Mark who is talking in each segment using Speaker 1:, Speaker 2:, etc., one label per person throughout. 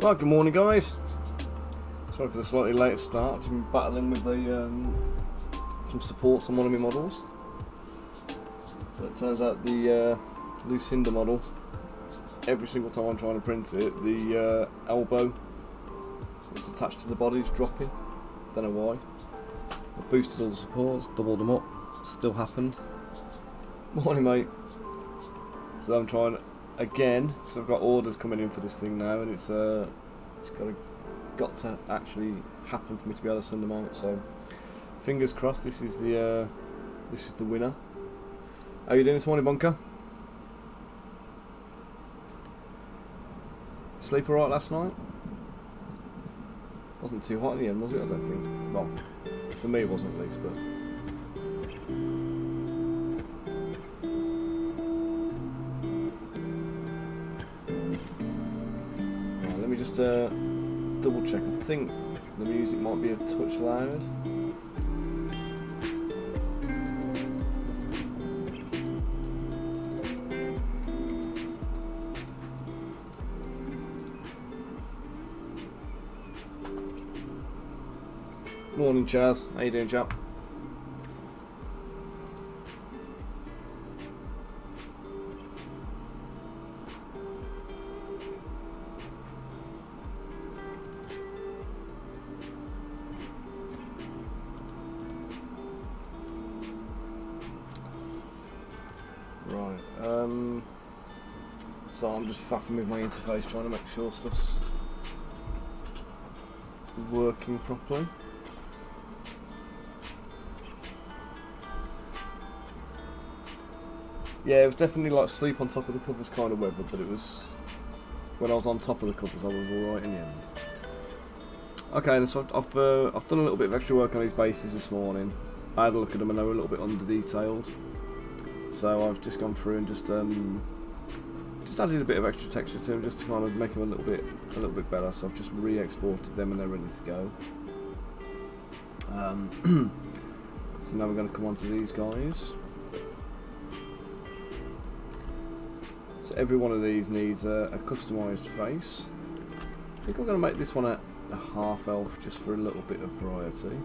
Speaker 1: Right, good morning guys. Sorry for the slightly late start. I've been battling with some supports on one of my models. So it turns out the Lucinda model, every single time I'm trying to print it, the elbow that's attached to the body is dropping. Don't know why. I've boosted all the supports, doubled them up, still happened. Morning mate. So I'm trying again, because I've got orders coming in for this thing now, and it's got to actually happen for me to be able to send them out. So fingers crossed, this is the winner. How are you doing this morning, Bunker? Sleep alright last night? Wasn't too hot in the end, was it? I don't think. Well, for me it wasn't, at least, but. Let me just double check. I think the music might be a touch loud. Morning, Chaz. How you doing, chap? Right. So I'm just faffing with my interface, trying to make sure stuff's working properly. Yeah, it was definitely like sleep on top of the covers kind of weather, but it was when I was on top of the covers, I was alright in the end. Okay, and so I've done a little bit of extra work on these bases this morning. I had a look at them and they were a little bit under detailed, so I've just gone through and just added a bit of extra texture to them just to kind of make them a little bit better. So I've just re-exported them and they're ready to go. So now we're going to come on to these guys. So every one of these needs a customised face. I think I'm going to make this one a half elf just for a little bit of variety.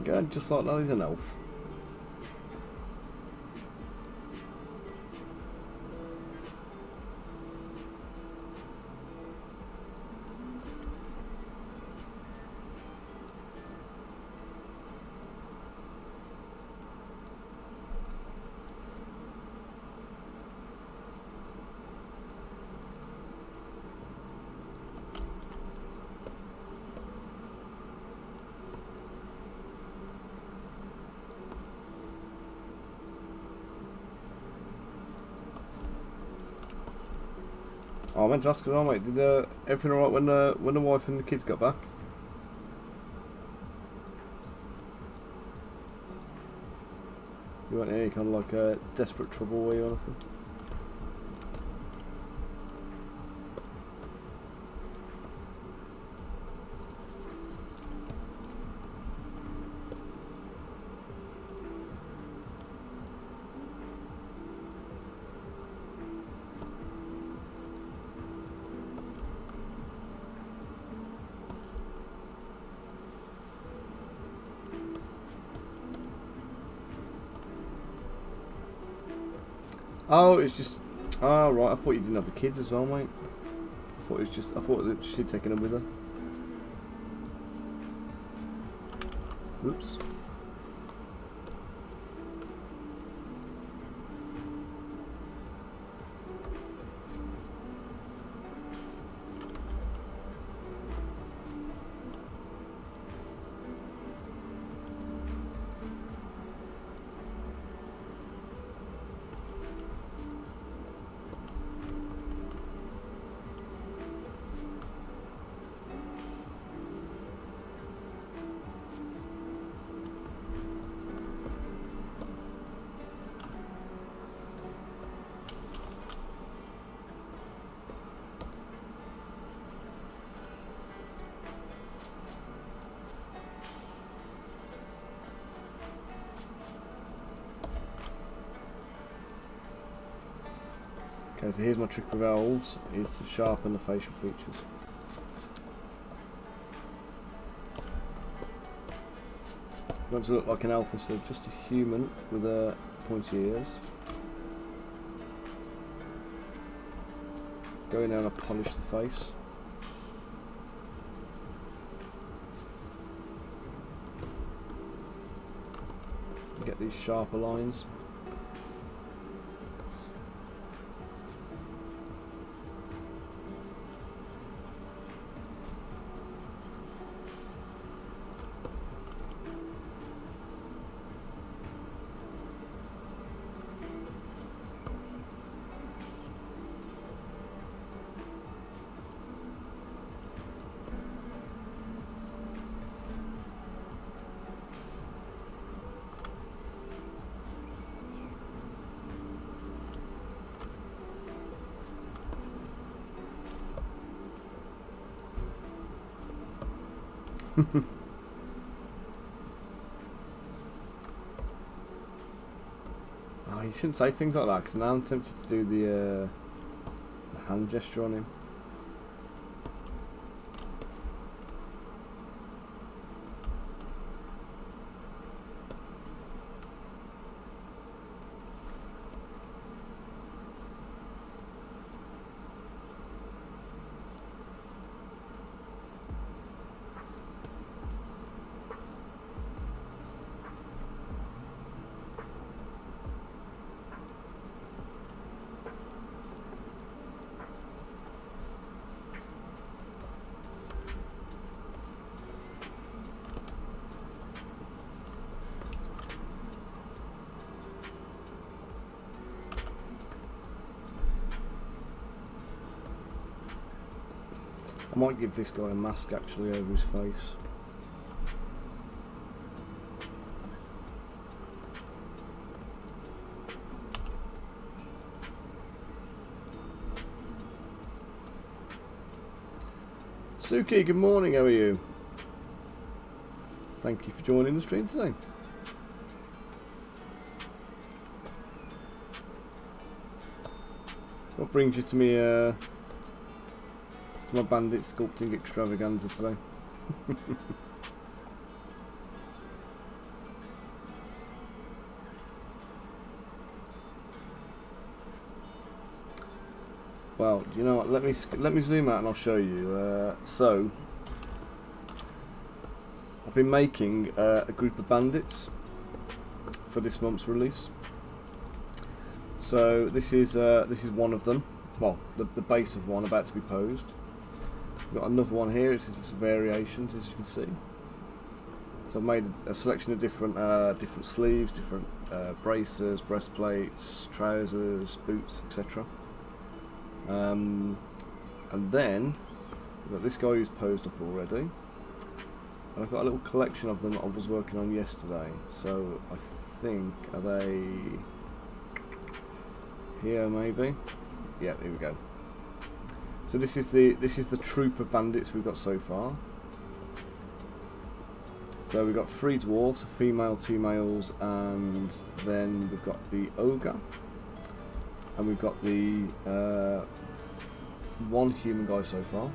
Speaker 1: Good, just like that, he's an elf. Oh, I meant to ask as well, mate. Did everything alright when the wife and the kids got back? You weren't in any kind of like desperate trouble, were you, or anything? Oh, it's just. Oh, right. I thought you didn't have the kids as well, mate. I thought it was just. I thought that she'd taken them with her. Oops. Okay, so here's my trick with elves, is to sharpen the facial features. I want to look like an elf instead of just a human with pointy ears. Go in there and polish the face. Get these sharper lines. Oh, you shouldn't say things like that, because now I'm tempted to do the hand gesture on him. I might give this guy a mask actually over his face. Suki, good morning, how are you? Thank you for joining the stream today. What brings you to me, to my bandit sculpting extravaganza today? Well, you know what? Let me zoom out and I'll show you. So, I've been making a group of bandits for this month's release. So this is one of them. Well, the base of one about to be posed. We've got another one here. It's just variations, as you can see. So I've made a selection of different different sleeves, different bracers, breastplates, trousers, boots, etc. And then we've got this guy who's posed up already, and I've got a little collection of them that I was working on yesterday. So I think, are they here maybe? Yeah, here we go. So this is the troop of bandits we've got so far. So we've got 3 dwarves, a female, 2 males, and then we've got the ogre. And we've got the 1 human guy so far.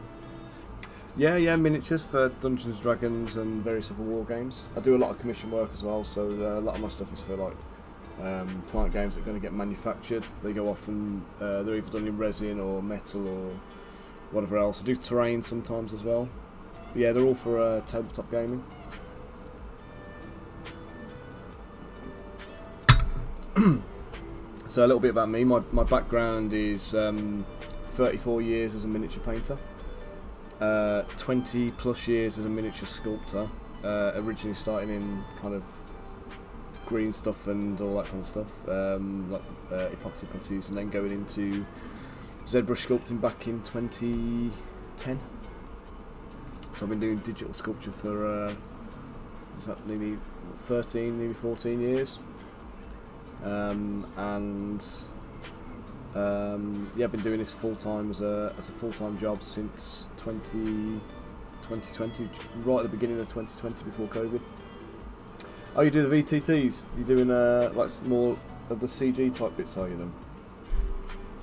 Speaker 1: Yeah, miniatures for Dungeons and Dragons and various other war games. I do a lot of commission work as well, so a lot of my stuff is for like client games that are going to get manufactured. They go off and they're either done in resin or metal or whatever else. I do terrain sometimes as well. But yeah, they're all for tabletop gaming. So a little bit about me. My background is 34 years as a miniature painter, 20 plus years as a miniature sculptor, originally starting in kind of green stuff and all that kind of stuff, like epoxy putties, and then going into Zbrush sculpting back in 2010. So I've been doing digital sculpture for is that nearly 13, nearly 14 years. Yeah, I've been doing this full time as a full time job since 2020, right at the beginning of 2020 before COVID. Oh, you do the VTTs? You're doing like more of the CG type bits, are you then?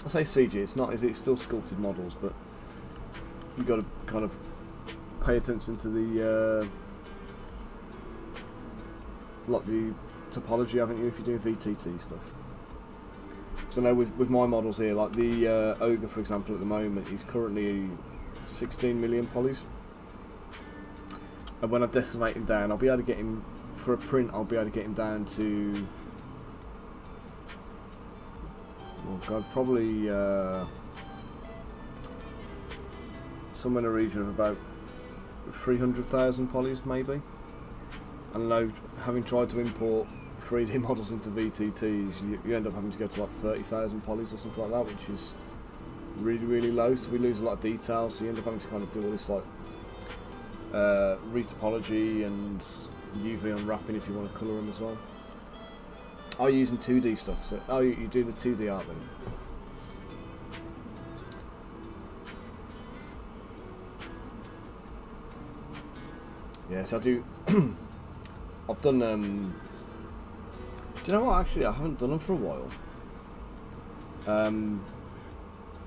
Speaker 1: I say CG, it's not, is it? It's still sculpted models, but you've got to kind of pay attention to the like the topology, haven't you, if you're doing VTT stuff. So now with my models here, like the ogre, for example, at the moment, he's currently 16 million polys. And when I decimate him down, I'll be able to get him, for a print, I'll be able to get him down to, oh god, probably somewhere in the region of about 300,000 polys maybe. And I know, having tried to import 3D models into VTTs, you end up having to go to like 30,000 polys or something like that, which is really, really low, so we lose a lot of detail, so you end up having to kind of do all this like retopology and UV unwrapping if you want to colour them as well. Are you using 2D stuff? So, oh, you do the 2D art then? Yes, I do. I've done. Do you know what? Actually, I haven't done them for a while.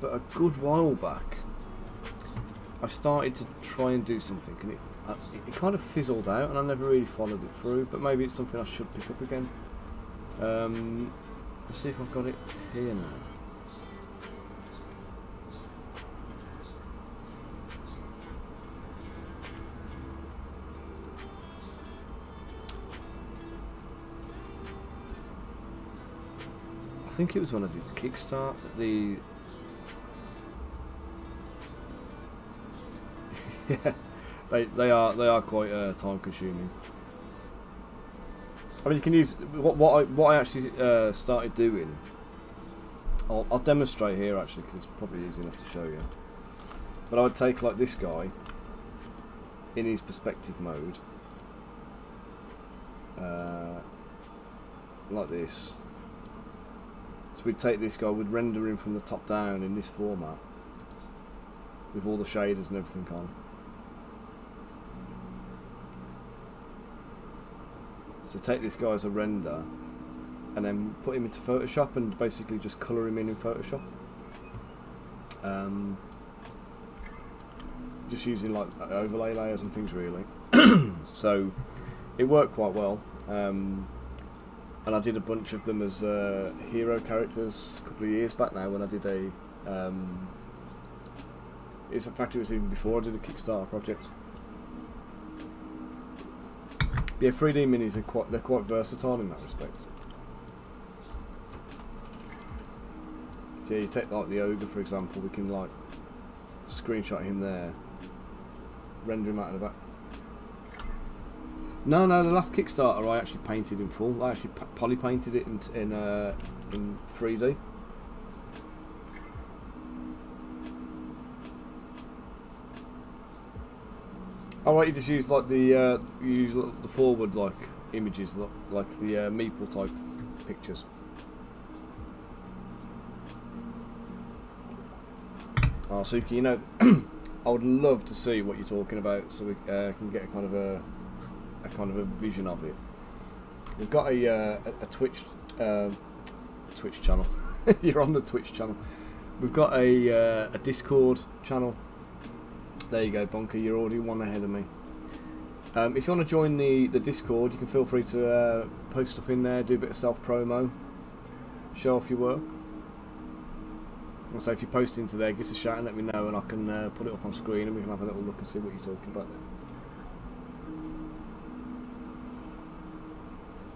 Speaker 1: But a good while back, I started to try and do something, and it kind of fizzled out, and I never really followed it through. But maybe it's something I should pick up again. Let's see if I've got it here now. I think it was when I did the Kickstart. Yeah, they are quite time consuming. I mean, you can use what I actually started doing. I'll demonstrate here actually, because it's probably easy enough to show you. But I would take like this guy in his perspective mode, like this. So we'd take this guy, we'd render him from the top down in this format, with all the shaders and everything on. So take this guy as a render, and then put him into Photoshop and basically just colour him in Photoshop. Just using like overlay layers and things really. So it worked quite well. And I did a bunch of them as hero characters a couple of years back now when I did a... in fact, it was even before I did a Kickstarter project. Yeah, 3D minis are they're quite versatile in that respect. So yeah, you take like the ogre for example, we can like screenshot him there, render him out of the back. No, the last Kickstarter I actually painted in full. I actually poly painted it in 3D. Oh right, you just use like the forward like images, like the meeple type pictures. Oh, Suki, you know, I would love to see what you're talking about, so we can get a kind of a vision of it. We've got a Twitch channel. You're on the Twitch channel. We've got a Discord channel. There you go, Bonker. You're already one ahead of me. If you want to join the Discord, you can feel free to post stuff in there, do a bit of self promo, show off your work. And so if you post into there, give us a shout and let me know, and I can put it up on screen and we can have a little look and see what you're talking about then.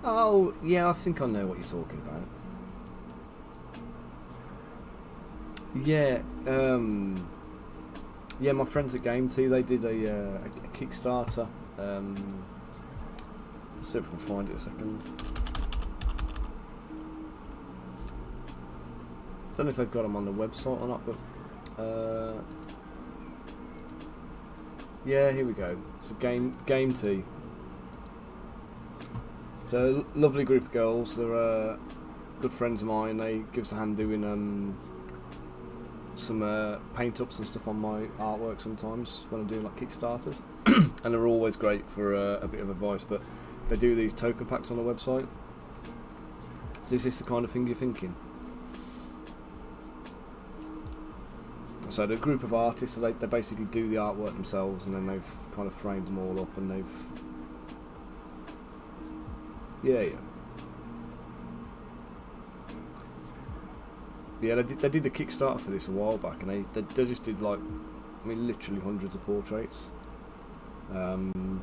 Speaker 1: Oh, yeah, I think I know what you're talking about. Yeah, yeah, my friends at Game T, they did a Kickstarter. Let's see if I can find it a second. I don't know if they've got them on the website or not, but yeah, here we go. So Game T. So lovely group of girls. They're good friends of mine. They give us a hand doing some paint ups and stuff on my artwork sometimes when I'm doing like Kickstarters, and they're always great for a bit of advice. But they do these token packs on the website. So is this the kind of thing you're thinking? So the group of artists, they basically do the artwork themselves, and then they've kind of framed them all up, and they've yeah, they did the Kickstarter for this a while back, and they just did, like, I mean, literally hundreds of portraits. And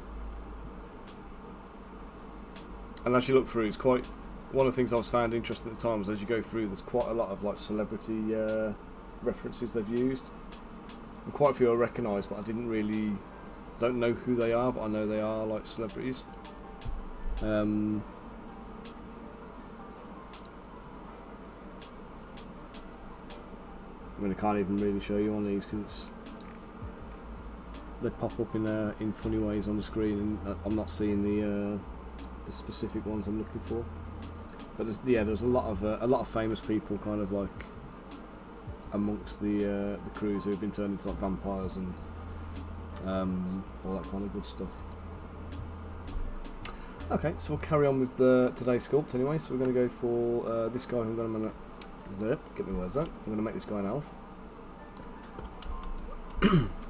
Speaker 1: as you look through, it's quite, one of the things I was found interesting at the time was, as you go through, there's quite a lot of, like, celebrity references they've used, and quite a few I recognise, but I don't know who they are, but I know they are, like, celebrities. I mean, I can't even really show you on these because they pop up in funny ways on the screen, and I'm not seeing the specific ones I'm looking for. But there's a lot of famous people kind of like amongst the crews who have been turned into like vampires and all that kind of good stuff. Okay, so we'll carry on with today's sculpt anyway. So we're going to go for this guy. I'm going to get my words out. I'm going to make this guy an elf.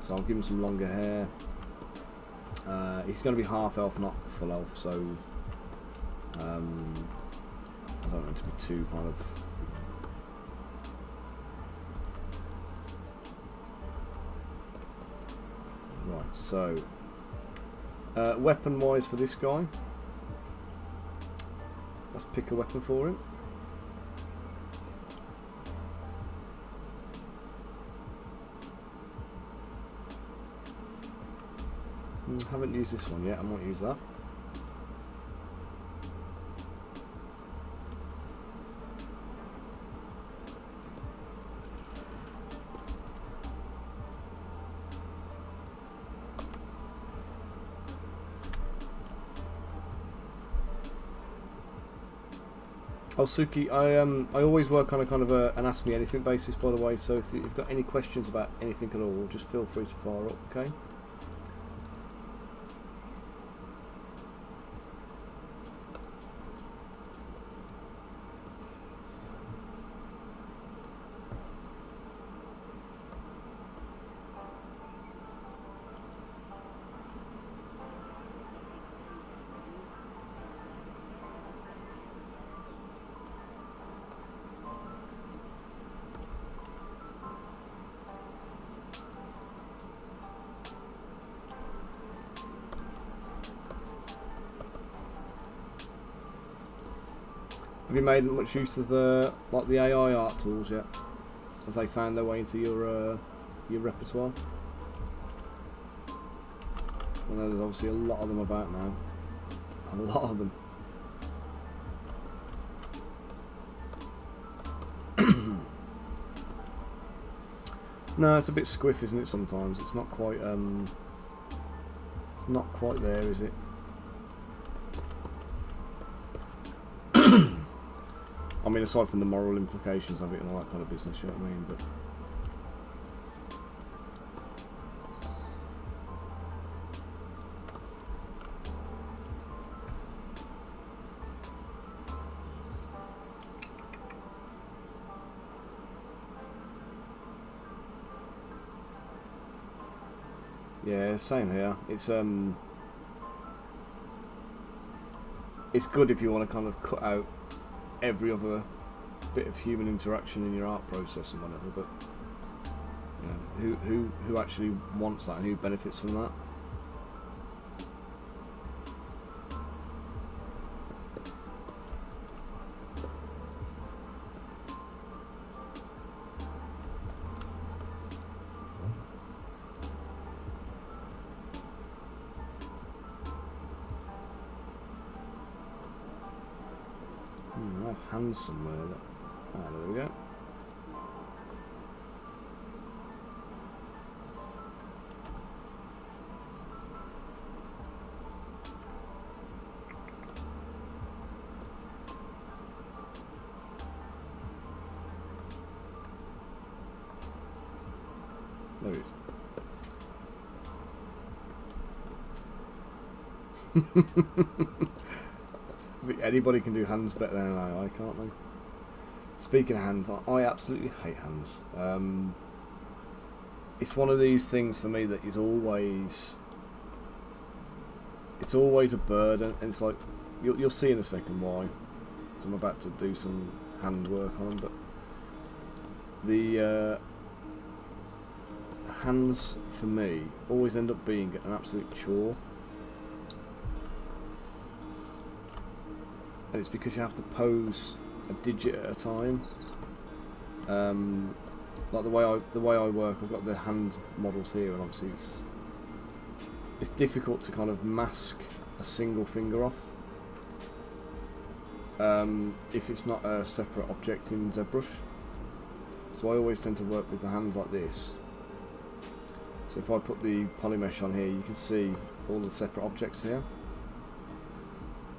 Speaker 1: So I'll give him some longer hair. He's going to be half elf, not full elf. So I don't want him to be too kind of. Right. So weapon-wise for this guy, let's pick a weapon for him. Haven't used this one yet, I might use that. Oh, Suki, I always work on a kind of an Ask Me Anything basis, by the way, so if you've got any questions about anything at all, just feel free to fire up, okay? Have you made much use of the AI art tools yet? Have they found their way into your repertoire? I know there's obviously a lot of them about now. A lot of them. No, it's a bit squiff, isn't it? Sometimes it's not quite. It's not quite there, is it? I mean, aside from the moral implications of it and all that kind of business, you know what I mean? But yeah, same here. It's good if you want to kind of cut out every other bit of human interaction in your art process and whatever, but you know, who actually wants that and who benefits from that? I have hands somewhere. There we go. There he is. Anybody can do hands better than I can't they? Speaking of hands, I absolutely hate hands. it's one of these things for me that is always, it's always a burden, and it's like, you'll see in a second why. So I'm about to do some handwork on them, but the hands for me always end up being an absolute chore, and it's because you have to pose a digit at a time. Like the way I work, I've got the hand models here, and obviously it's difficult to kind of mask a single finger off if it's not a separate object in Zbrush. So I always tend to work with the hands like this. So if I put the polymesh on here, you can see all the separate objects here.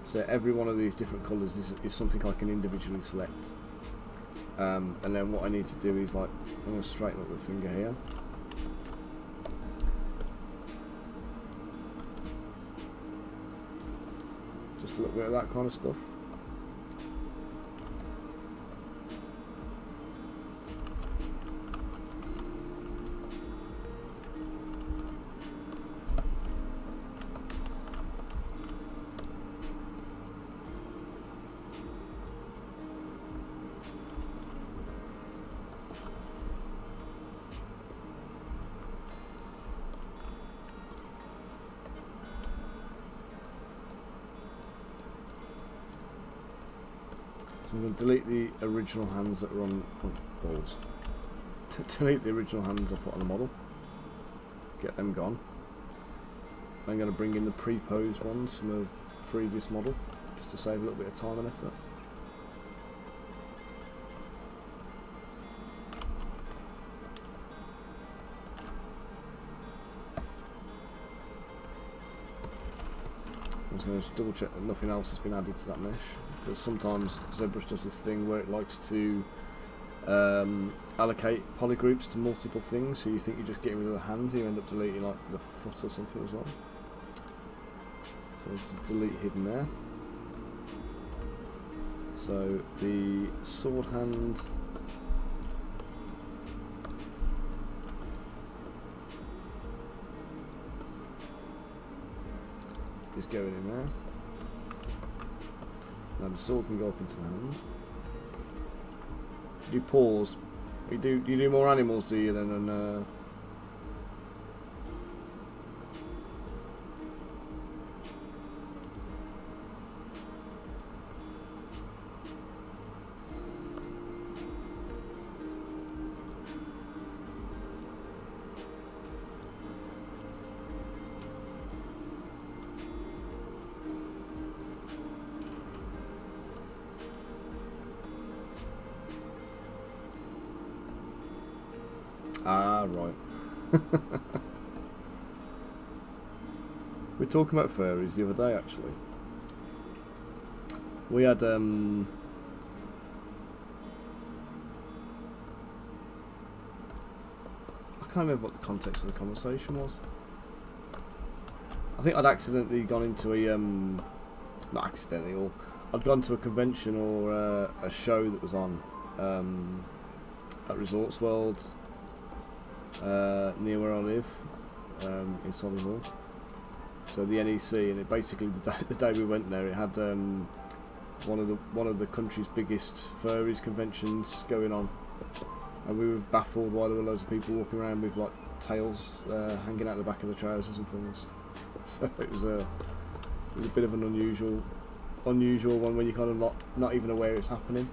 Speaker 1: So every one of these different colours is something I can individually select. And then what I need to do is, like, I'm going to straighten up the finger here. Just a little bit of that kind of stuff. I'm going to delete the original hands that are on balls. Delete the original hands I put on the model. Get them gone. I'm going to bring in the pre-posed ones from the previous model, just to save a little bit of time and effort. I'm just going to double check that nothing else has been added to that mesh, because sometimes Zbrush does this thing where it likes to allocate polygroups to multiple things, so you think you're just getting rid of the hands, you end up deleting like the foot or something as well. So just delete hidden there. So the sword hand is going in there. Now the sword can go up into the hand. You paws. You do more animals, do you, than Ah, right. We were talking about furries the other day, actually. We had I can't remember what the context of the conversation was. I think I'd accidentally gone into a not accidentally, or I'd gone to a convention or a show that was on at Resorts World near where I live, in Solihull. So the NEC, and it basically the day we went there, it had one of the country's biggest furries conventions going on, and we were baffled why there were loads of people walking around with like tails hanging out the back of the trousers and things. So it was a bit of an unusual one when you're kind of not even aware it's happening.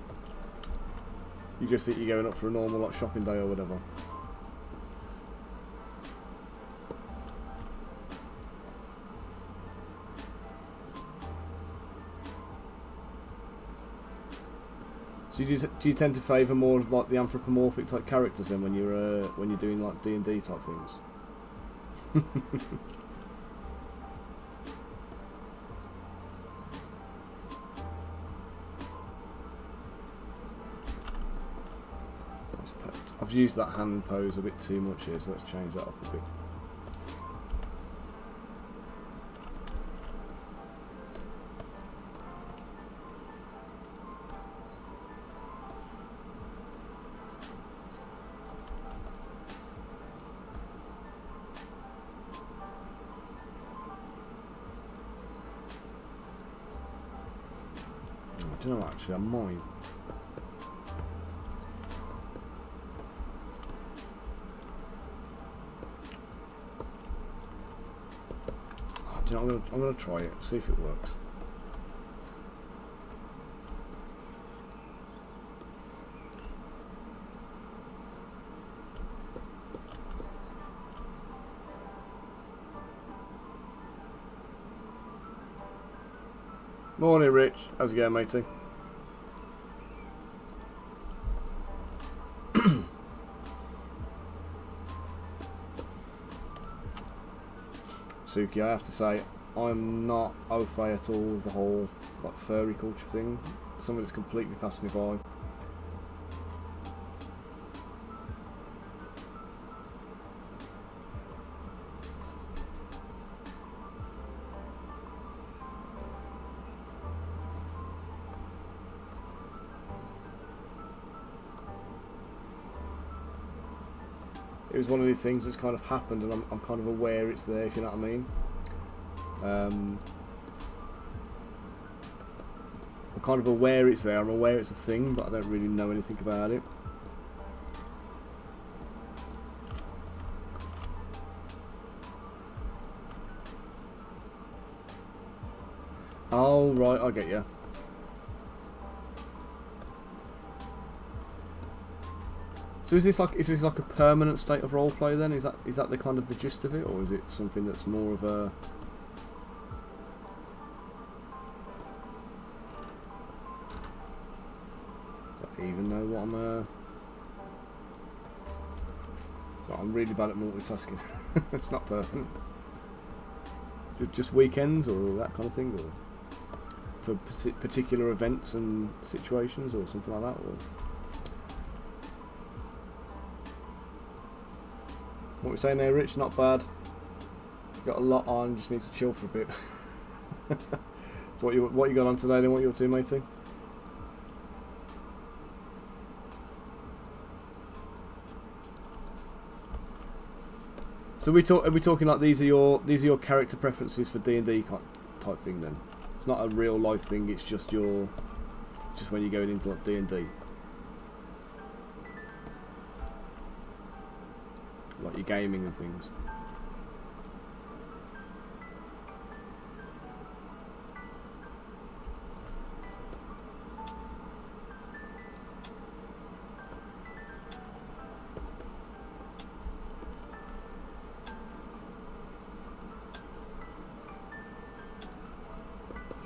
Speaker 1: You just think you're going up for a normal like shopping day or whatever. So do you tend to favour more of like the anthropomorphic type characters then when you're doing like D&D type things? That's perfect. I've used that hand pose a bit too much here, so let's change that up a bit. I don't know actually, I might. Do you know, I'm gonna try it, see if it works. Morning, Rich. How's it going, matey? Suki, I have to say, I'm not au fait at all with the whole like furry culture thing. Something that's completely passed me by. It was one of these things that's kind of happened, and I'm kind of aware it's there, if you know what I mean. I'm kind of aware it's there, I'm aware it's a thing, but I don't really know anything about it. Oh, right, I get you. So is this like a permanent state of roleplay then? Is that the kind of the gist of it, or is it something that's more of a... I don't even know what I'm really bad at multitasking. It's not perfect. Just weekends or that kind of thing, or for particular events and situations or something like that, or... What we're saying there, Rich? Not bad. Got a lot on. Just need to chill for a bit. So what you got on today? Then what you up to, matey? So are we talking like these are your character preferences for D&D type thing then? It's not a real life thing. It's just when you're going into like D&D. Like your gaming and things.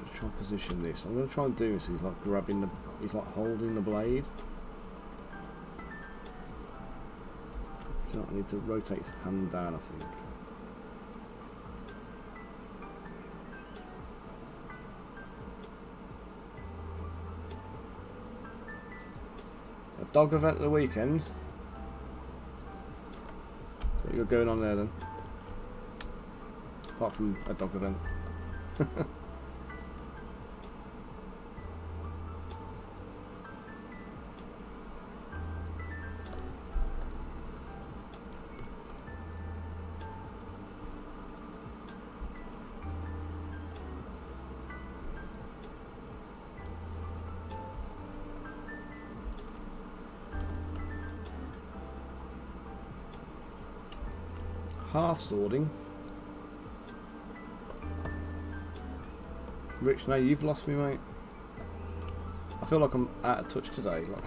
Speaker 1: Just try and position this. I'm going to try and do this. He's like he's like holding the blade. So I need to rotate his hand down, I think. A dog event at the weekend? So what you got going on there then? Apart from a dog event. Half swording. Rich, now you've lost me, mate. I feel like I'm out of touch today. Like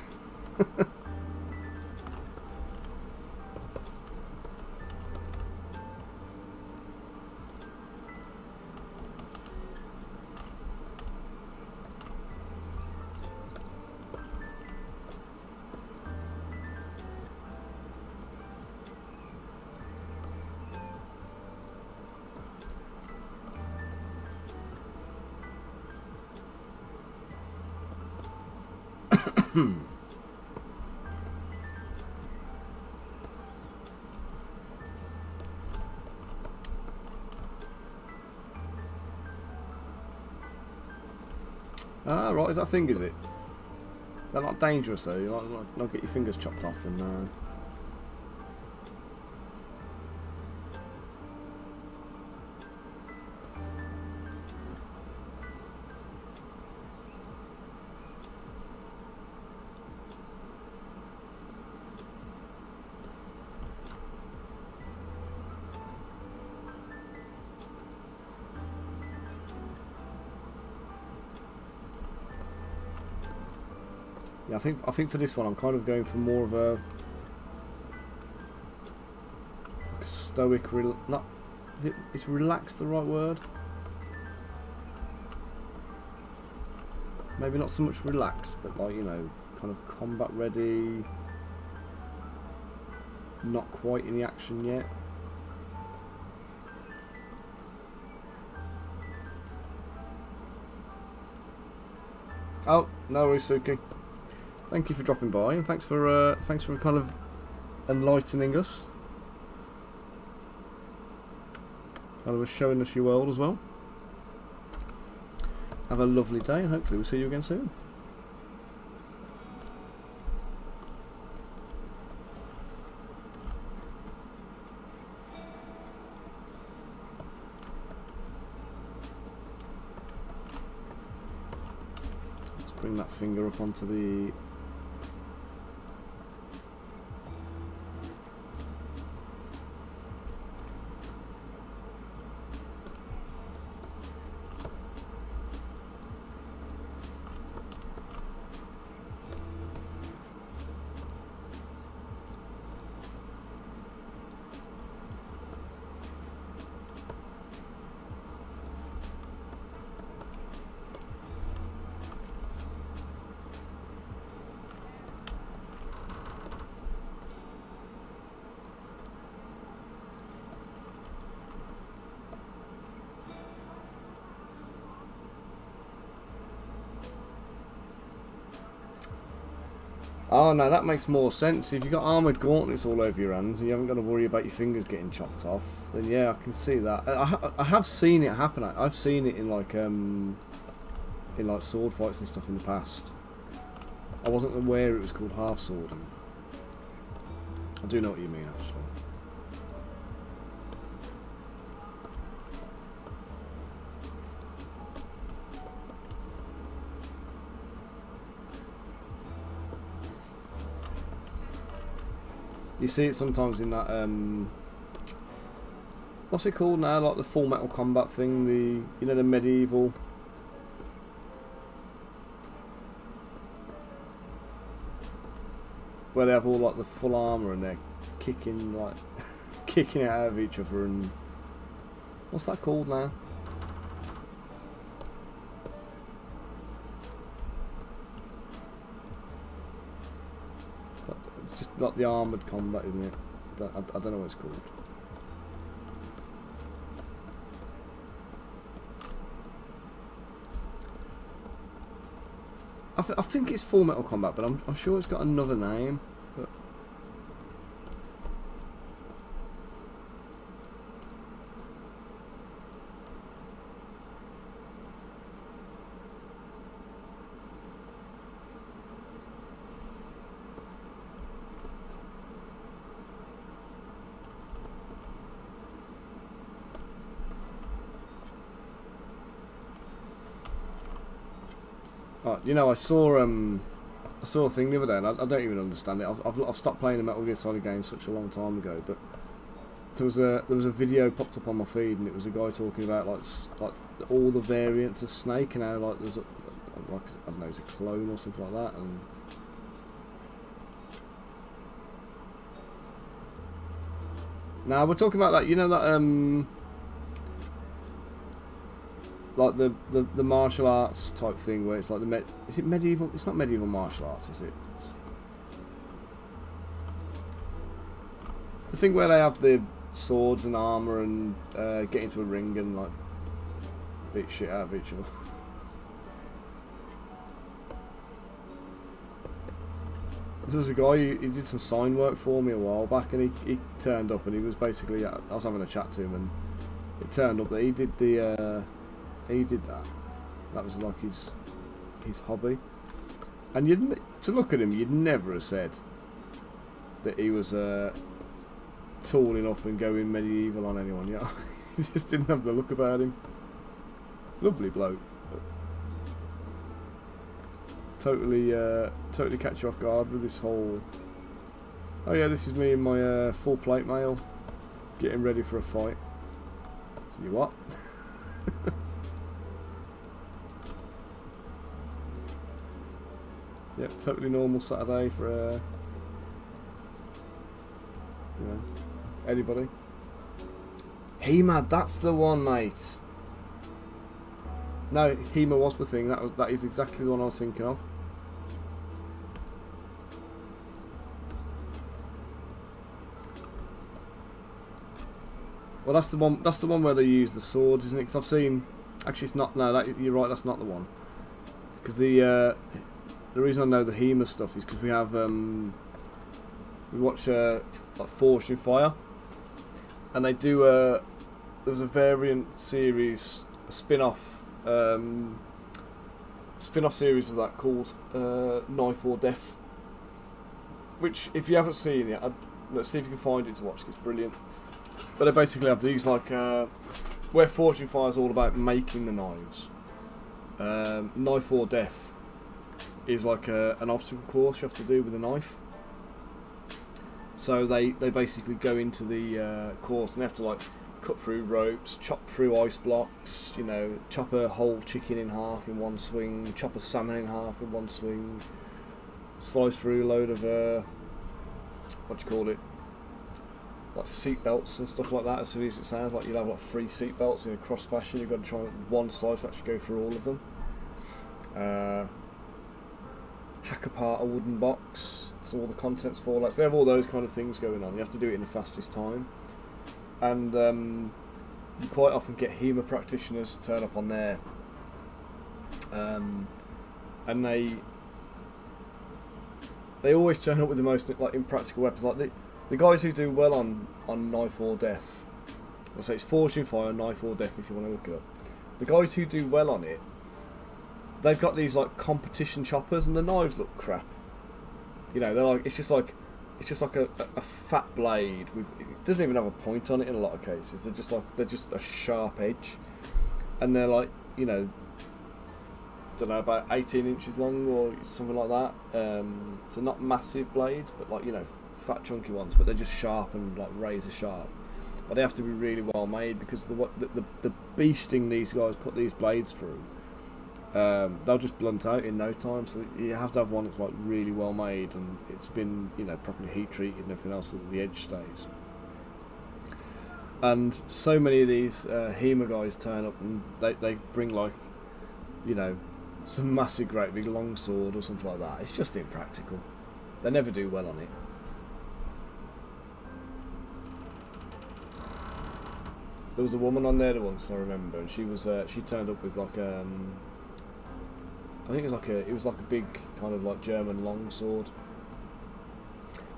Speaker 1: ah, right, is that a thing, is it? They're not dangerous though, you not get your fingers chopped off and Yeah, I think for this one I'm kind of going for more of a like a stoic, not is relaxed the right word? Maybe not so much relaxed, but like, you know, kind of combat ready, not quite in the action yet. Oh, no worries, Suki. Thank you for dropping by, and thanks for kind of enlightening us. Kind of showing us your world as well. Have a lovely day, and hopefully we'll see you again soon. Let's bring that finger up onto the... Oh no, that makes more sense. If you've got armoured gauntlets all over your hands and you haven't got to worry about your fingers getting chopped off, then yeah, I can see that. I have seen it happen. I've seen it in like sword fights and stuff in the past. I wasn't aware it was called half swording. I do know what you mean, actually. You see it sometimes in that, what's it called now, like the Full Metal Combat thing, you know, the medieval, where they have all like the full armour and they're kicking, like, kicking it out of each other, and, what's that called now? It's just not the armoured combat, isn't it? I don't know what it's called. I think it's Full Metal Combat, but I'm sure it's got another name. But you know, I saw a thing the other day, and I don't even understand it. I've stopped playing the Metal Gear Solid games such a long time ago, but there was a video popped up on my feed, and it was a guy talking about like all the variants of Snake, and how like there's like, I don't know, it's a clone or something like that, and now we're talking about that, you know, that like the martial arts type thing where it's like is it medieval? It's not medieval martial arts, is it? It's the thing where they have the swords and armour and get into a ring and like beat shit out of each other. There was a guy he did some sign work for me a while back, and he turned up, and he was basically, I was having a chat to him, and it turned up that he did that. That was like his hobby. And to look at him, you'd never have said that he was tooling up and going medieval on anyone. Yeah, he just didn't have the look about him. Lovely bloke. Totally catch you off guard with this whole. Oh yeah, this is me in my full plate mail, getting ready for a fight. So you what? Yep, totally normal Saturday for you know, anybody. HEMA, that's the one, mate. No, HEMA was the thing. That is exactly the one I was thinking of. Well, that's the one. That's the one where they use the swords, isn't it? Because I've seen. Actually, it's not. No, you're right. That's not the one. Because the reason I know the HEMA stuff is because we have we watch like Forged in Fire, and they do there was a variant series, a spin-off series of that called Knife or Death. Which, if you haven't seen it, let's see if you can find it to watch. 'Cause it's brilliant. But they basically have these like where Forged in Fire is all about making the knives. Knife or Death is like an obstacle course you have to do with a knife. So they basically go into the course and they have to like cut through ropes, chop through ice blocks, you know, chop a whole chicken in half in one swing, chop a salmon in half in one swing, slice through a load of what do you call it? Like seat belts and stuff like that. As silly as it sounds, like you'll have like 3 seat belts in a cross fashion. You've got to try one slice actually go through all of them. Hack apart a wooden box so all the contents fall out. So they have all those kind of things going on. You have to do it in the fastest time, and you quite often get HEMA practitioners turn up on there, and they always turn up with the most like impractical weapons. Like the guys who do well on Knife or Death, let's say it's Forged in Fire, Knife or Death if you want to look it up. The guys who do well on it, they've got these like competition choppers and the knives look crap. You know, they're like it's just like a fat blade with, it doesn't even have a point on it in a lot of cases. They're just a sharp edge, and they're like, you know, don't know, about 18 inches long or something like that. So not massive blades, but like, you know, fat chunky ones, but they're just sharp and like razor sharp. But they have to be really well made because the beasting these guys put these blades through, they'll just blunt out in no time. So you have to have one that's like really well made and it's been, you know, properly heat treated and everything else so that the edge stays. And so many of these HEMA guys turn up and they bring like, you know, some massive great big long sword or something like that. It's just impractical. They never do well on it. There was a woman on there once, I remember, and she turned up with like I think it was like a big kind of like German longsword,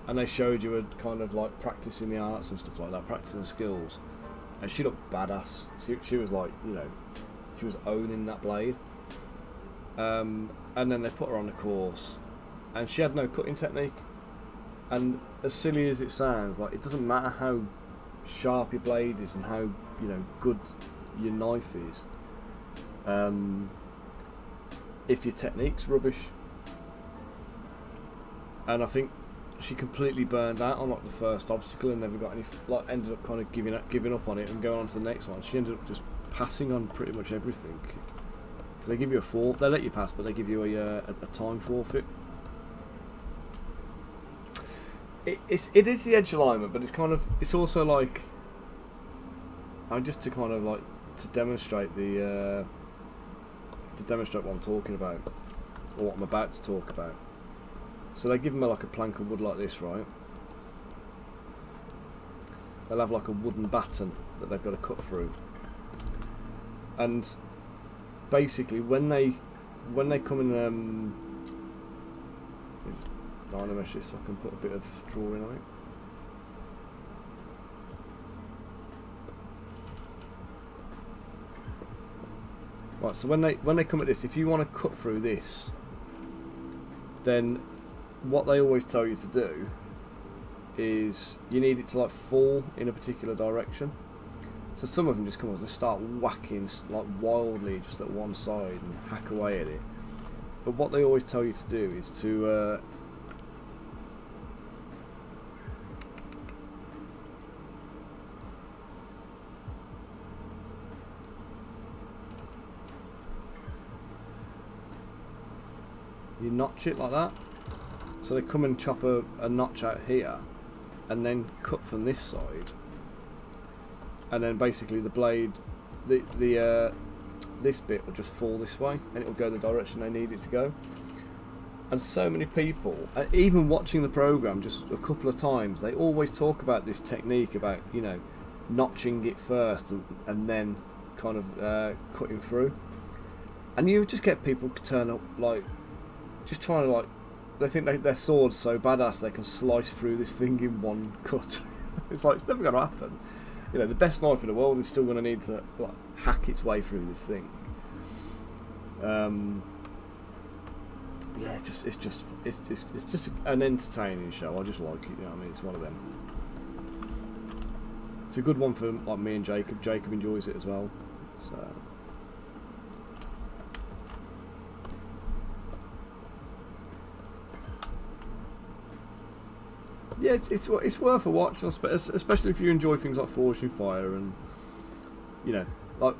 Speaker 1: and they showed you a kind of like practicing the arts and stuff like that, practicing skills, and she looked badass. She was like, you know, she was owning that blade. And then they put her on the course, and she had no cutting technique. And as silly as it sounds, like it doesn't matter how sharp your blade is and how, you know, good your knife is, if your technique's rubbish. And I think she completely burned out on like the first obstacle and never got any, like ended up kind of giving up on it and going on to the next one. She ended up just passing on pretty much everything because they give you they let you pass, but they give you a time forfeit. It is the edge alignment, but it's also like, just to kind of like to demonstrate what I'm talking about or what I'm about to talk about. So they give them like a plank of wood like this, right? They'll have like a wooden batten that they've got to cut through, and basically when they come in, let me just dynamesh this so I can put a bit of drawing on it. Right, so when they come at this, if you want to cut through this, then what they always tell you to do is you need it to like fall in a particular direction. So some of them just come and just start whacking like wildly just at one side and hack away at it. But what they always tell you to do is to you notch it like that. So they come and chop a notch out here, and then cut from this side, and then basically the blade, this bit will just fall this way, and it will go the direction they need it to go. And so many people, even watching the program just a couple of times, they always talk about this technique about, you know, notching it first and then kind of cutting through. And you just get people turn up like just trying to, like, they think their sword's so badass they can slice through this thing in one cut. It's like, it's never going to happen. You know, the best knife in the world is still going to need to, like, hack its way through this thing. Yeah, it's just an entertaining show. I just like it. You know what I mean? It's one of them. It's a good one for, like, me and Jacob. Jacob enjoys it as well. So. Yeah, it's worth a watch, especially if you enjoy things like Forged in Fire, and, you know, like,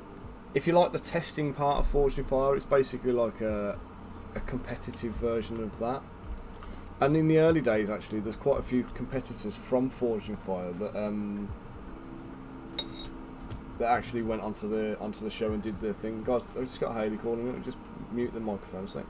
Speaker 1: if you like the testing part of Forged in Fire, it's basically like a competitive version of that. And in the early days, actually, there's quite a few competitors from Forged in Fire that actually went onto the show and did their thing. Guys, I've just got Hayley calling me. Just mute the microphone a sec.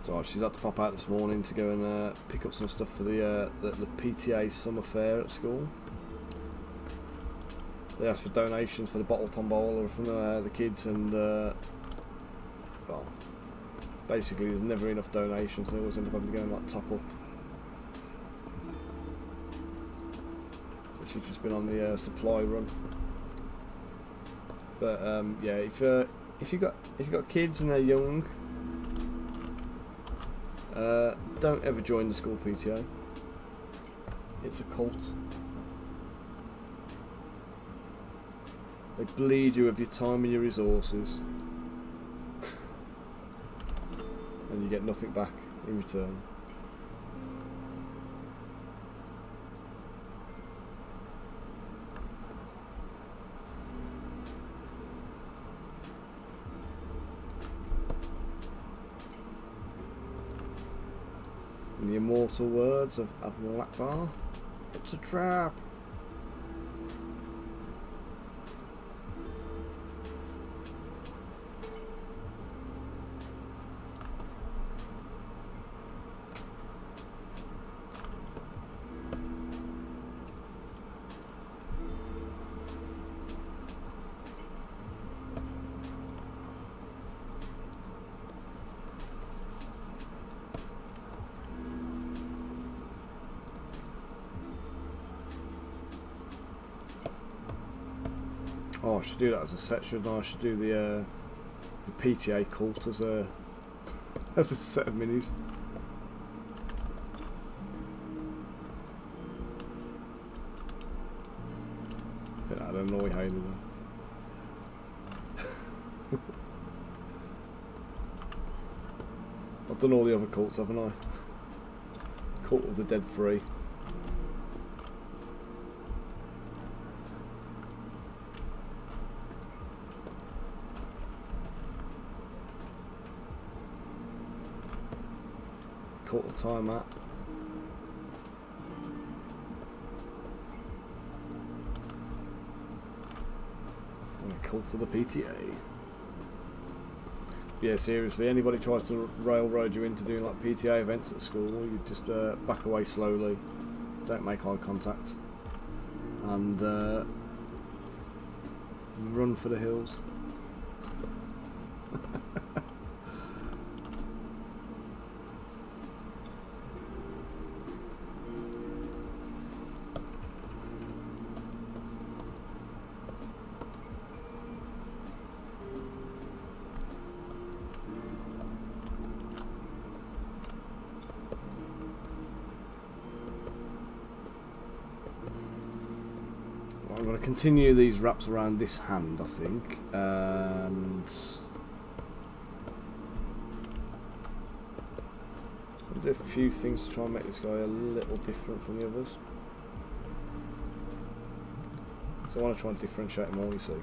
Speaker 1: So she's had to pop out this morning to go and pick up some stuff for the PTA summer fair at school. They asked for donations for the bottle tombola from the kids, and well, basically there's never enough donations, so they always end up having to go and, like, top up. So she's just been on the supply run. But yeah, if you got kids and they're young, don't ever join the school PTA. It's a cult. They bleed you of your time and your resources, and you get nothing back in return. In the immortal words of Admiral Akbar, it's a trap. Oh, I should do that as a set, shouldn't I? I should do the PTA cult as a That's a set of minis. I'd annoy Haley though. I've done all the other cults, haven't I? Cult of the Dead 3. Cult of Time At. And a Cult of the PTA. Yeah, seriously, anybody tries to railroad you into doing like PTA events at school, you just back away slowly, don't make eye contact, and run for the hills. I'm going to continue these wraps around this hand, I think, and I'll do a few things to try and make this guy a little different from the others. So I want to try and differentiate him all, you see.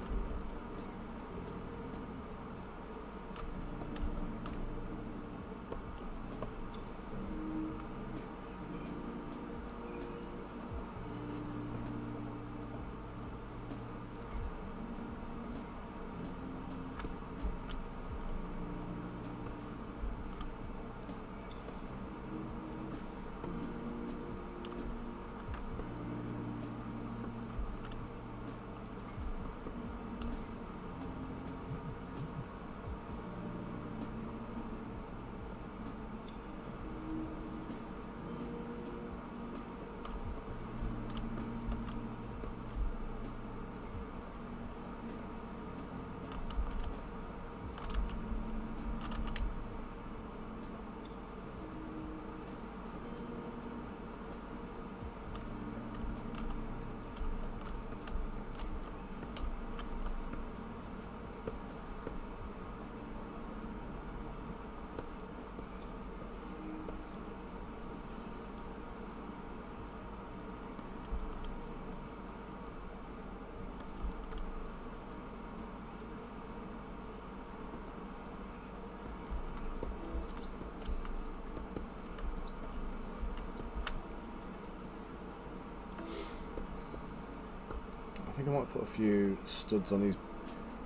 Speaker 1: I think I might put a few studs on his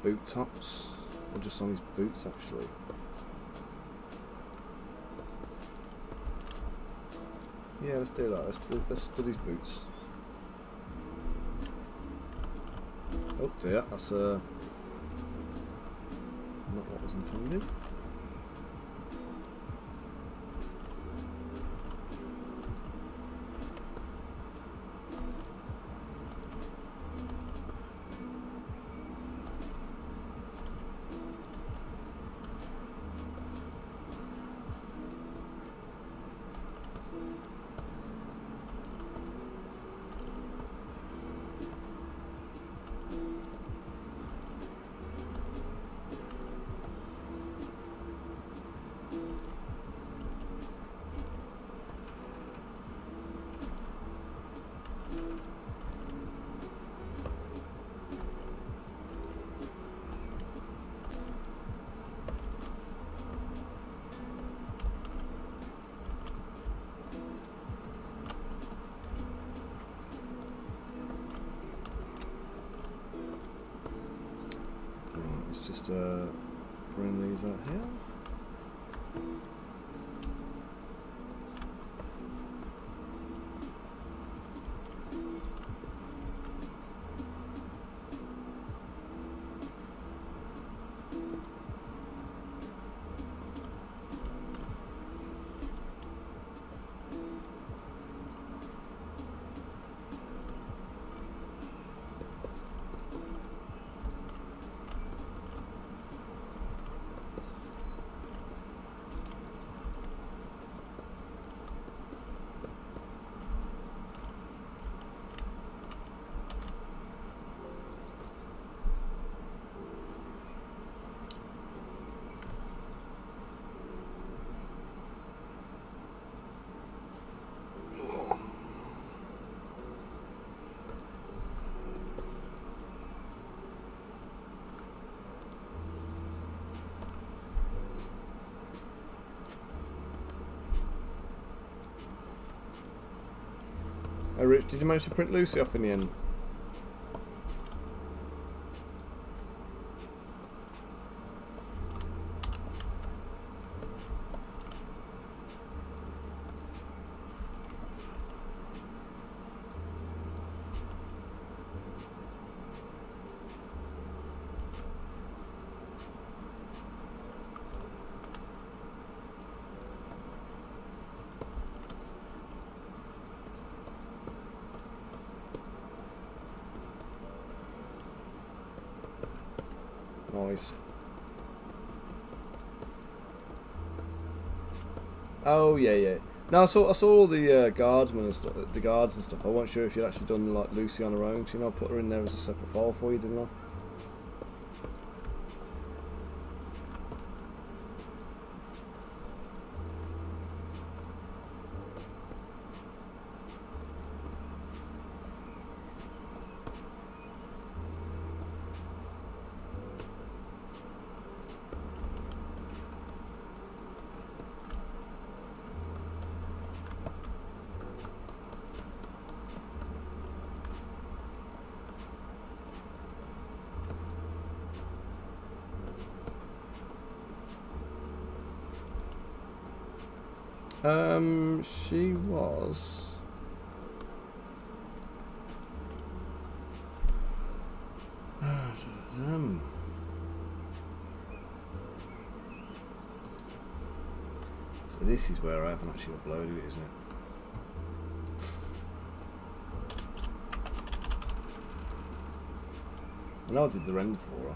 Speaker 1: boot tops, or just on his boots actually. Yeah, let's do that. Let's stud his boots. Oh dear, that's not what was intended. Just bring these out here. Rich, did you manage to print Lucy off in the end? Nice. Oh yeah. No, I saw all the guardsmen and stuff, the guards and stuff. I wasn't sure if you'd actually done like Lucy on her own. So, you know, I put her in there as a separate file for you, didn't I? She was. So this is where I haven't actually uploaded it, isn't it? I know I did the render for her.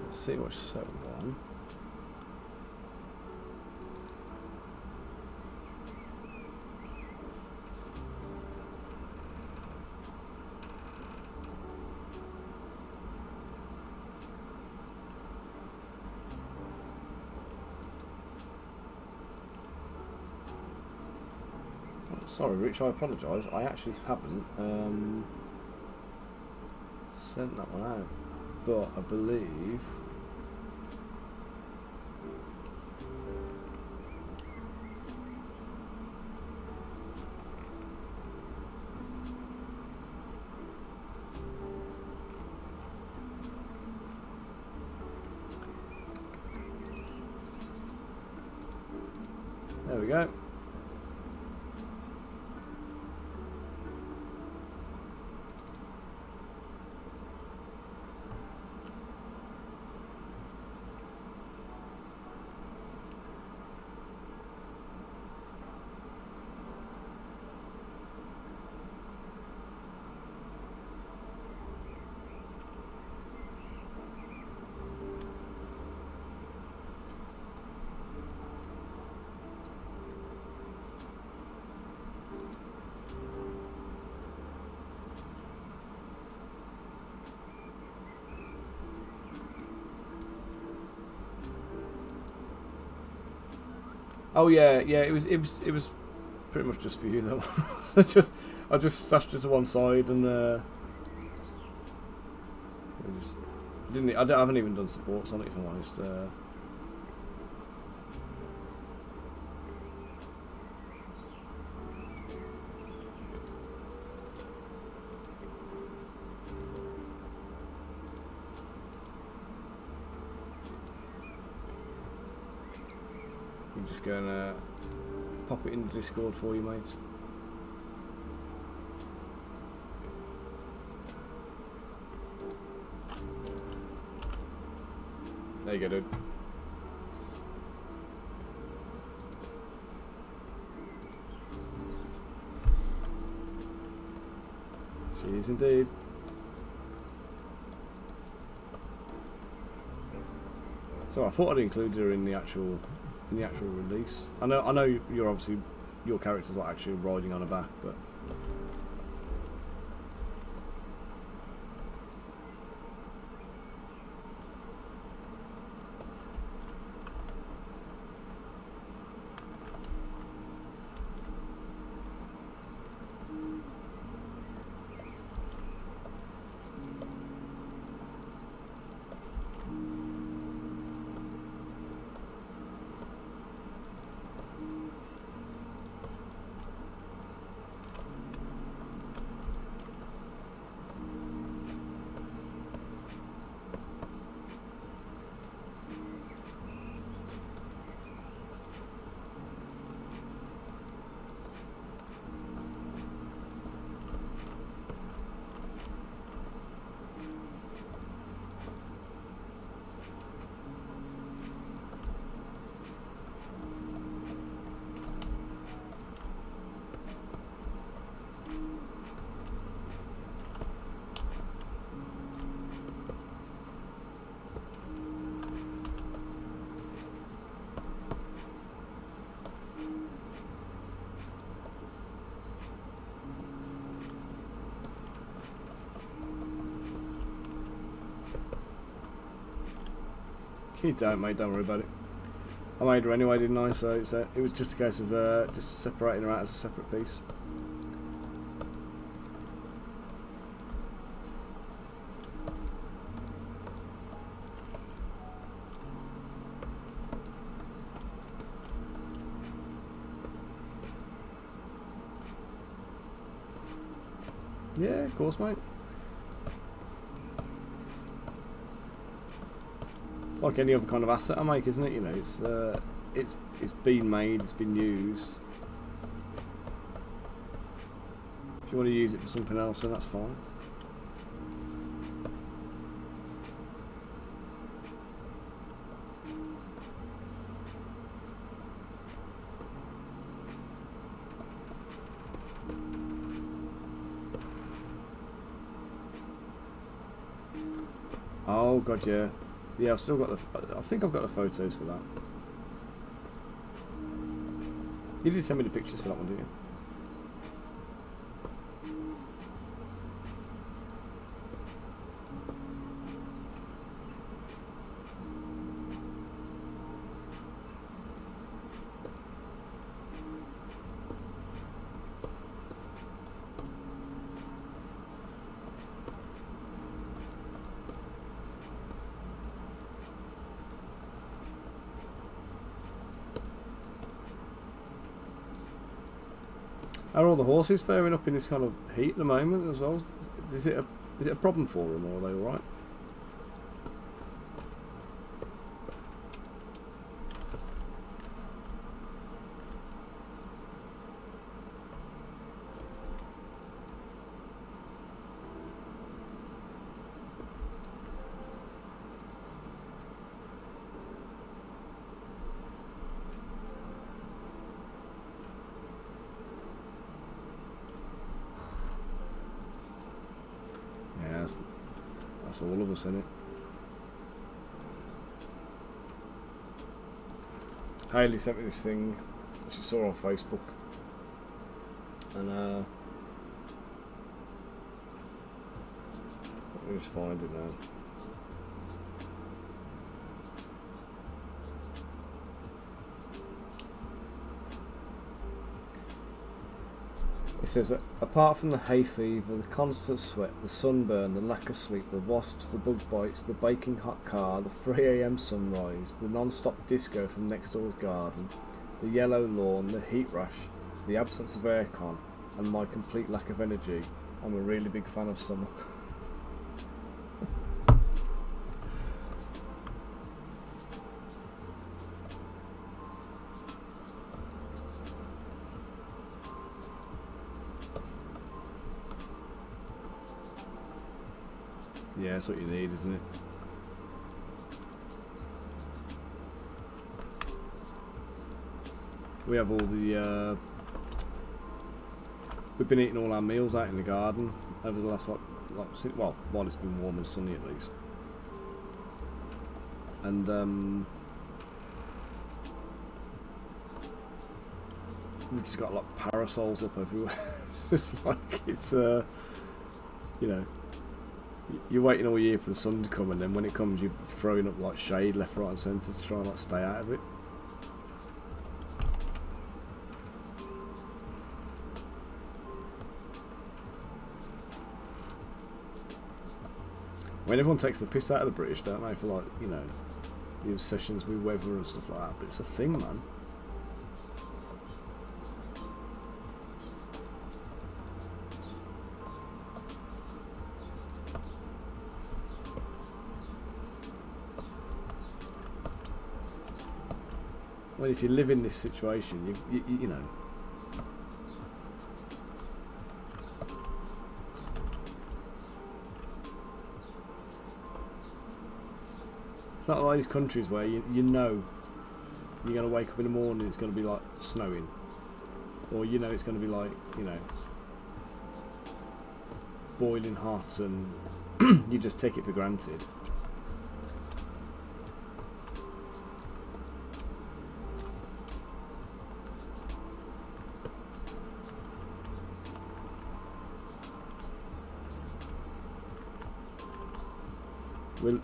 Speaker 1: Let's see what's set one. Sorry, Rich, I apologise. I actually haven't sent that one out, but I believe there we go. Oh yeah, it was pretty much just for you though. I just stashed it to one side and I haven't even done supports on it, if I'm honest. I'm just going to pop it into Discord for you, mates. you go, dude. She is indeed. So I thought I'd include her in the actual release. I know you're obviously your character's not actually riding on her back, but you don't, mate. Don't worry about it. I made her anyway, didn't I? So it was just a case of just separating her out as a separate piece. Yeah, of course, mate. Like any other kind of asset I make, isn't it? You know, it's been made, it's been used. If you want to use it for something else, then that's fine. Oh god, yeah. Yeah, I've still got I think I've got the photos for that. You did send me the pictures for that one, didn't you? Are all the horses faring up in this kind of heat at the moment as well? Is it a problem for them, or are they all right? That's all of us, isn't it? Hayley sent me this thing she saw on Facebook, and let me just find it now. It says that apart from the hay fever, the constant sweat, the sunburn, the lack of sleep, the wasps, the bug bites, the baking hot car, the 3 AM sunrise, the non-stop disco from next door's garden, the yellow lawn, the heat rash, the absence of aircon, and my complete lack of energy, I'm a really big fan of summer. Yeah, that's what you need, isn't it? we have all the we've been eating all our meals out in the garden over the last well, while it's been warm and sunny at least. And we've just got like parasols up everywhere. It's like it's you know, you're waiting all year for the sun to come, and then when it comes, you're throwing up like shade left, right, and centre to try and like stay out of it. I mean, everyone takes the piss out of the British, don't they, for like, you know, the obsessions with weather and stuff like that, but it's a thing, man. Well, if you live in this situation, you know. It's not like these countries where you know you're going to wake up in the morning, it's going to be like snowing, or you know it's going to be like, you know, boiling hot, and you just take it for granted.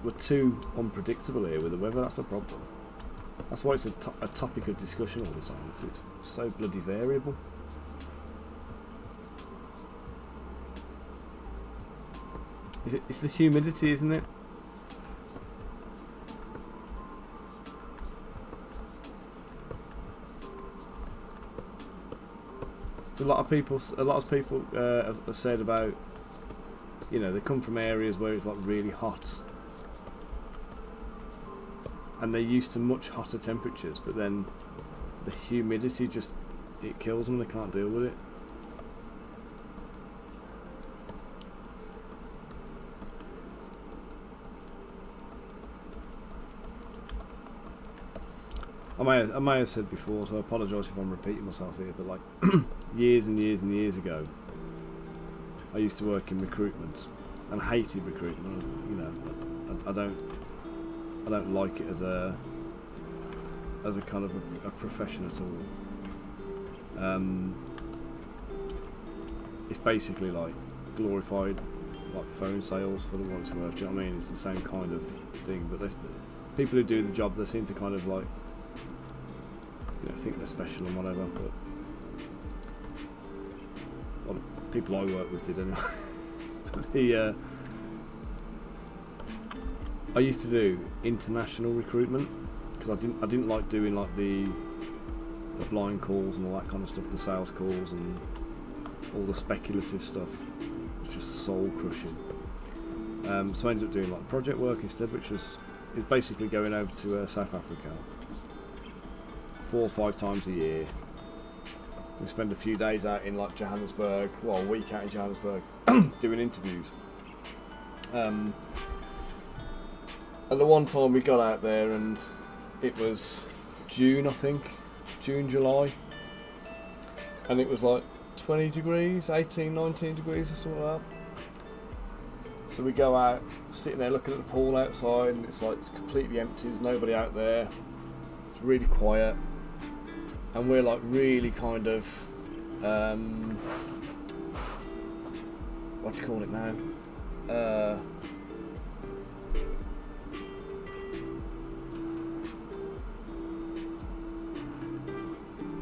Speaker 1: We're too unpredictable here with the weather. That's a problem. That's why it's a topic of discussion all the time, because it's so bloody variable. It's the humidity, isn't it? So a lot of people have said about, you know, they come from areas where it's like really hot, and they're used to much hotter temperatures, but then the humidity just, it kills them, they can't deal with it. I may have said before, so I apologise if I'm repeating myself here, but like years and years and years ago, I used to work in recruitment and hated recruitment. You know, I don't like it as a kind of a profession at all. It's basically like glorified like phone sales for the want of work. Do you know what I mean? It's the same kind of thing, but people who do the job, they seem to kind of like, you know, think they're special and whatever. But well, the people I work with did anyway. I used to do international recruitment because I didn't like doing like the blind calls and all that kind of stuff, the sales calls and all the speculative stuff. It's just soul crushing. So I ended up doing like project work instead, which is basically going over to South Africa 4 or 5 times a year. We spend a few days out in like Johannesburg, well, a week out in Johannesburg, doing interviews. And the one time we got out there, and it was June, I think, June, July, and it was like 20 degrees, 18, 19 degrees or something like that. So we go out, sitting there looking at the pool outside, and it's like it's completely empty, there's nobody out there, it's really quiet, and we're like really kind of, what do you call it now?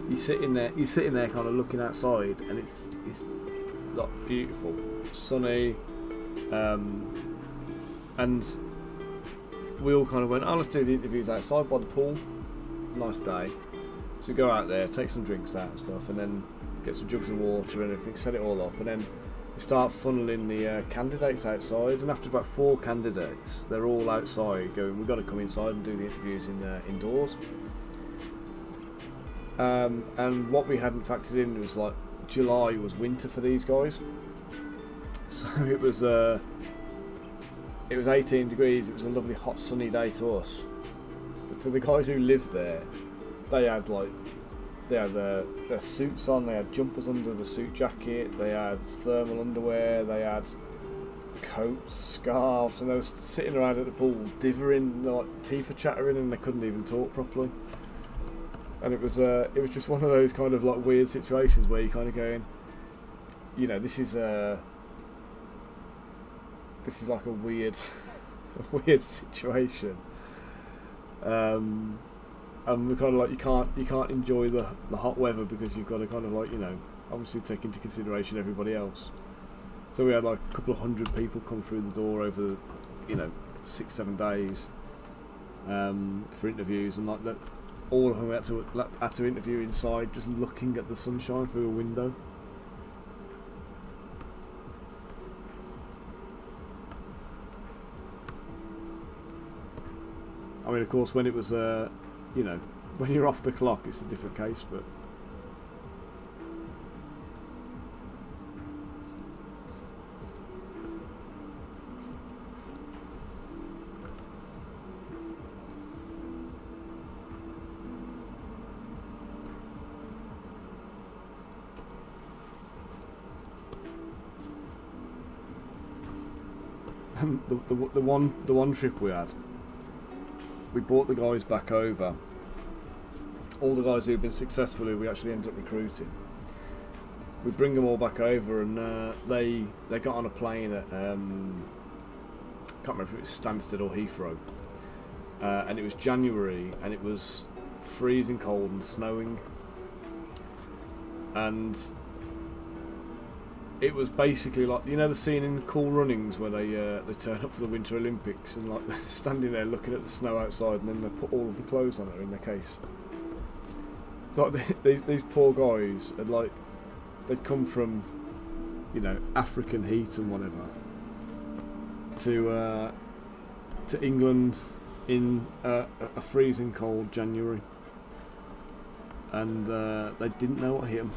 Speaker 1: You're sitting there kind of looking outside, and it's like beautiful, sunny, and we all kind of went, oh, let's do the interviews outside by the pool, nice day. So we go out there, take some drinks out and stuff, and then get some jugs of water and everything, set it all up, and then we start funneling the candidates outside, and after about 4 candidates, they're all outside going, we've got to come inside and do the interviews indoors. And what we hadn't factored in was like July was winter for these guys, so it was 18 degrees. It was a lovely hot sunny day to us, but to the guys who lived there, they had like their suits on, they had jumpers under the suit jacket, they had thermal underwear, they had coats, scarves, and they were sitting around at the pool divering, like teeth were chattering, and they couldn't even talk properly. And it was just one of those kind of like weird situations where you're kind of going, you know, this is like a weird a weird situation. And we're kind of like, you can't enjoy the hot weather because you've got to kind of like, you know, obviously take into consideration everybody else. So we had like a couple of hundred people come through the door over, you know, 6-7 days for interviews, and like that, all of them had to interview inside, just looking at the sunshine through a window. I mean, of course, when it was, you know, when you're off the clock, it's a different case, but. The one trip we had, we brought the guys back over. All the guys who had been successful, who we actually ended up recruiting. We bring them all back over, and they got on a plane at I can't remember if it was Stansted or Heathrow, and it was January, and it was freezing cold and snowing, and it was basically like, you know, the scene in Cool Runnings where they turn up for the Winter Olympics, and like they're standing there looking at the snow outside, and then they put all of the clothes on her in their case. So like these poor guys had like, they'd come from, you know, African heat and whatever to England in a freezing cold January, and they didn't know what hit them.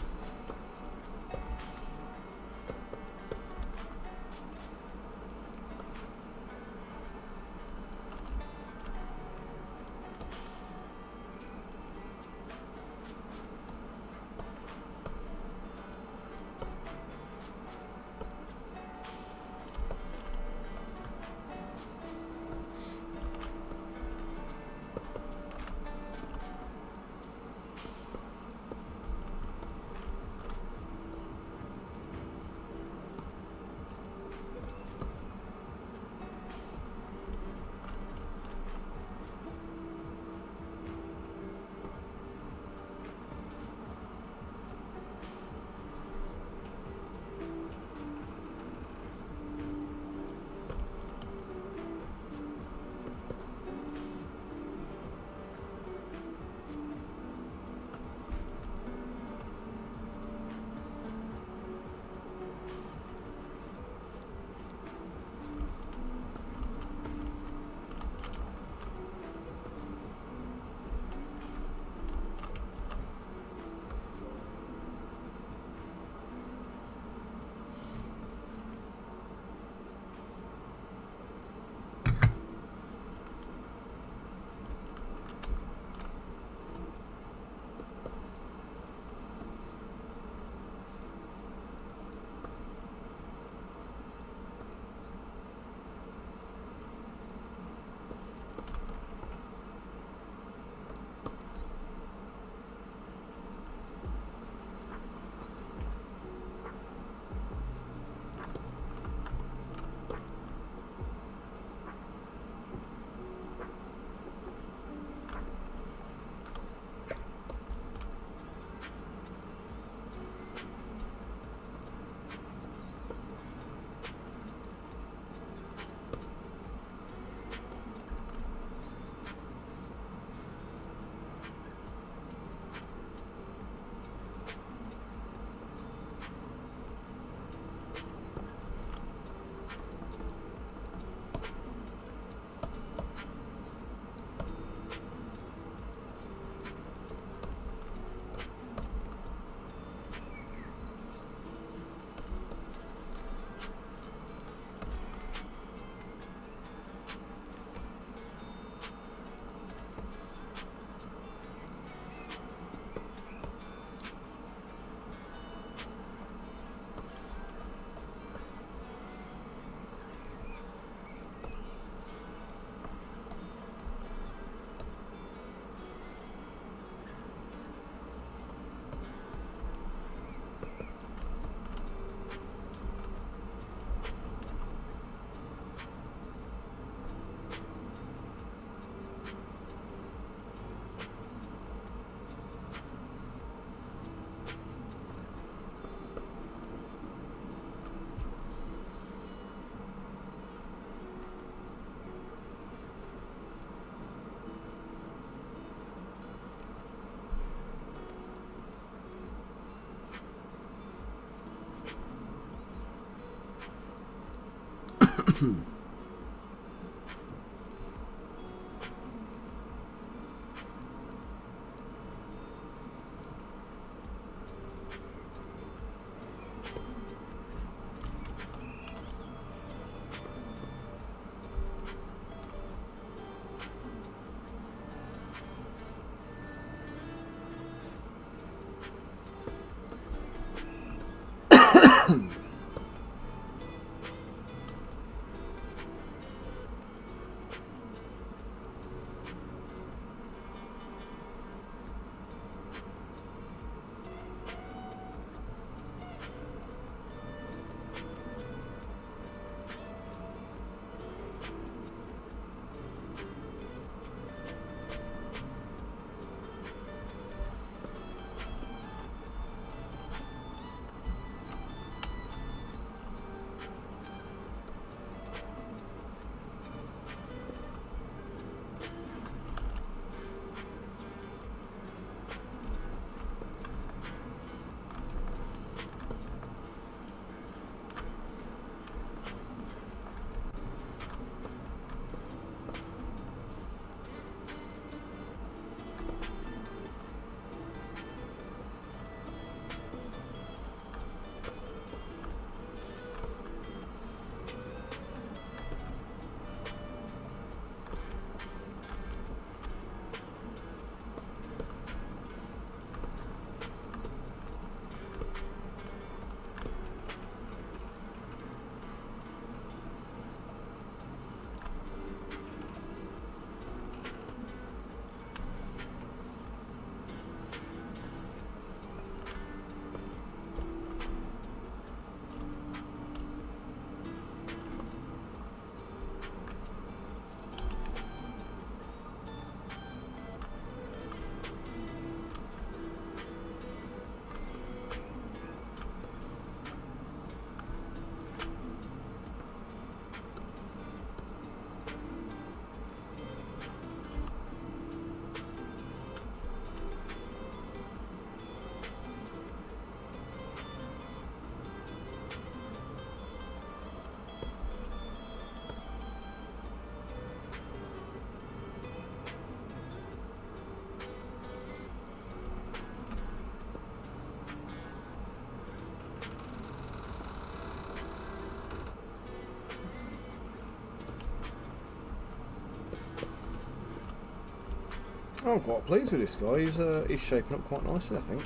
Speaker 1: I'm quite pleased with this guy. He's shaping up quite nicely, I think.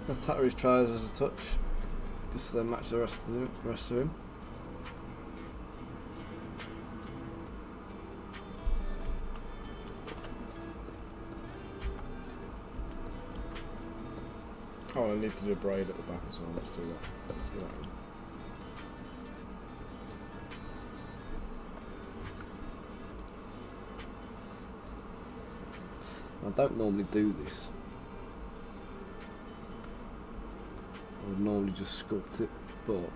Speaker 1: I'll tatter his trousers a touch, just so they match the rest of him. Oh, I need to do a braid at the back as well. Let's do that. Let's get that in. I don't normally do this. I would normally just sculpt it, but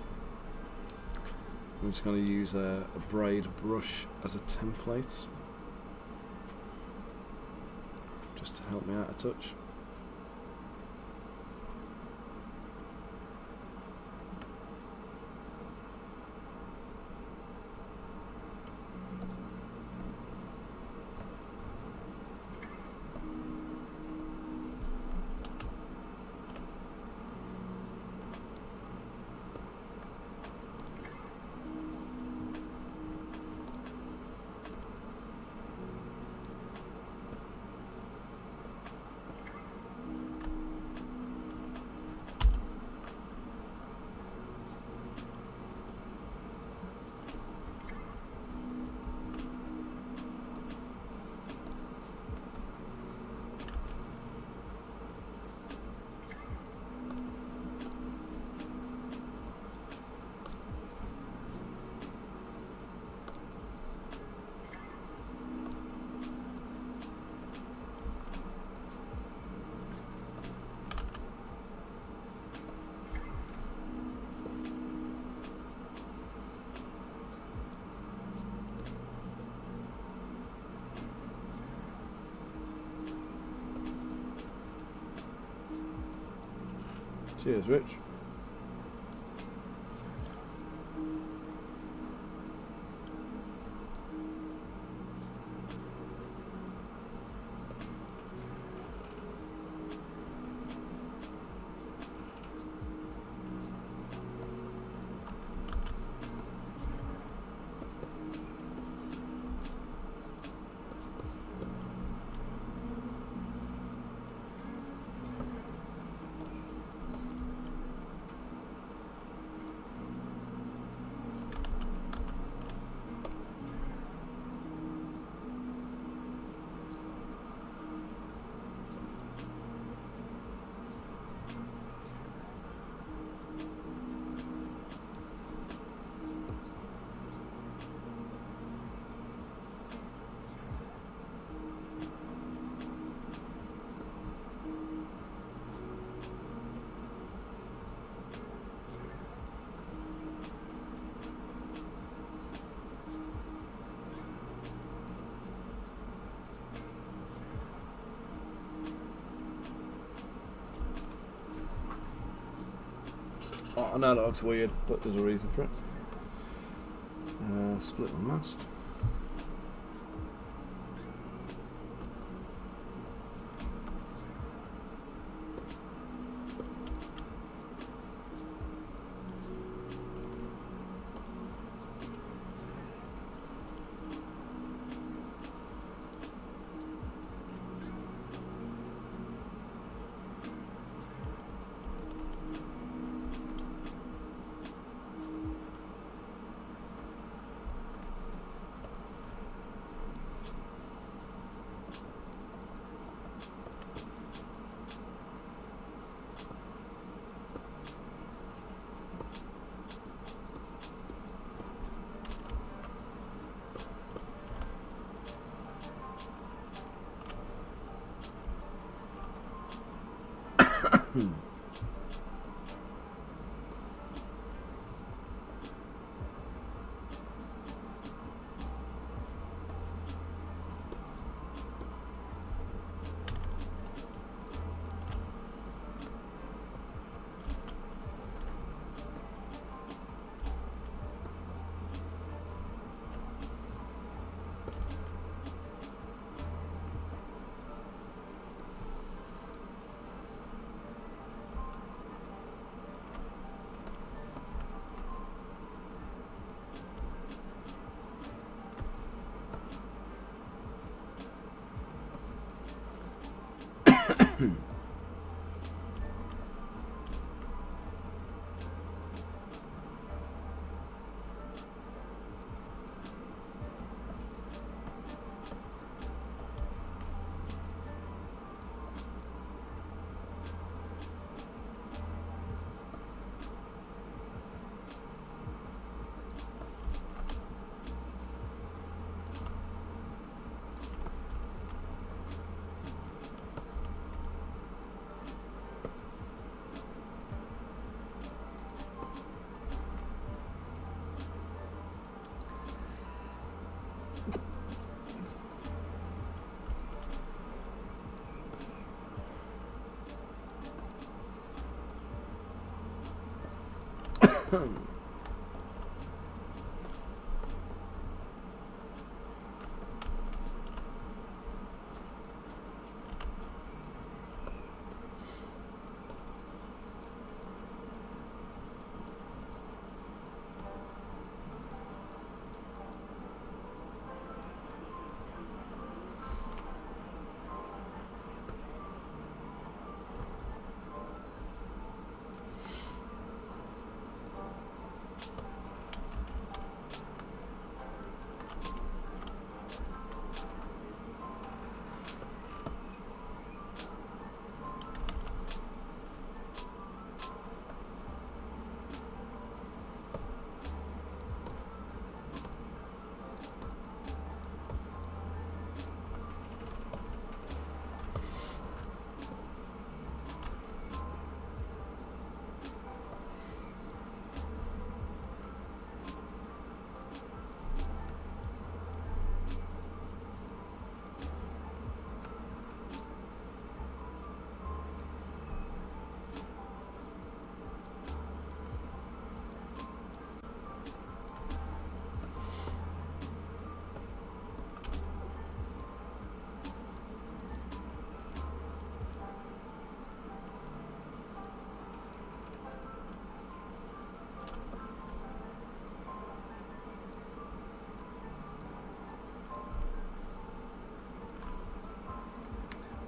Speaker 1: I'm just going to use a braid brush as a template, just to help me out a touch. Cheers, Rich. Oh, I know that looks weird, but there's a reason for it. Split the mast.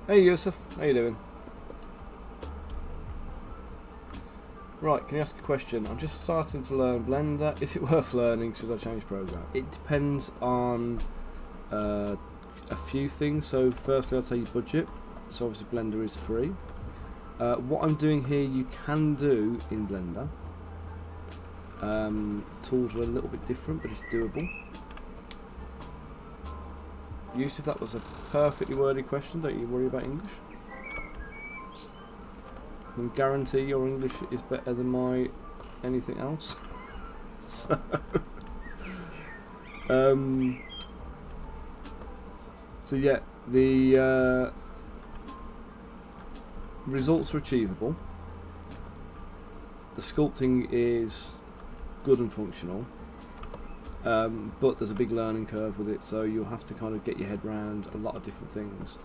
Speaker 1: Hey Yusuf, how you doing? Right, can you ask a question? I'm just starting to learn Blender. Is it worth learning? Should I change program? It depends on a few things. So firstly, I'd say your budget. So obviously Blender is free. What I'm doing here, you can do in Blender. The tools are a little bit different, but it's doable. Yusuf, that was a perfectly worded question. Don't you worry about English. I can guarantee your English is better than my anything else. So, so yeah, the results are achievable. The sculpting is good and functional, but there's a big learning curve with it, so you'll have to kind of get your head around a lot of different things.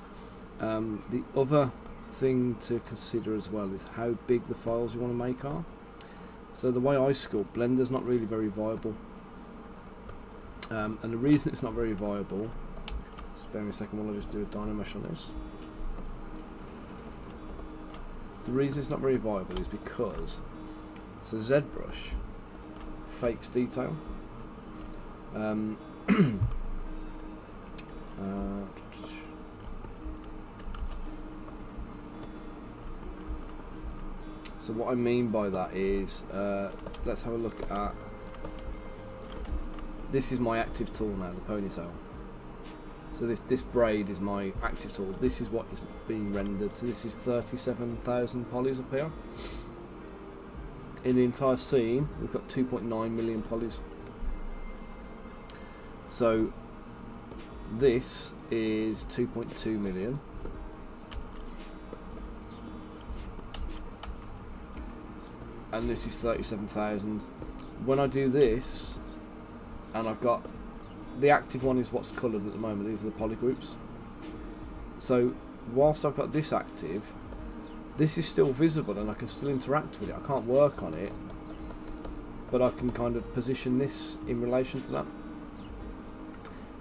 Speaker 1: The other thing to consider as well is how big the files you want to make are. So the way I sculpt, Blender's not really very viable, and the reason it's not very viable, just bear me a second while I just do a Dynamesh on this. The reason it's not very viable is because so Zbrush fakes detail. So what I mean by that is, let's have a look at, this is my active tool now, the ponytail. So this braid is my active tool. This is what is being rendered. So this is 37,000 polys up here. In the entire scene, we've got 2.9 million polys. So this is 2.2 million. And this is 37,000. When I do this, and I've got the active one is what's coloured at the moment. These are the poly groups. So whilst I've got this active, this is still visible and I can still interact with it. I can't work on it, but I can kind of position this in relation to that.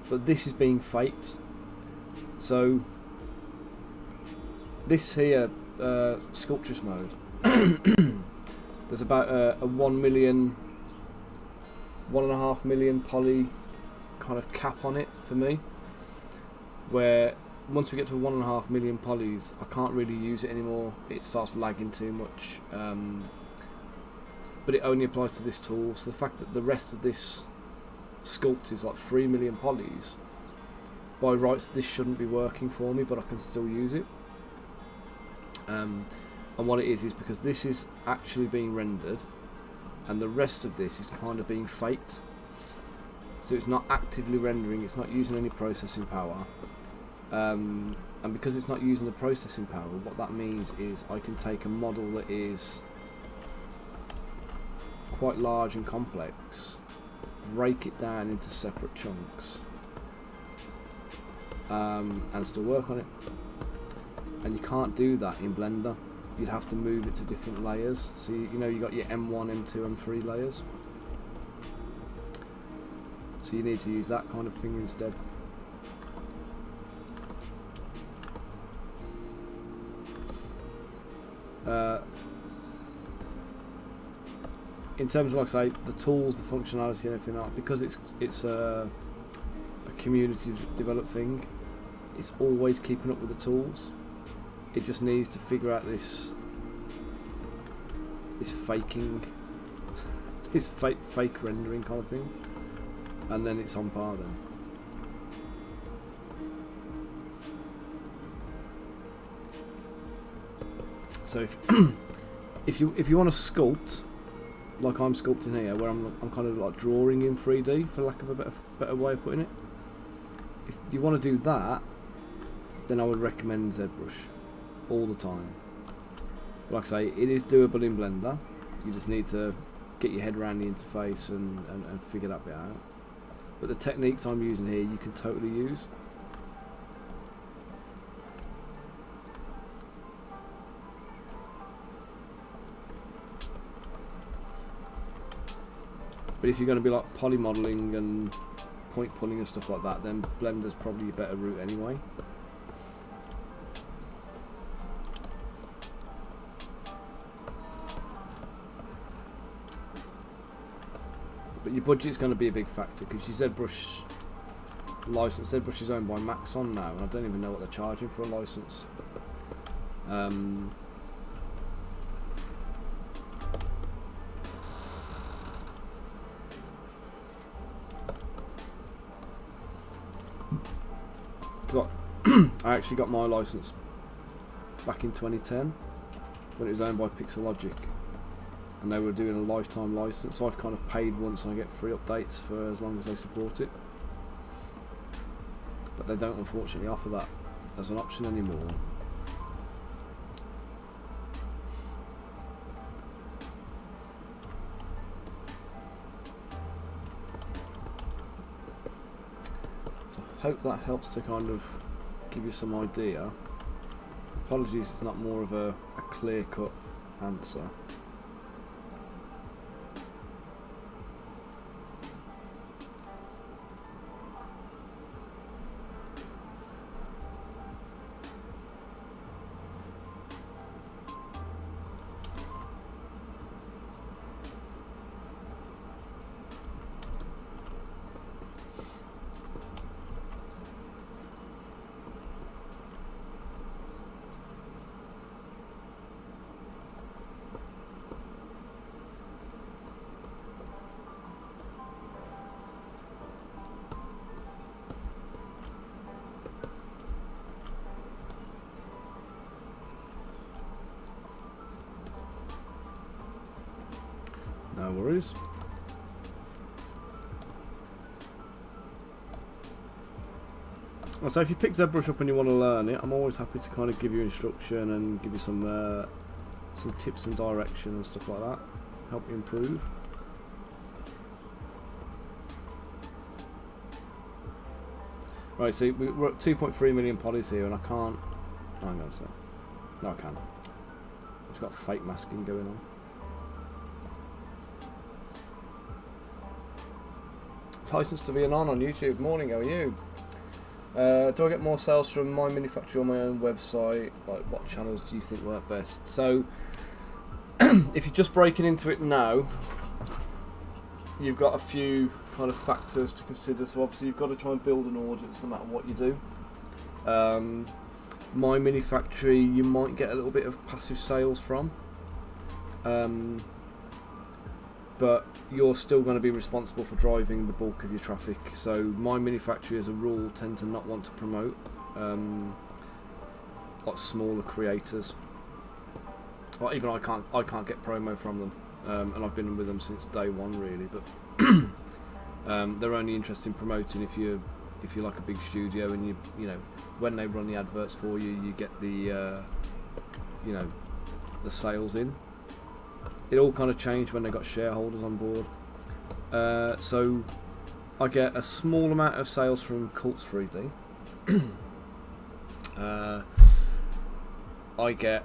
Speaker 1: But this is being faked. So this here, sculptress mode, there's about a 1 million, 1.5 million poly kind of cap on it for me, where once we get to 1.5 million polys, I can't really use it anymore. It starts lagging too much, but it only applies to this tool. So the fact that the rest of this sculpt is like 3 million polys, by rights this shouldn't be working for me, but I can still use it. And what it is because this is actually being rendered and the rest of this is kind of being faked. So it's not actively rendering, it's not using any processing power. And because it's not using the processing power, what that means is I can take a model that is quite large and complex, break it down into separate chunks, and still work on it. And you can't do that in Blender. You'd have to move it to different layers. So you know you got your M1, M2, M3 layers. So you need to use that kind of thing instead. In terms of, like I say, the tools, the functionality and everything like, because it's a community developed thing, it's always keeping up with the tools. It just needs to figure out this faking, this fake rendering kind of thing, and then it's on par then. So if you want to sculpt, like I'm sculpting here, where I'm kind of like drawing in 3D, for lack of a better way of putting it. If you want to do that, then I would recommend Zbrush all the time. Like I say, it is doable in Blender. You just need to get your head around the interface and figure that bit out. But the techniques I'm using here, you can totally use. But if you're going to be like poly modelling and point pulling and stuff like that, then Blender's probably a better route anyway. But your budget's going to be a big factor, because your Zbrush license, Zbrush is owned by Maxon now, and I don't even know what they're charging for a license. I actually got my license back in 2010 when it was owned by Pixelogic, and they were doing a lifetime license, so I've kind of paid once and I get free updates for as long as they support it. But they don't unfortunately offer that as an option anymore. So I hope that helps to kind of give you some idea. Apologies, it's not more of a clear-cut answer. No worries. So if you pick Zbrush up and you want to learn it, I'm always happy to kind of give you instruction and give you some tips and direction and stuff like that. Help you improve. Right, see, we're at 2.3 million polys here, and I can't. Oh, hang on a sec. No, I can. It's got fake masking going on. Licensed to be an on YouTube. Morning, how are you? Do I get more sales from my manufacturer or my own website? Like, what channels do you think work best? So, if you're just breaking into it now, you've got a few kind of factors to consider. So obviously you've got to try and build an audience no matter what you do. My mini factory, you might get a little bit of passive sales from, but you're still going to be responsible for driving the bulk of your traffic. So my mini factory, as a rule, tend to not want to promote like smaller creators. Well, even I can't get promo from them, and I've been with them since day one, really. But they're only interested in promoting if you're like a big studio, and you know when they run the adverts for you, you get the the sales in. It all kind of changed when they got shareholders on board. So I get a small amount of sales from Cults 3D. I get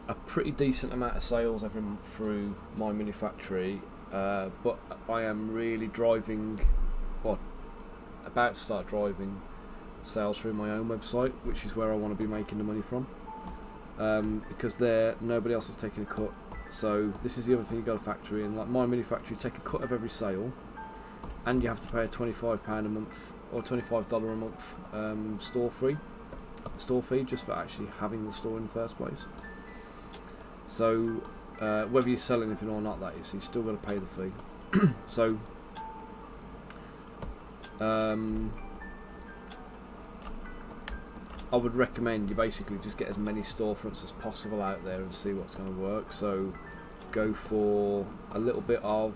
Speaker 1: a pretty decent amount of sales every month through my mini factory, but I am really about to start driving sales through my own website, which is where I want to be making the money from, because there nobody else is taking a cut. So this is the other thing you got to factor in. Like my mini factory, take a cut of every sale, and you have to pay a £25 a month or $25 a month store fee just for actually having the store in the first place. So whether you sell anything or not, that is, you still got to pay the fee. So I would recommend you basically just get as many storefronts as possible out there and see what's going to work. So go for a little bit of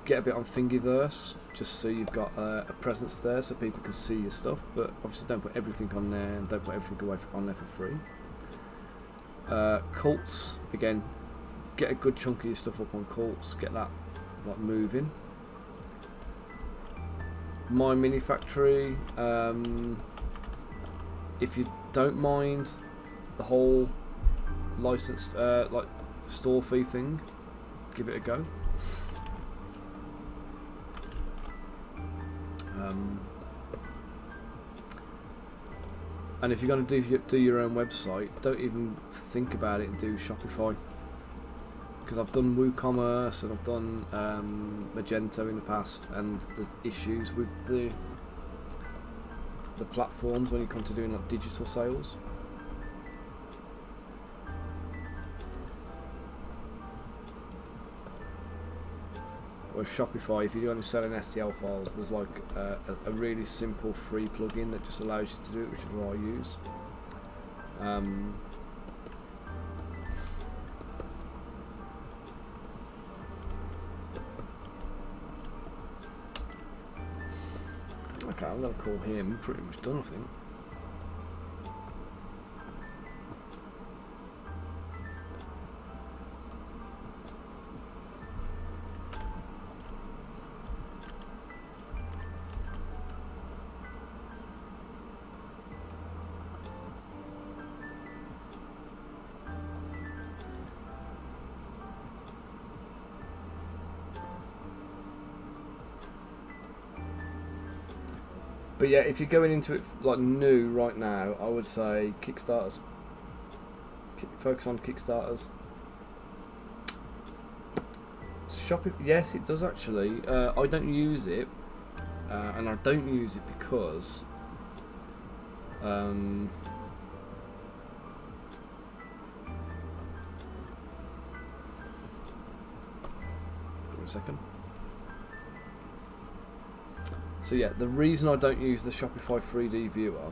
Speaker 1: get a bit on Thingiverse, just so you've got a presence there so people can see your stuff, but obviously don't put everything on there, and don't put everything on there for free. Cults, again, get a good chunk of your stuff up on Cults, get that like moving. My mini factory, if you don't mind the whole license like store fee thing, give it a go. And if you're going to do your own website, don't even think about it and do Shopify, because I've done WooCommerce and I've done Magento in the past, and there's issues with the platforms when you come to doing like digital sales. With Shopify, if you're only selling STL files, there's like a really simple free plugin that just allows you to do it, which is what I use. Okay, I'm going to call him pretty much done, I think. But yeah, if you're going into it like new right now, I would say Kickstarters. Focus on Kickstarters. Shopping, yes, it does actually. I don't use it, and I don't use it because give me a second. So yeah, the reason I don't use the Shopify 3D viewer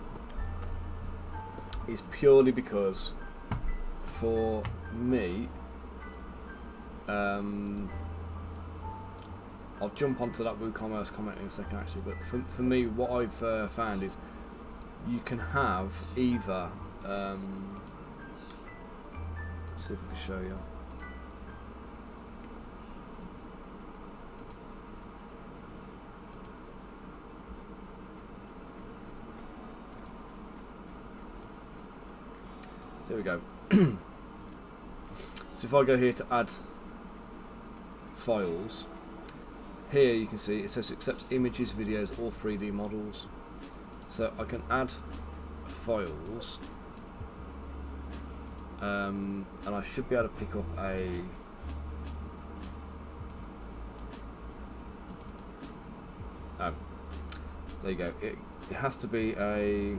Speaker 1: is purely because, for me, I'll jump onto that WooCommerce comment in a second actually, but for me what I've found is you can have either, let's see if I can show you. There we go. So if I go here to add files, here you can see it says accepts images, videos or 3D models. So I can add files, and I should be able to pick up a so there you go. It has to be a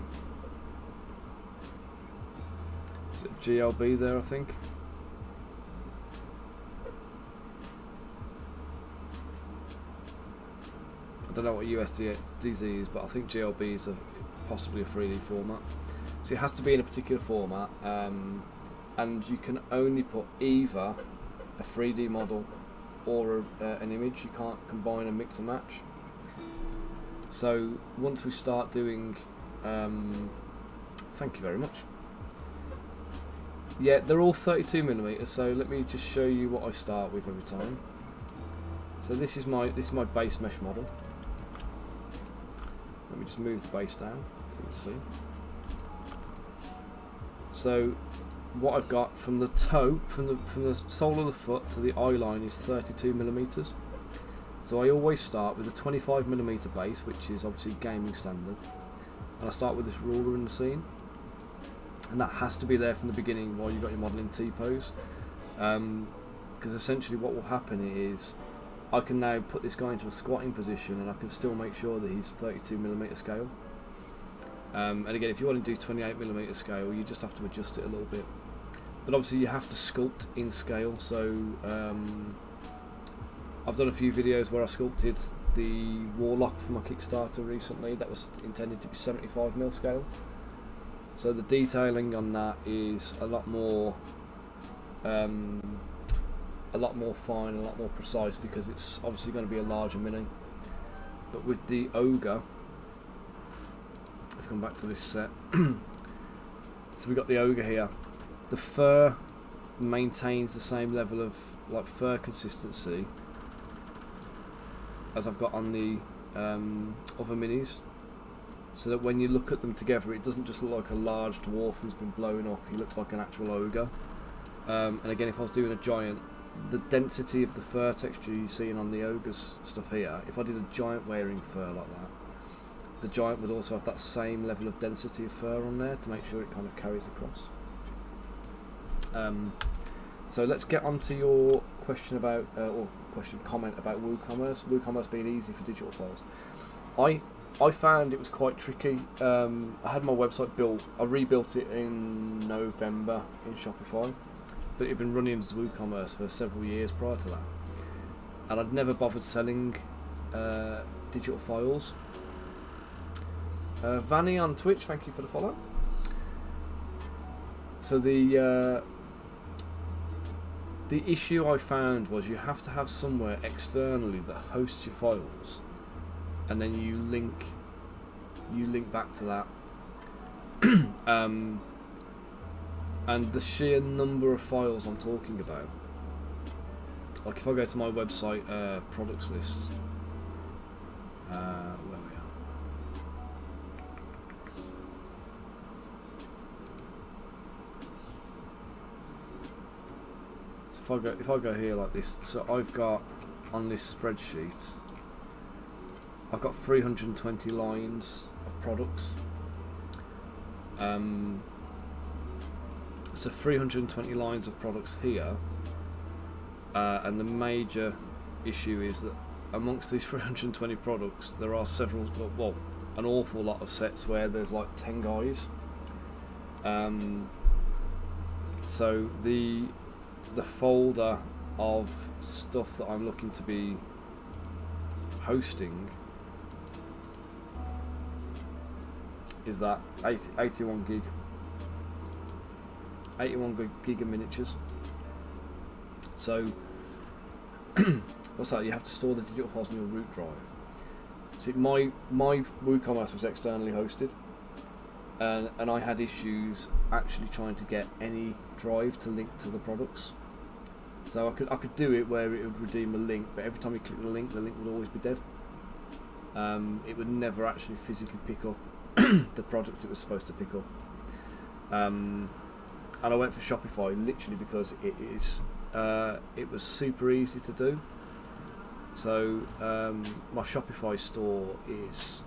Speaker 1: GLB there, I think. I don't know what USDZ is, but I think GLB is possibly a 3D format. So it has to be in a particular format, and you can only put either a 3D model or an image. You can't combine and mix and match. So once we start doing, thank you very much. Yeah, they're all 32mm, so let me just show you what I start with every time. So this is my base mesh model. Let me just move the base down so you can see. So what I've got from the toe, from the sole of the foot to the eye line is 32mm. So I always start with a 25mm base, which is obviously gaming standard, and I start with this ruler in the scene. And that has to be there from the beginning while you've got your model in T-pose, because essentially what will happen is I can now put this guy into a squatting position and I can still make sure that he's 32mm scale. And again, if you want to do 28mm scale, you just have to adjust it a little bit. But obviously you have to sculpt in scale, so I've done a few videos where I sculpted the Warlock for my Kickstarter recently. That was intended to be 75mm scale. So the detailing on that is a lot more fine, a lot more precise, because it's obviously going to be a larger mini. But with the Ogre, let's come back to this set. So we got the Ogre here. The fur maintains the same level of like fur consistency as I've got on the other minis. So that when you look at them together, it doesn't just look like a large dwarf who's been blown up. He looks like an actual ogre. And again, if I was doing a giant, the density of the fur texture you're seeing on the ogre's stuff here, if I did a giant wearing fur like that, the giant would also have that same level of density of fur on there to make sure it kind of carries across. So let's get on to your question about, comment about WooCommerce. WooCommerce being easy for digital files. I found it was quite tricky. I had my website built. I rebuilt it in November in Shopify, but it had been running as WooCommerce for several years prior to that, and I'd never bothered selling digital files. Vanny on Twitch, thank you for the follow. So the issue I found was you have to have somewhere externally that hosts your files, and then you link back to that. And the sheer number of files I'm talking about, like if I go to my website products list, where we are. If I go here like this, so I've got on this spreadsheet, I've got 320 lines of products. So 320 lines of products here, and the major issue is that amongst these 320 products, there are an awful lot of sets where there's like 10 guys. So the folder of stuff that I'm looking to be hosting is that 81 gig of miniatures. So what's that? You have to store the digital files in your root drive. See, my WooCommerce was externally hosted, and I had issues actually trying to get any drive to link to the products. So I could do it where it would redeem a link, but every time you click the link would always be dead. It would never actually physically pick up the product it was supposed to pick up. And I went for Shopify literally because it was super easy to do. So my Shopify store is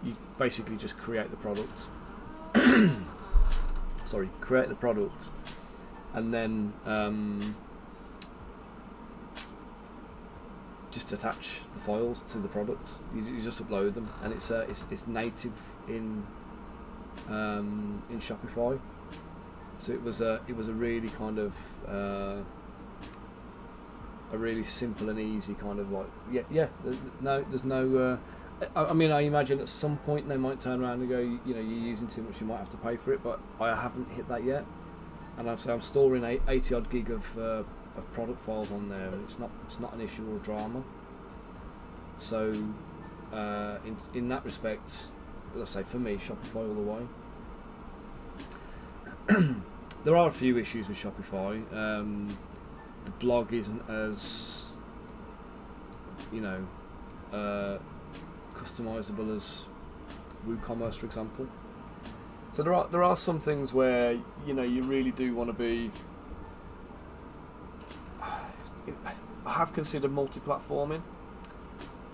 Speaker 1: you basically just create the product. Create the product, and then just attach the files to the product. You just upload them, and it's native in Shopify. So it was a really kind of a really simple and easy kind of like there's no. I mean, I imagine at some point they might turn around and go, you're using too much, you might have to pay for it, but I haven't hit that yet. And I'm storing 80 odd gig of product files on there, and it's not an issue or a drama. So in that respect, let's say for me, Shopify all the way. There are a few issues with Shopify. The blog isn't as customizable as WooCommerce, for example. So there are some things where you really do want to be. I have considered multi-platforming,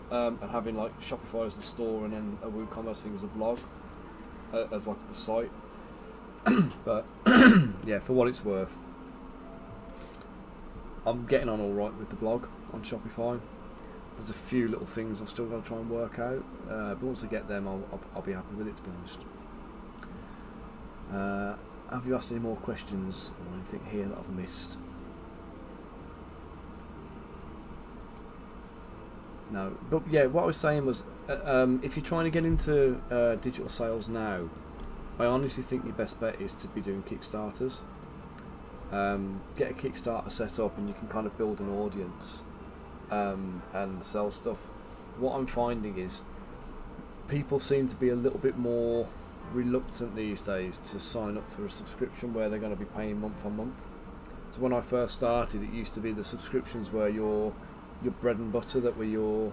Speaker 1: and having like Shopify as the store and then a WooCommerce thing as a blog, as like the site. But yeah, for what it's worth, I'm getting on all right with the blog on Shopify. There's a few little things I've still got to try and work out, but once I get them, I'll be happy with it, to be honest. Have you asked any more questions or anything here that I've missed? No, but yeah, what I was saying was, if you're trying to get into digital sales now, I honestly think your best bet is to be doing Kickstarters. Get a Kickstarter set up and you can kind of build an audience and sell stuff. What I'm finding is people seem to be a little bit more reluctant these days to sign up for a subscription where they're going to be paying month on month. So when I first started, it used to be the subscriptions were your bread and butter, that were your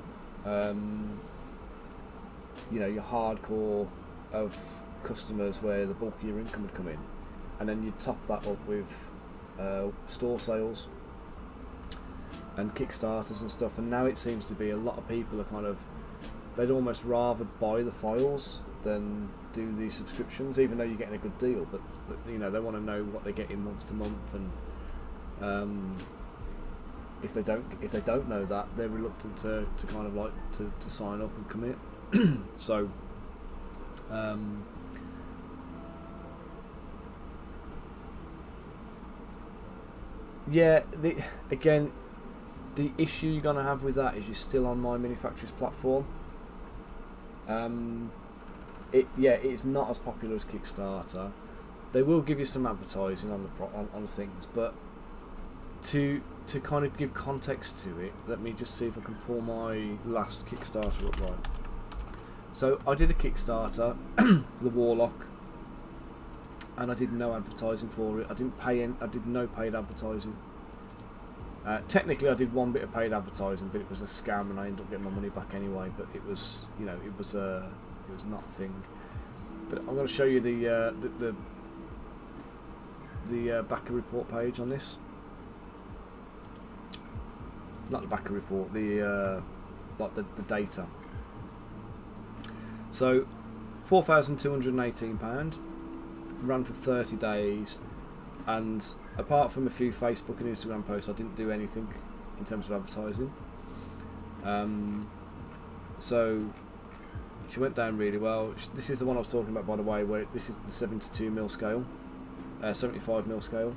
Speaker 1: your hardcore of customers where the bulk of your income would come in, and then you'd top that up with store sales and Kickstarters and stuff. And now it seems to be a lot of people are kind of, they'd almost rather buy the files than do the subscriptions, even though you're getting a good deal. But you know, they want to know what they're getting month to month, and if they don't know that, they're reluctant to kind of like to sign up and commit. So yeah, again, the issue you're going to have with that is you're still on My Manufacturer's platform. It's not as popular as Kickstarter. They will give you some advertising on the things, but to kind of give context to it, let me just see if I can pull my last Kickstarter up right. So I did a Kickstarter for the Warlock, and I did no advertising for it. I did no paid advertising. Technically, I did one bit of paid advertising, but it was a scam, and I ended up getting my money back anyway. But it was, you know, it was not a thing. But I'm going to show you the backer report page on this. Not the backer report, like the data. So, £4,218, ran for 30 days, and apart from a few Facebook and Instagram posts, I didn't do anything in terms of advertising. So she went down really well. This is the one I was talking about, by the way, where this is the 72mm scale, 75mm scale.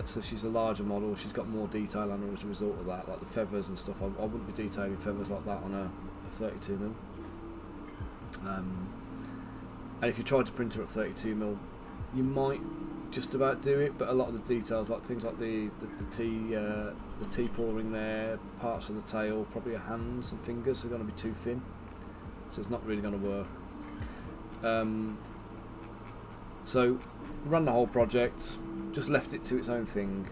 Speaker 1: So she's a larger model. She's got more detail on her as a result of that, like the feathers and stuff. I wouldn't be detailing feathers like that on a 32mm. And if you tried to print her at 32mm, you might just about do it, but a lot of the details, like things like the tea pouring there, parts of the tail, probably her hands and fingers are going to be too thin, so it's not really going to work. So ran the whole project, just left it to its own thing,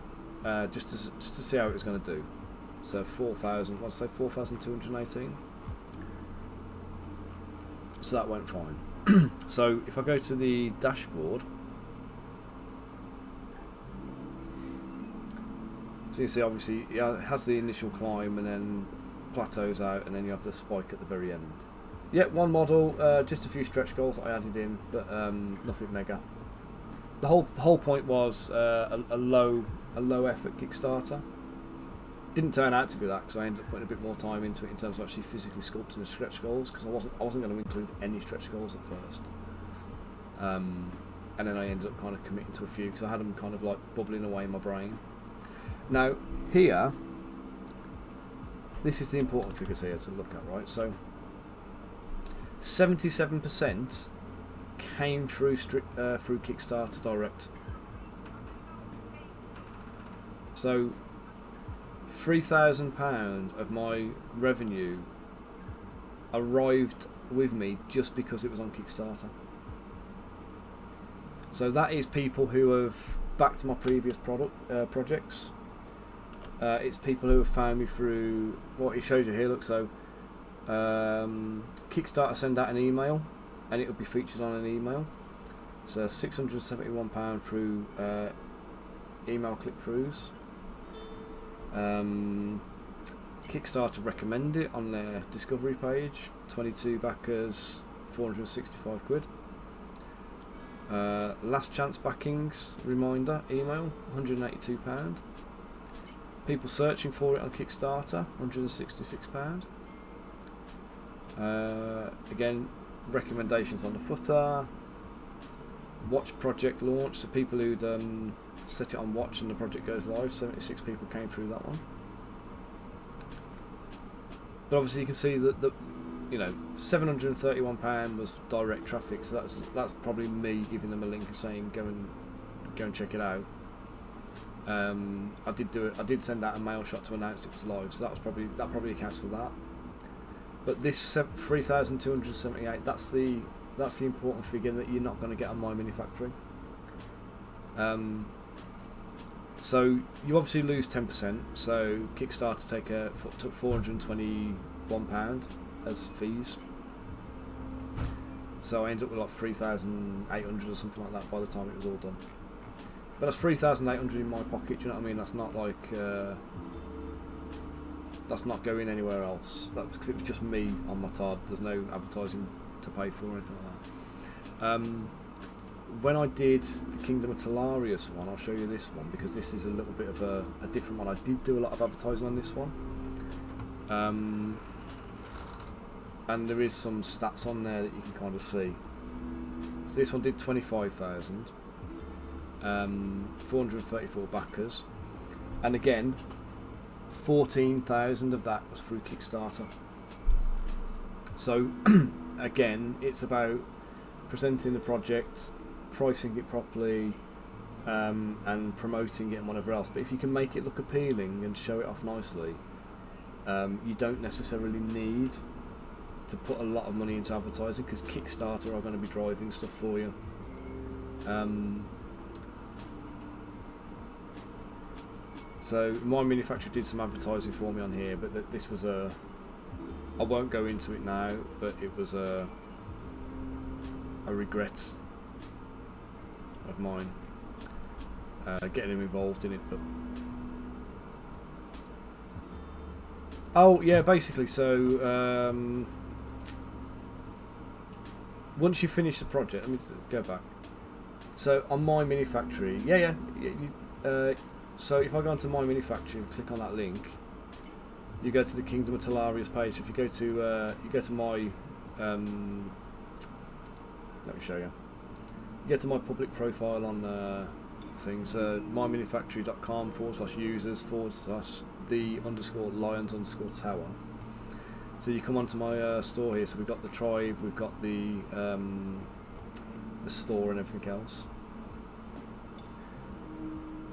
Speaker 1: just to see how it was going to do. So 4,218. So that went fine. So if I go to the dashboard, so you can see obviously it has the initial climb and then plateaus out, and then you have the spike at the very end. Yeah, one model, just a few stretch goals that I added in, but nothing mega. The whole point was a low effort Kickstarter. Didn't turn out to be that, because I ended up putting a bit more time into it in terms of actually physically sculpting the stretch goals, because I wasn't going to include any stretch goals at first. And then I ended up kind of committing to a few because I had them kind of like bubbling away in my brain. Now here, this is the important figures here to look at, right? So 77% came through Kickstarter Direct. So £3,000 of my revenue arrived with me just because it was on Kickstarter. So that is people who have backed my previous projects. It's people who have found me through what it shows you here. Look, so Kickstarter send out an email, and it will be featured on an email. So £671 through email click-throughs. Kickstarter recommend it on their discovery page. 22 backers, 465 quid. Last chance backings reminder email, £182. People searching for it on Kickstarter, £166. Again, recommendations on the footer. Watch project launch, so people who'd set it on watch and the project goes live, 76 people came through that one. But obviously you can see that you know, £731 was direct traffic, so that's probably me giving them a link and saying go and check it out. I did send out a mail shot to announce it was live, so that probably accounts for that. But this 3,278, that's the important figure that you're not going to get on My Manufacturing. So you obviously lose 10%. So Kickstarter took £421 as fees. So I ended up with like 3,800 or something like that by the time it was all done. But that's 3,800 in my pocket. Do you know what I mean? That's not like that's not going anywhere else. That's because it was just me on my card. There's no advertising to pay for or anything like that. When I did the Kingdom of Telarius one, I'll show you this one because this is a little bit of a different one. I did do a lot of advertising on this one, and there is some stats on there that you can kind of see. So this one did 25,000, 434 backers, and again 14,000 of that was through Kickstarter. So again, it's about presenting the project, pricing it properly, and promoting it and whatever else. But if you can make it look appealing and show it off nicely, you don't necessarily need to put a lot of money into advertising, because Kickstarter are going to be driving stuff for you. So my manufacturer did some advertising for me on here, but this was I won't go into it now, but it was a regret of mine getting him involved in it. But oh yeah, basically, so once you finish the project, let me go back. So on my manufacturer, so if I go onto my manufacturer and click on that link, you go to the Kingdom of Telarius page. If you go to my let me show you. You get to my public profile on things, mymanufactory.com/users/the_lions_tower. So you come onto my store here. So we've got the tribe, we've got the store and everything else.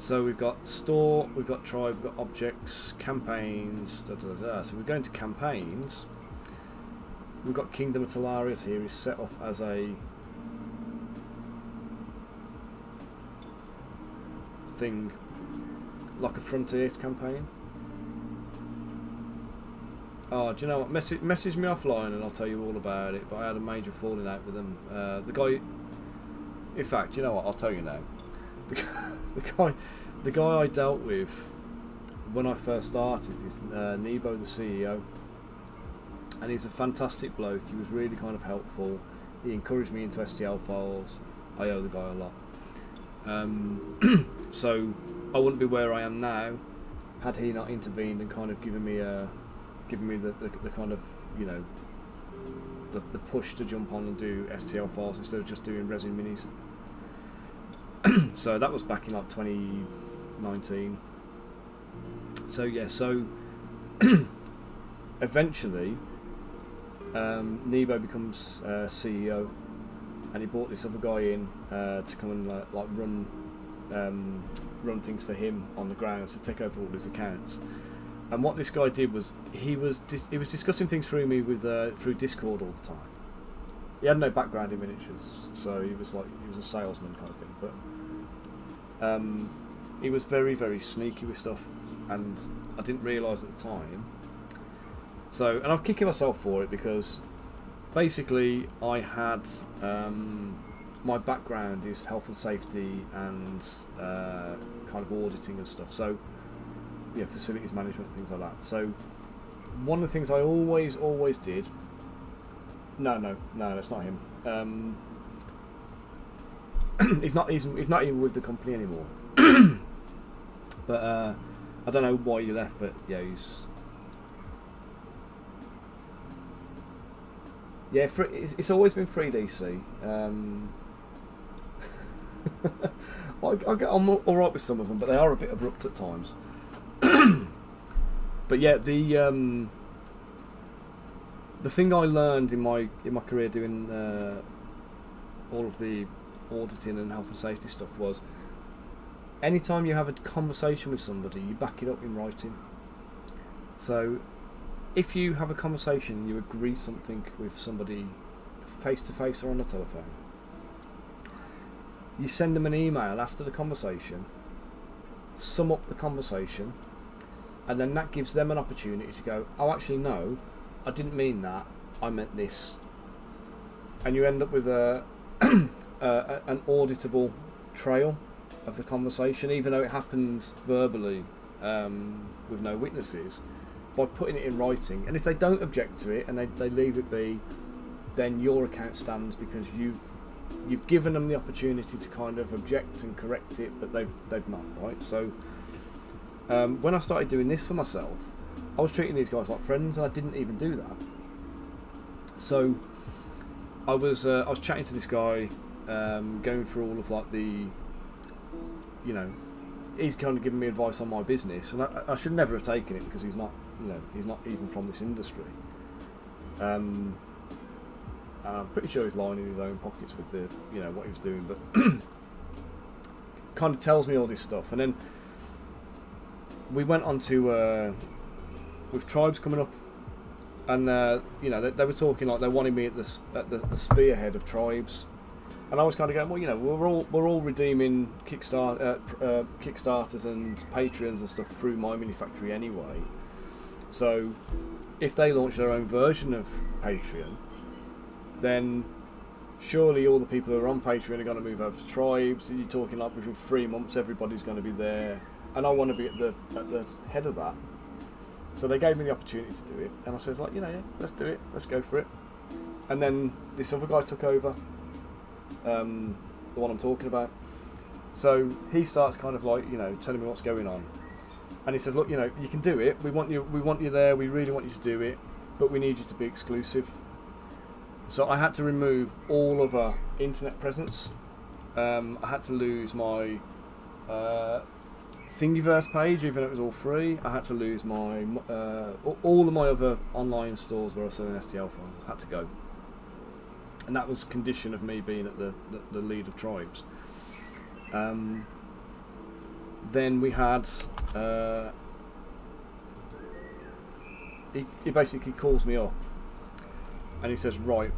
Speaker 1: So we've got store, we've got tribe, we've got objects, campaigns, So we're going to campaigns. We've got Kingdom of Telarius here is set up as a thing, like a Frontiers campaign. Oh, do you know what? Message me offline and I'll tell you all about it. But I had a major falling out with them. The guy, in fact, you know what? I'll tell you now. The guy I dealt with when I first started is Nebo, the CEO, and he's a fantastic bloke. He was really kind of helpful. He encouraged me into STL files. I owe the guy a lot. So I wouldn't be where I am now had he not intervened and kind of given me the kind of, you know, the push to jump on and do STL files instead of just doing resin minis. So that was back in like 2019. So yeah, so eventually Nebo becomes CEO, and he brought this other guy in to come and like run things for him on the ground, to take over all his accounts. And what this guy did was he was discussing things through me with through Discord all the time. He had no background in miniatures, so he was a salesman kind of thing. But he was very, very sneaky with stuff, and I didn't realise at the time. So, and I'm kicking myself for it because basically I had my background is health and safety and kind of auditing and stuff. So yeah, facilities management, things like that. So one of the things I always did. No, that's not him. He's not even with the company anymore. But I don't know why he left. But yeah, it's always been 3DC. I get on all right with some of them, but they are a bit abrupt at times. But yeah, the thing I learned in my career doing all of the auditing and health and safety stuff was, anytime you have a conversation with somebody, you back it up in writing. So if you have a conversation, you agree something with somebody face to face or on the telephone, you send them an email after the conversation, sum up the conversation, and then that gives them an opportunity to go, oh, actually no, I didn't mean that, I meant this. And you end up with an auditable trail of the conversation, even though it happens verbally with no witnesses, by putting it in writing. And if they don't object to it and they leave it be, then your account stands because you've given them the opportunity to kind of object and correct it, but they've not, right? So when I started doing this for myself, I was treating these guys like friends, and I didn't even do that. So I was chatting to this guy, going through all of like the, you know, he's kind of giving me advice on my business, and I should never have taken it because he's not even from this industry. And I'm pretty sure he's lying in his own pockets with the, you know, what he was doing, but kind of tells me all this stuff. And then we went on to with tribes coming up, and you know, they were talking like they wanted me at the spearhead of tribes, and I was kind of going, well, you know, we're all redeeming Kickstarters and Patreons and stuff through My Mini Factory anyway. So if they launch their own version of Patreon, then surely all the people who are on Patreon are going to move over to tribes. You're talking like within 3 months everybody's going to be there, and I want to be at the head of that. So they gave me the opportunity to do it, and I said, like, you know, yeah, let's do it, let's go for it. And then this other guy took over, the one I'm talking about. So he starts kind of like, you know, telling me what's going on, and he says, look, you know, you can do it. We want you there. We really want you to do it, but we need you to be exclusive. So I had to remove all of our internet presence. I had to lose my Thingiverse page, even though it was all free. I had to lose my all of my other online stores where I was selling STL files. Had to go, and that was a condition of me being at the lead of tribes. Then we had he basically calls me up, and he says, right,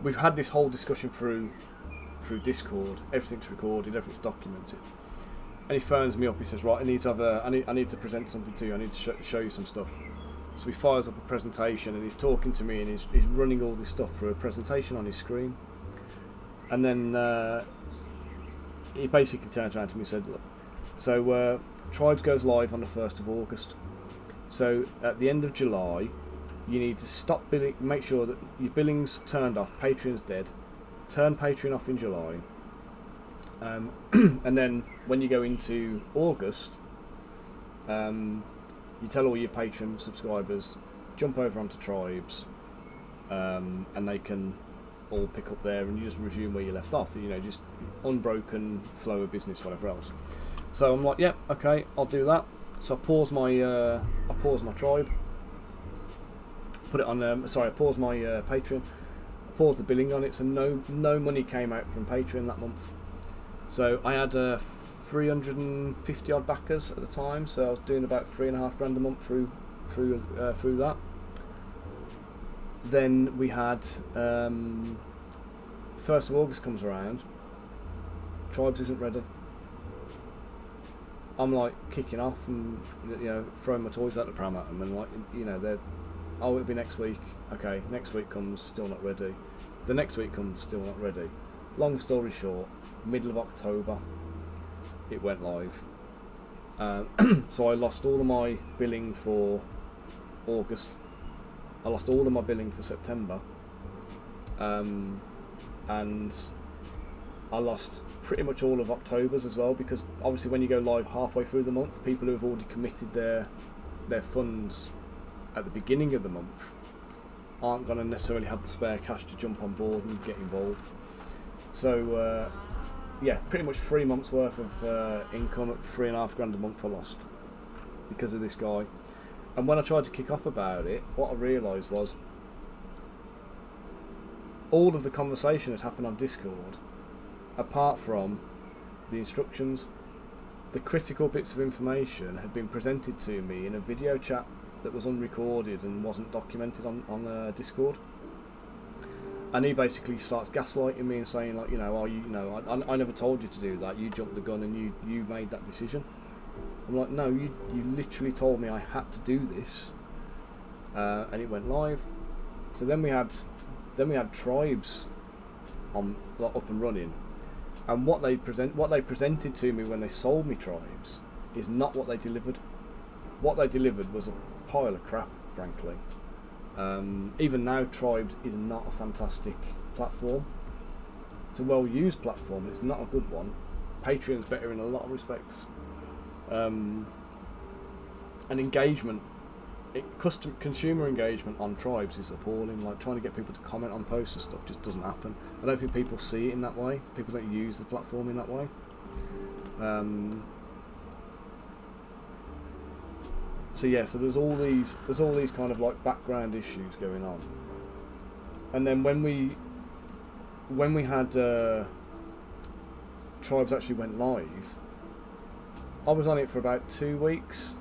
Speaker 1: we've had this whole discussion through Discord. Everything's recorded, everything's documented. And he phones me up. He says, right, I need to present something to you. I need to show you some stuff. So he fires up a presentation, and he's talking to me, and he's running all this stuff through a presentation on his screen. And then he basically turned around to me and said, look, so Tribes goes live on the 1st of August. So at the end of July, you need to stop billing, make sure that your billing's turned off, Patreon's dead, turn Patreon off in July. And then when you go into August, you tell all your Patreon subscribers, jump over onto Tribes, and they can all pick up there, and you just resume where you left off, you know, just unbroken flow of business, whatever else. So I'm like, yeah, okay, I'll do that. So I pause my tribe, put it on. I pause my Patreon, I pause the billing on it, so no money came out from Patreon that month. So I had 350 odd backers at the time, so I was doing about $3,500 a month through that. Then we had 1st of August comes around, Tribes isn't ready. I'm like kicking off and, you know, throwing my toys out the pram at them, and like, you know, it'll be next week. Okay, next week comes, still not ready. The next week comes, still not ready. Long story short, middle of October it went live. So I lost all of my billing for August, I lost all of my billing for September, and I lost pretty much all of October's as well, because obviously when you go live halfway through the month, people who have already committed their funds at the beginning of the month aren't going to necessarily have the spare cash to jump on board and get involved. So yeah, pretty much 3 months worth of income at $3,500 a month I lost because of this guy. And when I tried to kick off about it, what I realised was all of the conversation that happened on Discord, apart from the instructions, the critical bits of information had been presented to me in a video chat that was unrecorded and wasn't documented on Discord. And he basically starts gaslighting me and saying, like, you know, I never told you to do that. You jumped the gun and you made that decision. I'm like, no, you literally told me I had to do this, and it went live. So then we had Tribes on, like, up and running, and what they presented to me when they sold me Tribes is not what they delivered. What they delivered was a pile of crap, frankly. Even now, Tribes is not a fantastic platform. It's a well-used platform, but it's not a good one. Patreon's better in a lot of respects. And engagement, consumer engagement on Tribes is appalling. Like, trying to get people to comment on posts and stuff just doesn't happen. I don't think people see it in that way. People don't use the platform in that way. So there's all these kind of like background issues going on. And then when we had Tribes actually went live, I was on it for about 2 weeks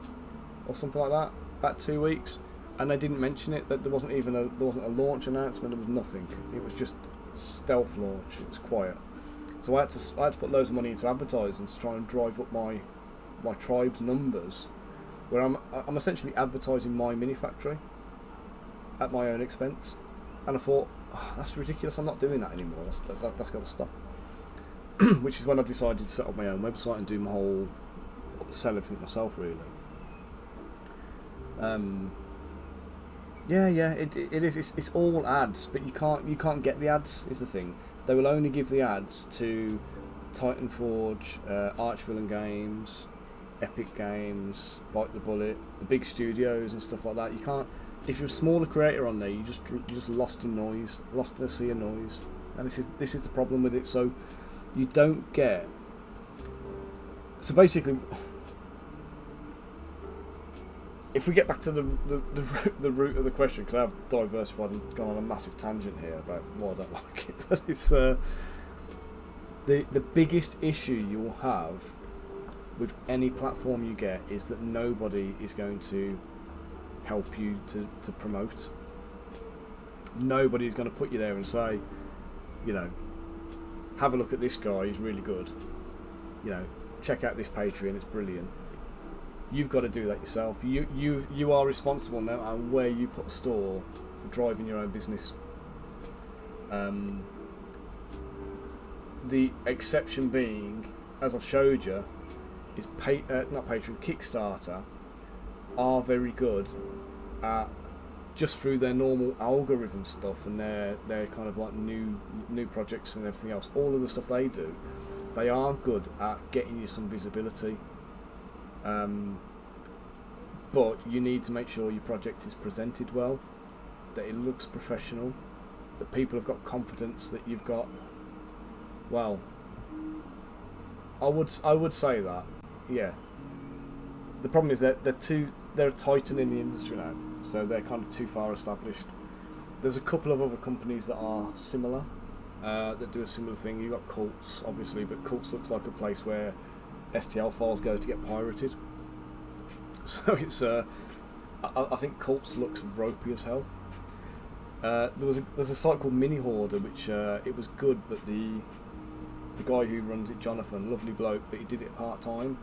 Speaker 1: or something like that. About 2 weeks, and they didn't mention it. That there wasn't a launch announcement. There was nothing. It was just stealth launch. It was quiet. So I had to put loads of money into advertising to try and drive up my Tribes numbers, where I'm essentially advertising my mini factory at my own expense. And I thought, that's ridiculous. I'm not doing that anymore. That's got to stop. Which is when I decided to set up my own website and do my whole sell everything myself, really. It is. It's all ads, but you can't get the ads. Is the thing. They will only give the ads to Titanforge, Archvillain Games, Epic Games, Bite the Bullet, the big studios and stuff like that. You can't. If you're a smaller creator on there, you're just lost in noise, lost in a sea of noise, and this is the problem with it. So you don't get. So basically, if we get back to the root of the question, because I have diversified and gone on a massive tangent here about why I don't like it, but it's the biggest issue you will have with any platform you get is that nobody is going to help you to promote. Nobody is going to put you there and say, have a look at this guy, he's really good. Check out this Patreon, it's brilliant. You've got to do that yourself. You are responsible now and where you put a store for driving your own business. The exception being, as I've showed you, is not Patreon, Kickstarter are very good at, just through their normal algorithm stuff and their kind of like new projects and everything else, all of the stuff they do, they are good at getting you some visibility. But you need to make sure your project is presented well, that it looks professional, that people have got confidence that you've got. Well, I would say that, yeah. The problem is that they're a titan in the industry now, so they're kind of too far established. There's a couple of other companies that are similar, that do a similar thing. You've got Cults, obviously, but Cults looks like a place where STL files go to get pirated. So it's I think Cults looks ropey as hell. There's a site called Mini Hoarder, which it was good, but the guy who runs it, Jonathan, lovely bloke, but he did it part time,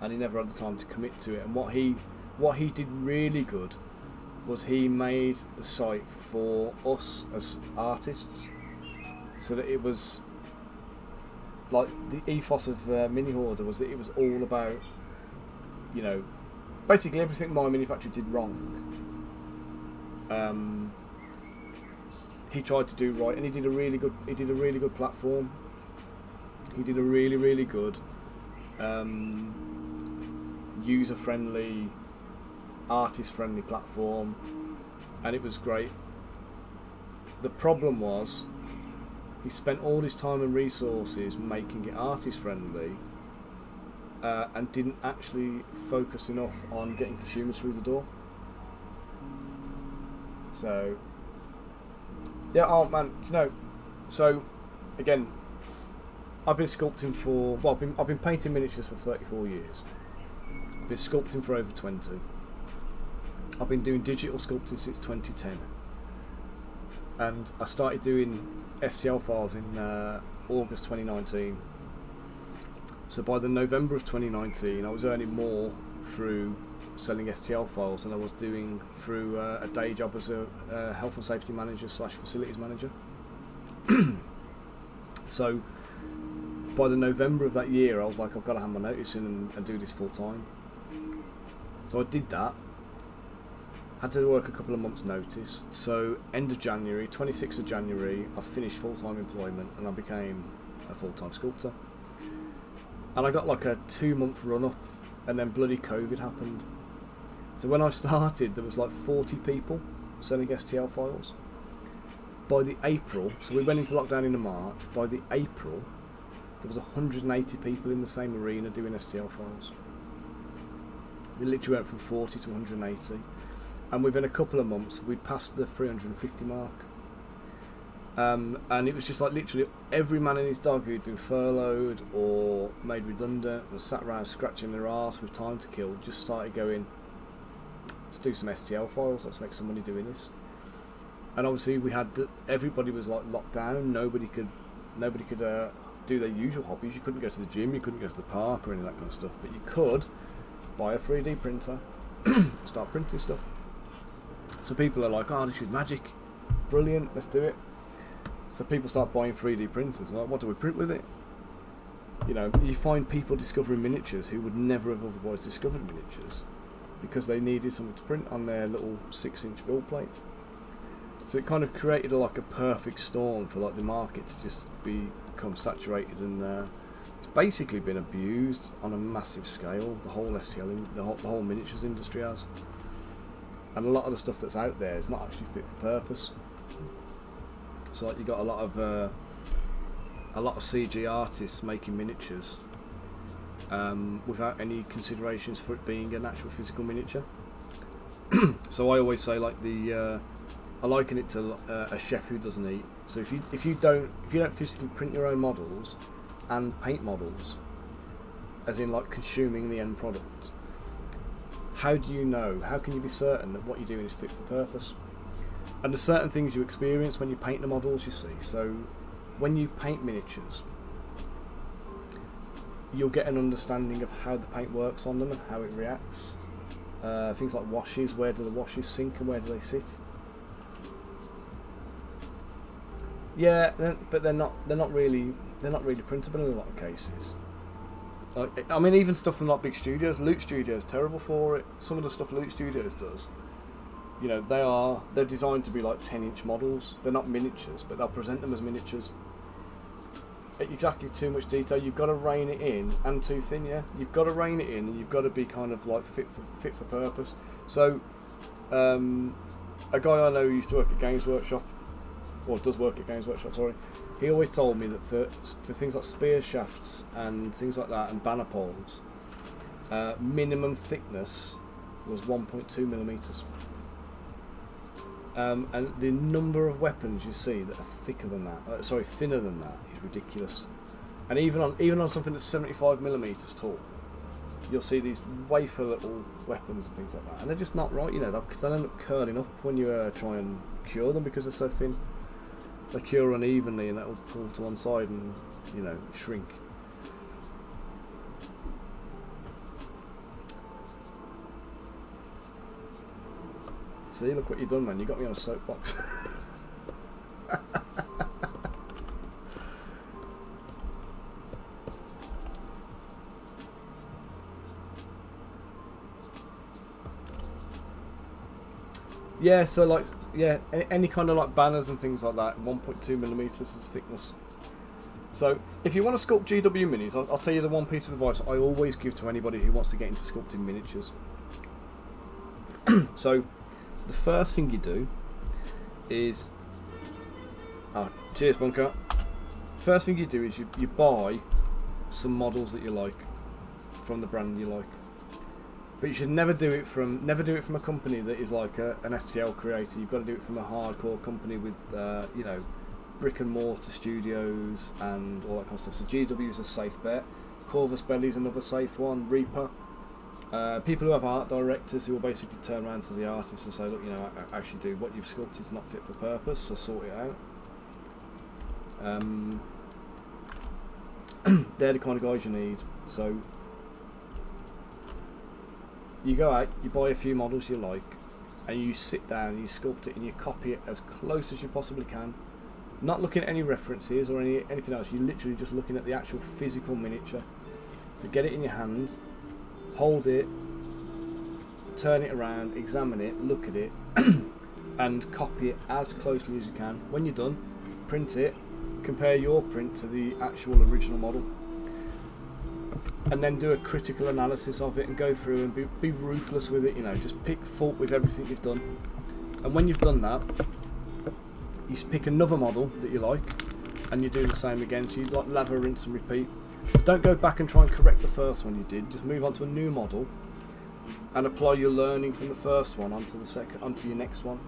Speaker 1: and he never had the time to commit to it. And what he did really good was he made the site for us as artists, so that it was like the ethos of Mini Hoarder was that it was all about, basically everything my manufacturer did wrong. He tried to do right, and he did a really good platform. He did a really good user-friendly, artist-friendly platform, and it was great. The problem was he spent all his time and resources making it artist-friendly, and didn't actually focus enough on getting consumers through the door. So, yeah, oh man, so again, I've been sculpting for, I've been painting miniatures for 34 years. I've been sculpting for over 20. I've been doing digital sculpting since 2010. And I started doing STL files in August 2019. So by the November of 2019, I was earning more through selling STL files than I was doing through a day job as a health and safety manager / facilities manager. So by the November of that year, I was like, I've got to hand my notice in and do this full time. So I did that. had to work a couple of months' notice. So end of January, 26th of January, I finished full-time employment and I became a full-time sculptor. And I got like a 2-month run-up, and then bloody COVID happened. So when I started, there was like 40 people selling STL files. By the April, so we went into lockdown in the March, by the April, there was 180 people in the same arena doing STL files. We literally went from 40 to 180. And within a couple of months, we'd passed the 350 mark. And it was just like literally every man and his dog who'd been furloughed or made redundant and sat around scratching their arse with time to kill just started going, let's do some STL files, let's make some money doing this. And obviously we had everybody was like locked down. Nobody could do their usual hobbies. You couldn't go to the gym, you couldn't go to the park or any of that kind of stuff, but you could buy a 3D printer and start printing stuff. So people are like, oh, this is magic, brilliant, let's do it. So people start buying 3D printers. Like, what do we print with it? You know, you find people discovering miniatures who would never have otherwise discovered miniatures because they needed something to print on their little 6-inch build plate. So it kind of created like a perfect storm for like the market to just become saturated, and it's basically been abused on a massive scale. The whole STL, the whole miniatures industry has, and a lot of the stuff that's out there is not actually fit for purpose. So like you got a lot of CG artists making miniatures without any considerations for it being an actual physical miniature. So I always say like I liken it to a chef who doesn't eat. So if you don't physically print your own models and paint models, as in like consuming the end product, how do you know? How can you be certain that what you're doing is fit for purpose? And there's certain things you experience when you paint the models, you see. So when you paint miniatures, you'll get an understanding of how the paint works on them and how it reacts. Things like washes, where do the washes sink and where do they sit? Yeah, but they're not really printable in a lot of cases. I mean, even stuff from like big studios, Loot Studios, terrible for it. Some of the stuff Loot Studios does, you know, they're designed to be like 10-inch models. They're not miniatures, but they'll present them as miniatures. Exactly too much detail. You've got to rein it in, and too thin. Yeah, you've got to rein it in, and you've got to be kind of like fit for purpose. So, a guy I know who used to work at Games Workshop, or does work at Games Workshop. Sorry, he always told me that for things like spear shafts and things like that, and banner poles, minimum thickness was 1.2 millimeters. And the number of weapons you see that are thinner than that is ridiculous. And even on something that's 75 millimeters tall, you'll see these wafer little weapons and things like that, and they're just not right. You know, they'll end up curling up when you try and cure them because they're so thin. They cure unevenly, and that'll pull to one side and, you know, shrink. See, look what you've done, man. You got me on a soapbox. Yeah, so like, yeah, any kind of like banners and things like that, 1.2 millimeters is thickness. So if you want to sculpt GW minis, I'll tell you the one piece of advice I always give to anybody who wants to get into sculpting miniatures. So the first thing you do is, cheers Bunker. First thing you do is you buy some models that you like from the brand you like. But you should never do it from a company that is like an STL creator. You've got to do it from a hardcore company with you know, brick and mortar studios and all that kind of stuff. So GW is a safe bet. Corvus Belly is another safe one. Reaper. People who have art directors who will basically turn around to the artists and say, look, you know, actually, dude, what you've sculpted is not fit for purpose, so sort it out. They're the kind of guys you need. So you go out, you buy a few models you like, and you sit down and you sculpt it and you copy it as close as you possibly can. Not looking at any references or anything else. You're literally just looking at the actual physical miniature. So get it in your hand, hold it, turn it around, examine it, look at it, and copy it as closely as you can. When you're done, print it, compare your print to the actual original model, and then do a critical analysis of it and go through and be ruthless with it. You know, just pick fault with everything you've done. And when you've done that, you pick another model that you like, and you do the same again. So you like lather, rinse, and repeat. So don't go back and try and correct the first one you did. Just move on to a new model and apply your learning from the first one onto your next one.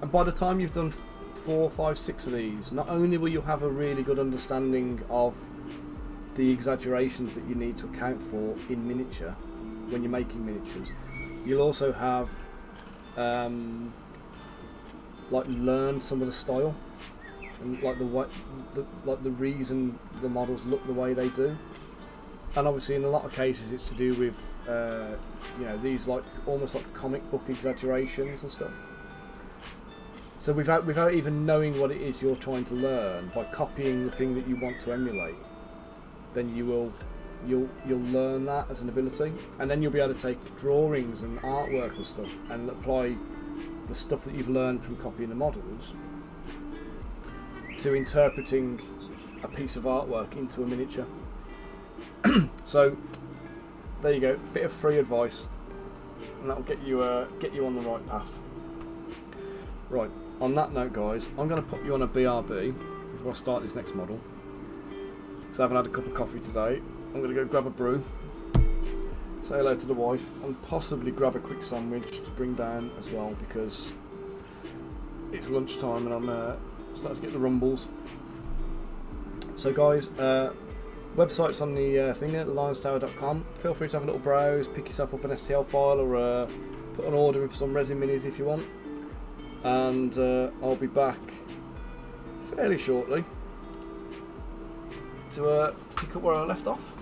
Speaker 1: And by the time you've done 4, 5, 6 of these, not only will you have a really good understanding of the exaggerations that you need to account for in miniature when you're making miniatures, you'll also have like learned some of the style and like the reason the models look the way they do. And obviously in a lot of cases it's to do with you know, these like almost like comic book exaggerations and stuff. So without even knowing what it is you're trying to learn, by copying the thing that you want to emulate, then you'll learn that as an ability, and then you'll be able to take drawings and artwork and stuff and apply the stuff that you've learned from copying the models to interpreting a piece of artwork into a miniature. So there you go, bit of free advice, and that'll get you on the right path. Right, on that note guys, I'm going to put you on a BRB before I start this next model, because I haven't had a cup of coffee today. I'm going to go grab a brew, say hello to the wife, and possibly grab a quick sandwich to bring down as well, because it's lunchtime and I'm starting to get the rumbles. So guys, website's on the thing at lionstower.com. Feel free to have a little browse, pick yourself up an STL file, or put an order in for some resin minis if you want. And I'll be back fairly shortly to pick up where I left off.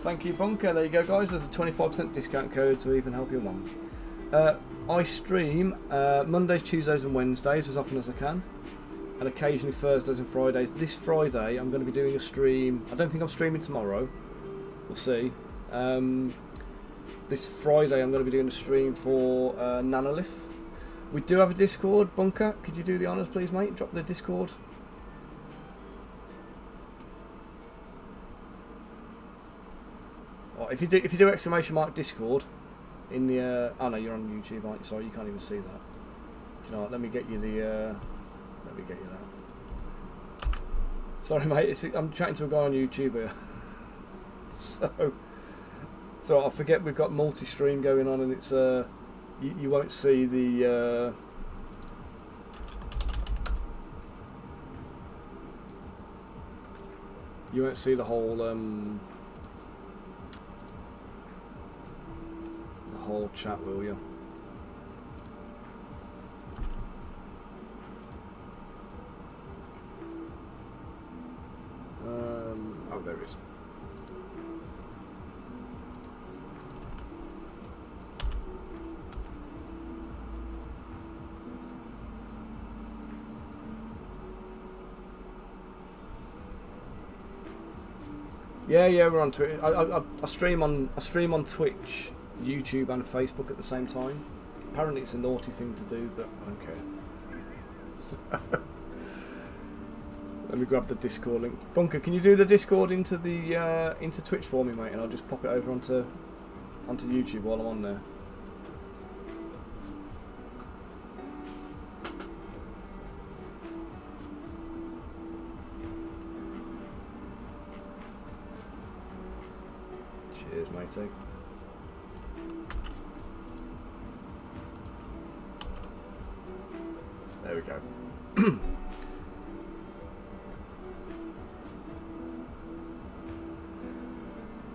Speaker 1: Thank you, Bunker. There you go, guys. There's a 25% discount code to even help you along. I stream Mondays, Tuesdays and Wednesdays as often as I can, and occasionally Thursdays and Fridays. This Friday I'm going to be doing a stream. I don't think I'm streaming tomorrow. We'll see. This Friday I'm going to be doing a stream for Nanolith. We do have a Discord. Bunker, could you do the honours please, mate? Drop the Discord. Oh, if you do exclamation mark Discord in the oh no, you're on YouTube, aren't you? Sorry, you can't even see that. Do you know what? Let me get you that. Sorry, mate. I'm chatting to a guy on YouTube here. so I forget we've got multi-stream going on, and it's you won't see the you won't see the whole chat, will you? Oh, there it is. Yeah, we're on Twitter. I stream on Twitch, YouTube and Facebook at the same time. Apparently it's a naughty thing to do, but I don't care. So, let me grab the Discord link. Bunker, can you do the Discord into Twitch for me, mate, and I'll just pop it over onto YouTube while I'm on there. Cheers, matey. There we go.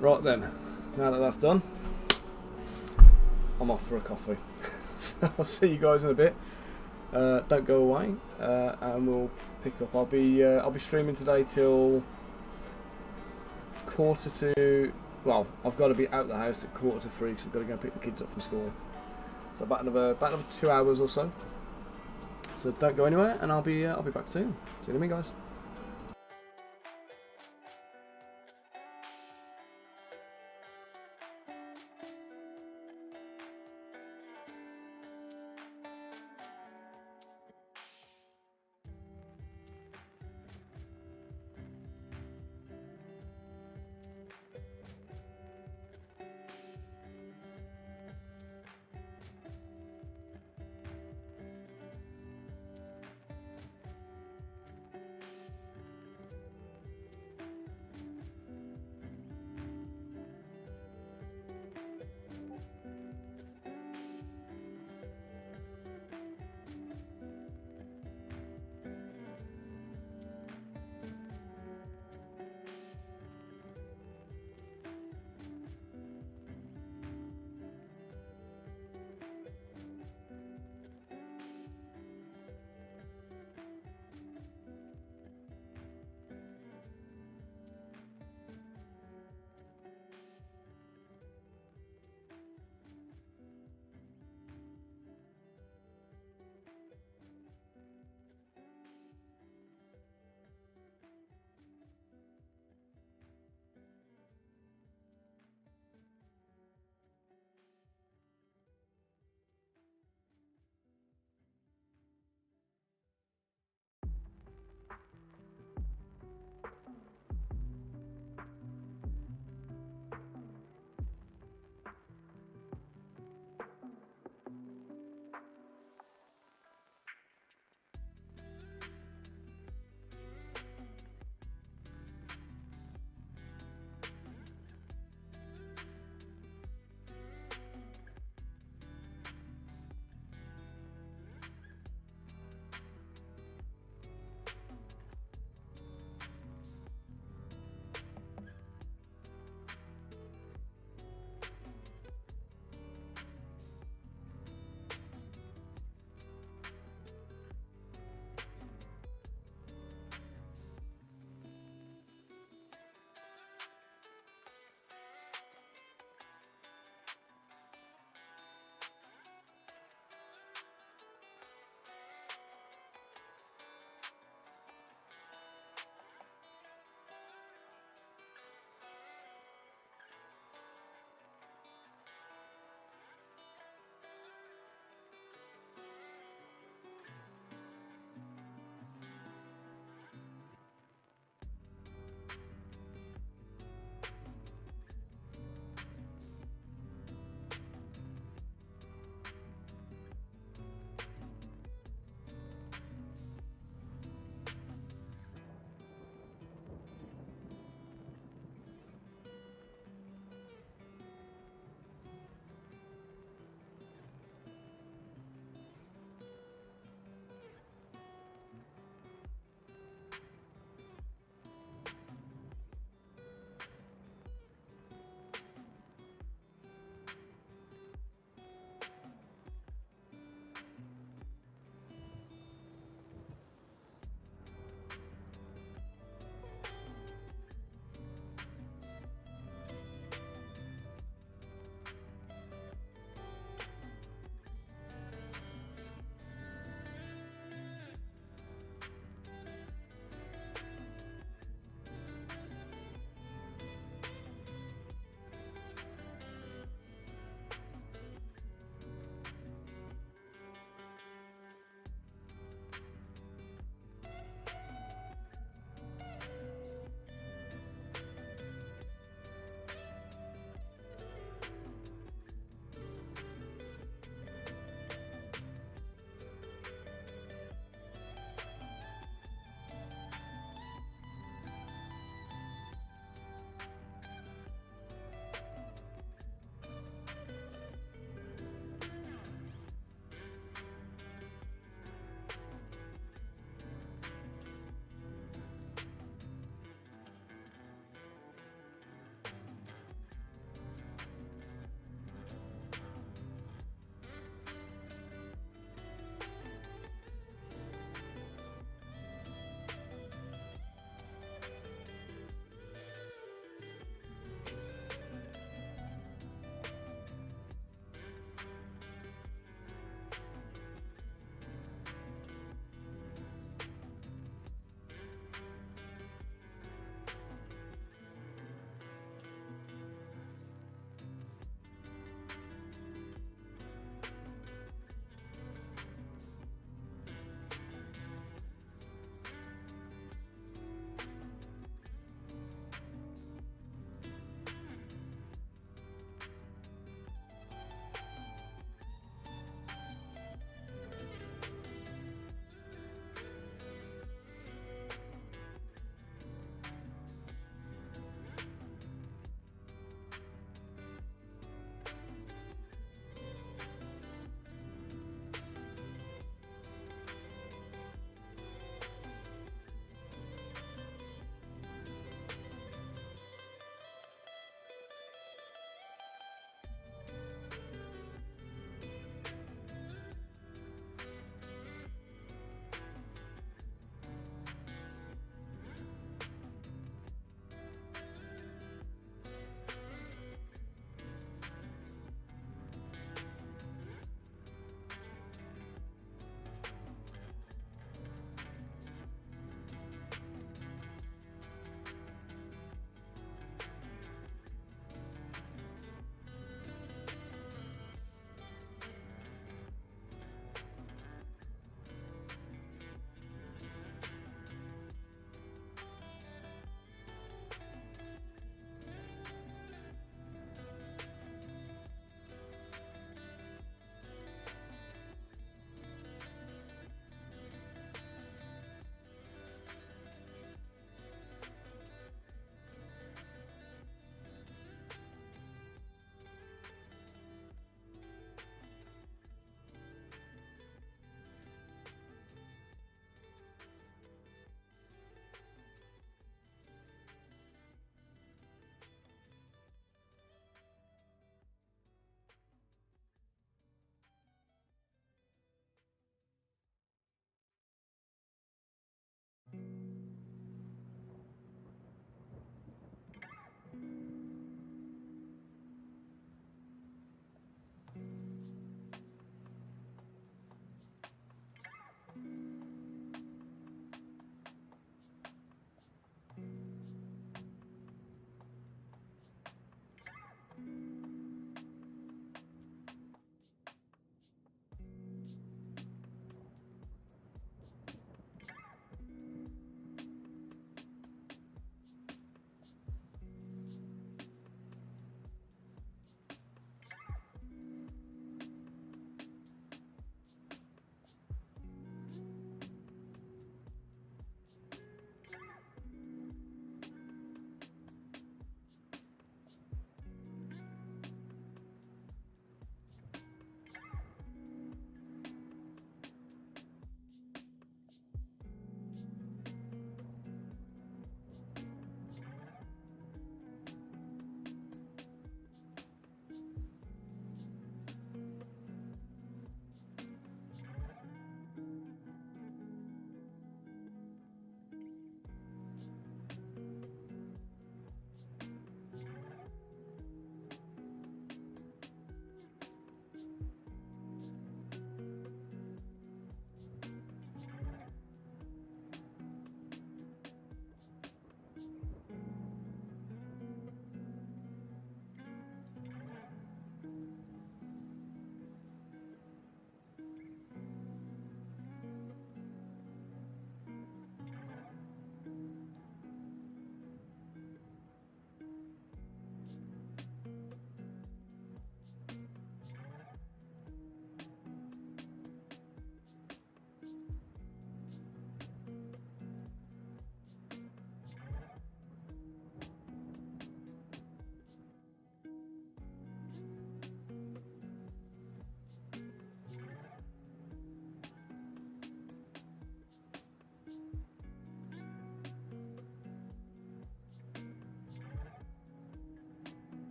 Speaker 1: Right then, now that that's done, I'm off for a coffee. So I'll see you guys in a bit. Don't go away, and we'll pick up. I'll be streaming today till 2:45. Well, I've got to be out the house at 2:45 because I've got to go and pick the kids up from school. So about another 2 hours or so. So don't go anywhere, and I'll be back soon. See you in a minute, guys.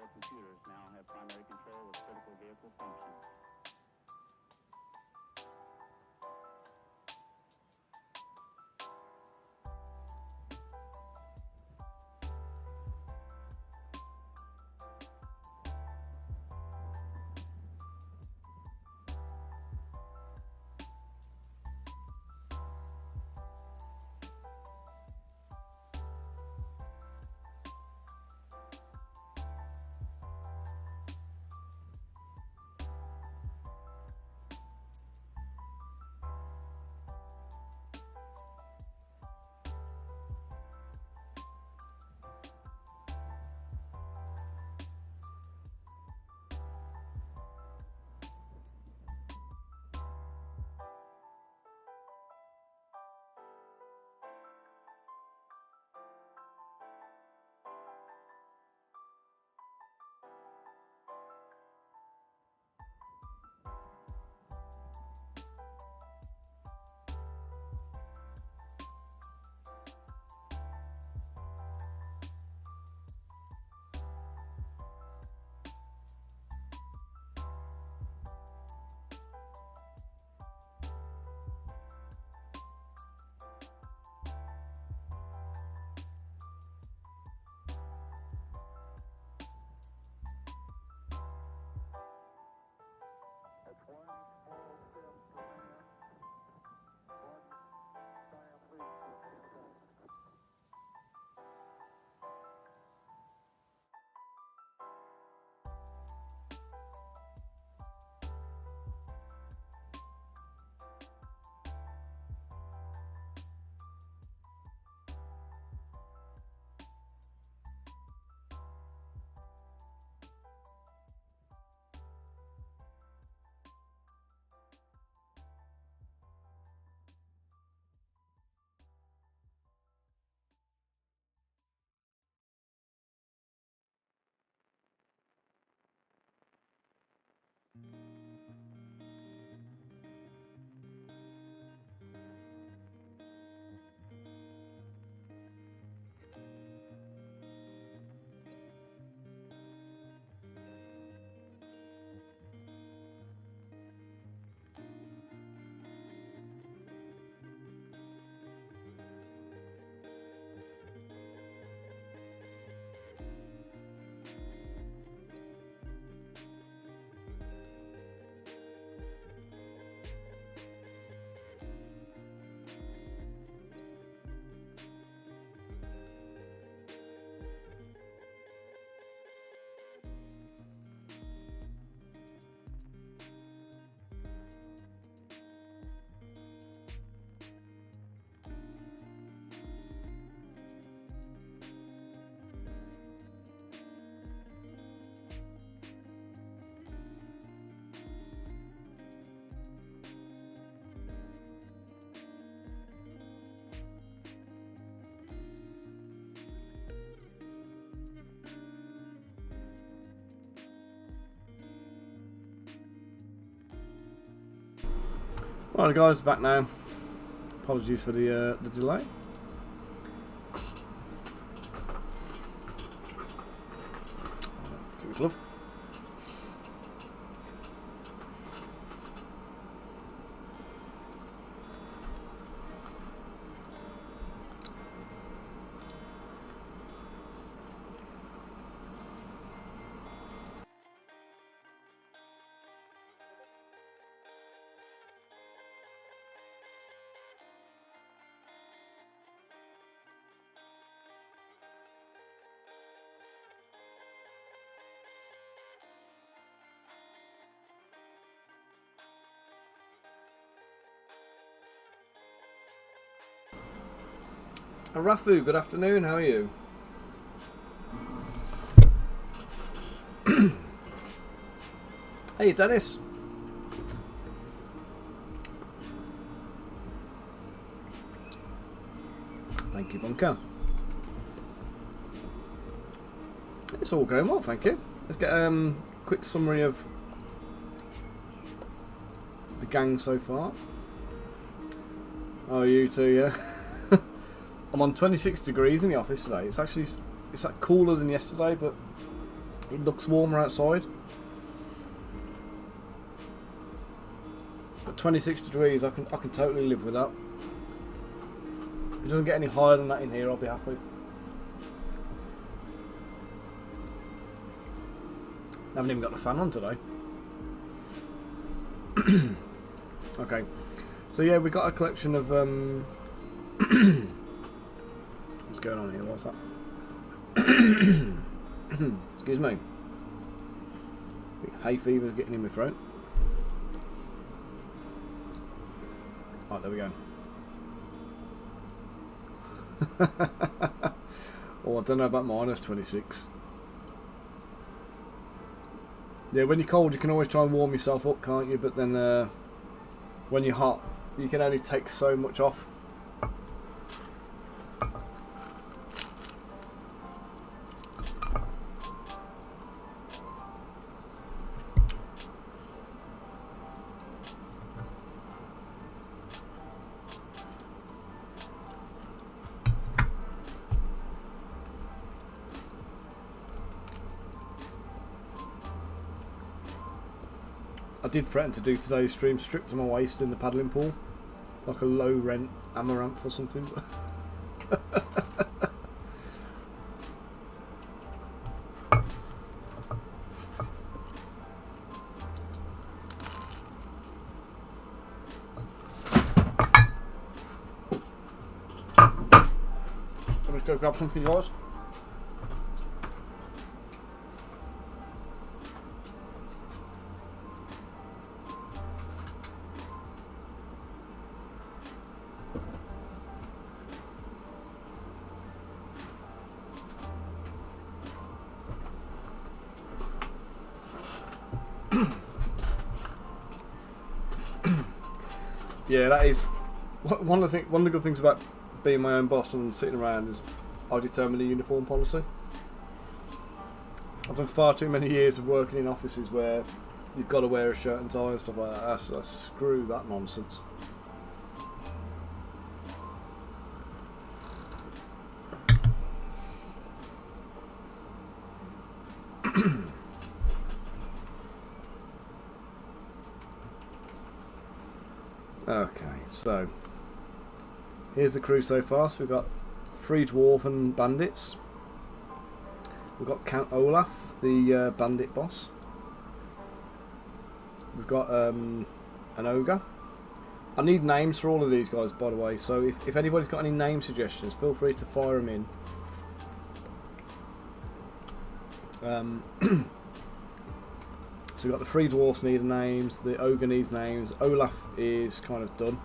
Speaker 2: their computers now have primary control of critical vehicle functions.
Speaker 1: Right guys, back now. Apologies for the delay. Give it love. Rafu, good afternoon, how are you? Hey Dennis. Thank you, Bunker. It's all going well, thank you. Let's get a quick summary of the gang so far. Oh, you too, yeah. I'm on 26 degrees in the office today. It's like cooler than yesterday, but It looks warmer outside, but 26 degrees, I can totally live with that. If it doesn't get any higher than that in here, I'll be happy. I haven't even got the fan on today. Okay, so yeah, we got a collection of what's going on here? What's that? Excuse me. Hay fever's getting in my throat. Right, there we go. Oh, I don't know about minus 26. Yeah, when you're cold, you can always try and warm yourself up, can't you? But then, when you're hot, you can only take so much off. I did threaten to do today's stream stripped to my waist in the paddling pool, like a low rent amaranth or something. Let me go grab something, guys. Yeah, that is one of the good things about being my own boss and sitting around is I determine the uniform policy. I've done far too many years of working in offices where you've got to wear a shirt and tie and stuff like that. So screw that nonsense. Okay, so here's the crew so far. So we've got 3 dwarf and bandits. We've got Count Olaf, the bandit boss. We've got an ogre. I need names for all of these guys, by the way. So if anybody's got any name suggestions, feel free to fire them in. So we've got the 3 dwarfs need names, the ogre needs names, Olaf is kind of done.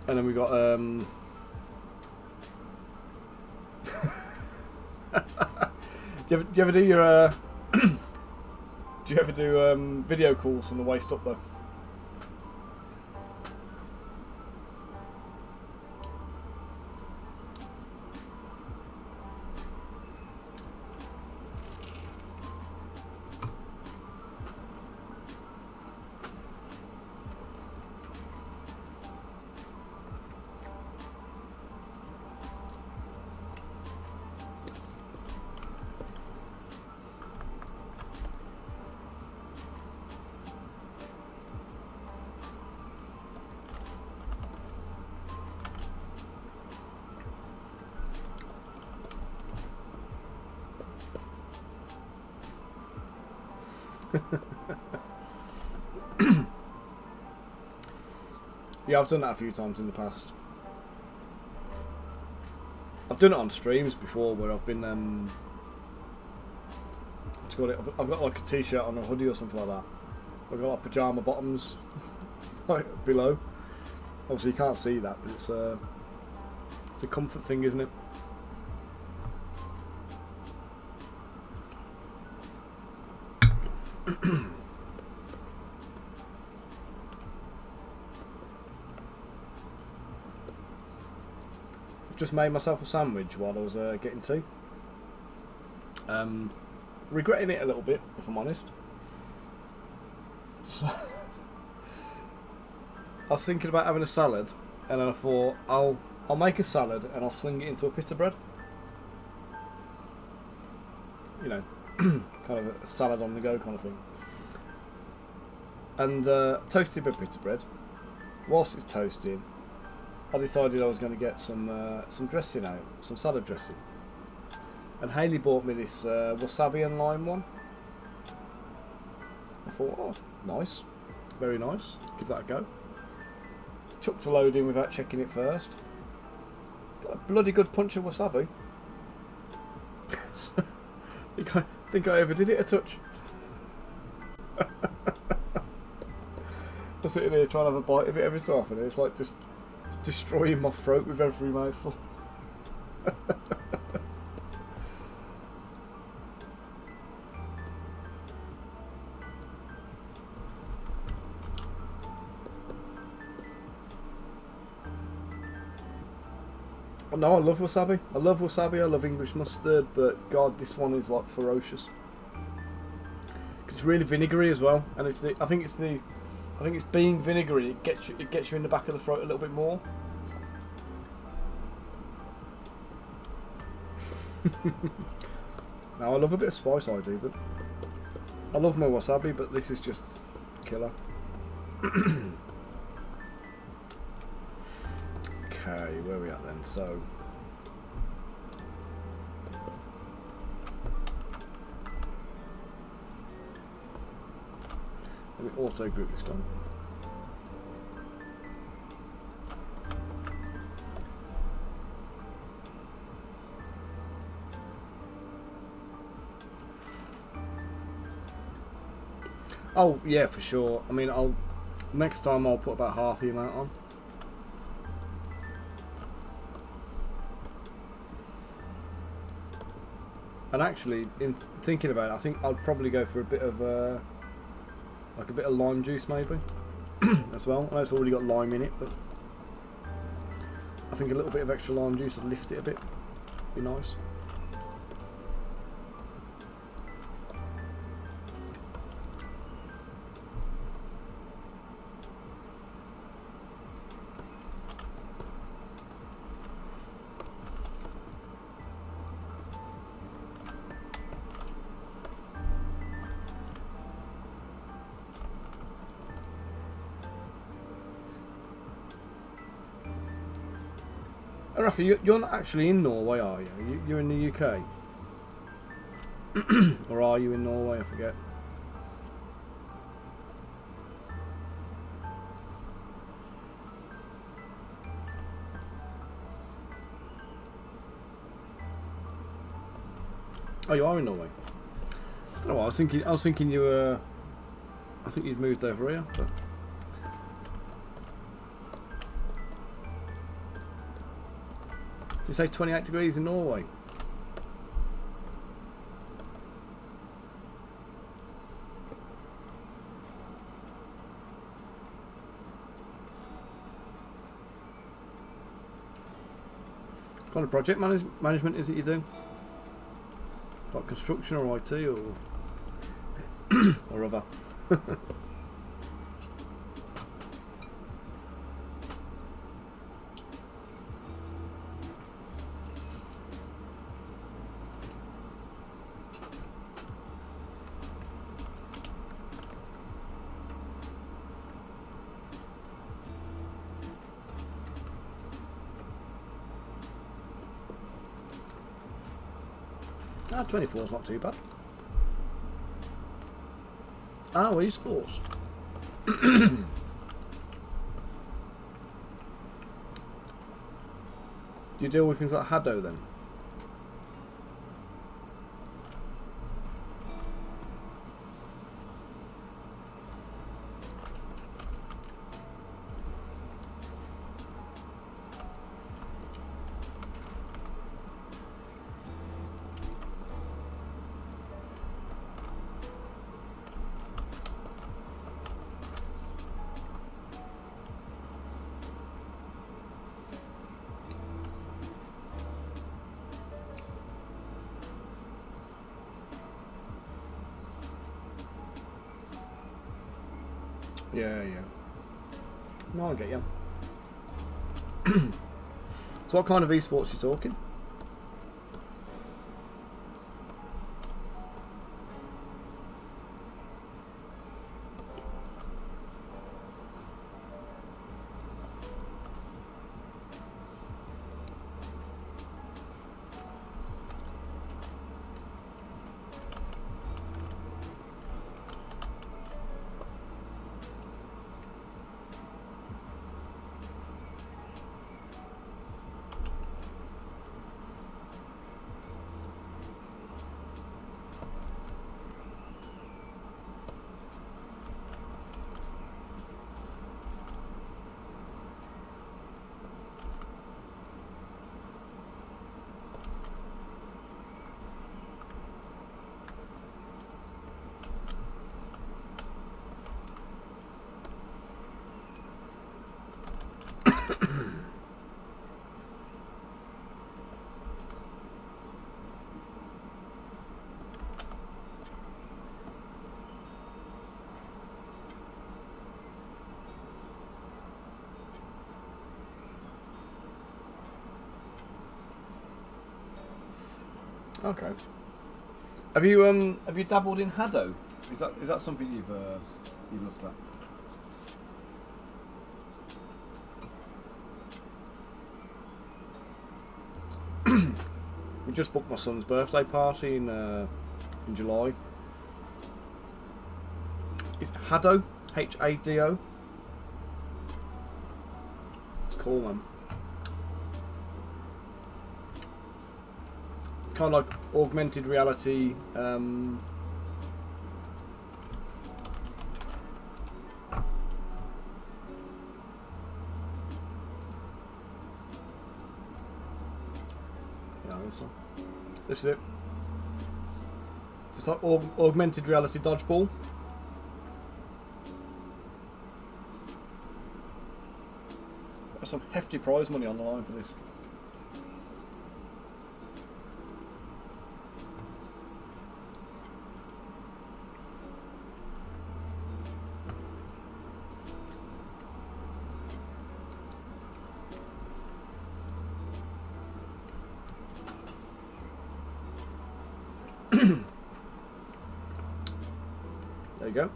Speaker 1: And then we've got do you ever do your do you ever do video calls from the waist up though? Yeah, I've done that a few times in the past. I've done it on streams before where I've been what do you call it? I've got like a t-shirt on a hoodie or something like that. I've got like pyjama bottoms like below. Obviously you can't see that, but it's a comfort thing, isn't it? Just made myself a sandwich while I was getting tea. Regretting it a little bit, if I'm honest. So I was thinking about having a salad, and then I thought I'll make a salad and I'll sling it into a pita bread. You know, kind of a salad on the go kind of thing. And toasted a bit of bread. Whilst it's toasting, I decided I was going to get some dressing out, some salad dressing. And Hayley bought me this wasabi and lime one. I thought, oh, nice, very nice. Give that a go. Chucked a load in without checking it first. It's got a bloody good punch of wasabi. I think I overdid it a touch. I'm sitting here trying to have a bite of it every so often, and it's like just destroying my throat with every mouthful. No, I love wasabi. I love wasabi. I love English mustard, but God, this one is like ferocious. It's really vinegary as well, and I think it's being vinegary. It gets you in the back of the throat a little bit more. Now I love a bit of spice, I do, but I love my wasabi, but this is just killer. Okay, where are we at then? So, let me auto group this gun. Oh yeah, for sure. I mean, next time I'll put about half the amount on. And actually, in thinking about it, I think I'd probably go for a bit of like a bit of lime juice maybe as well. I know it's already got lime in it, but I think a little bit of extra lime juice would lift it a bit. Be nice. Rafa, you're not actually in Norway, are you? You're in the UK? Or are you in Norway? I forget. Oh, you are in Norway. I don't know what, I was thinking you were. I think you'd moved over here, but. You say 28 degrees in Norway? What kind of project management is it you do? Like construction or IT or or other? Ah, 24 is not too bad. Ah, well, esports. Do you deal with things like Haddo then? Yeah. No, I get you. So what kind of esports are you talking? Okay. Have you dabbled in Haddo? Is that something you've looked at? We just booked my son's birthday party in July. It's Haddo, Hado. It's cool, man. Kind of like augmented reality. Yeah, this one. This is it. Just like augmented reality dodgeball. There's some hefty prize money on the line for this. There you go.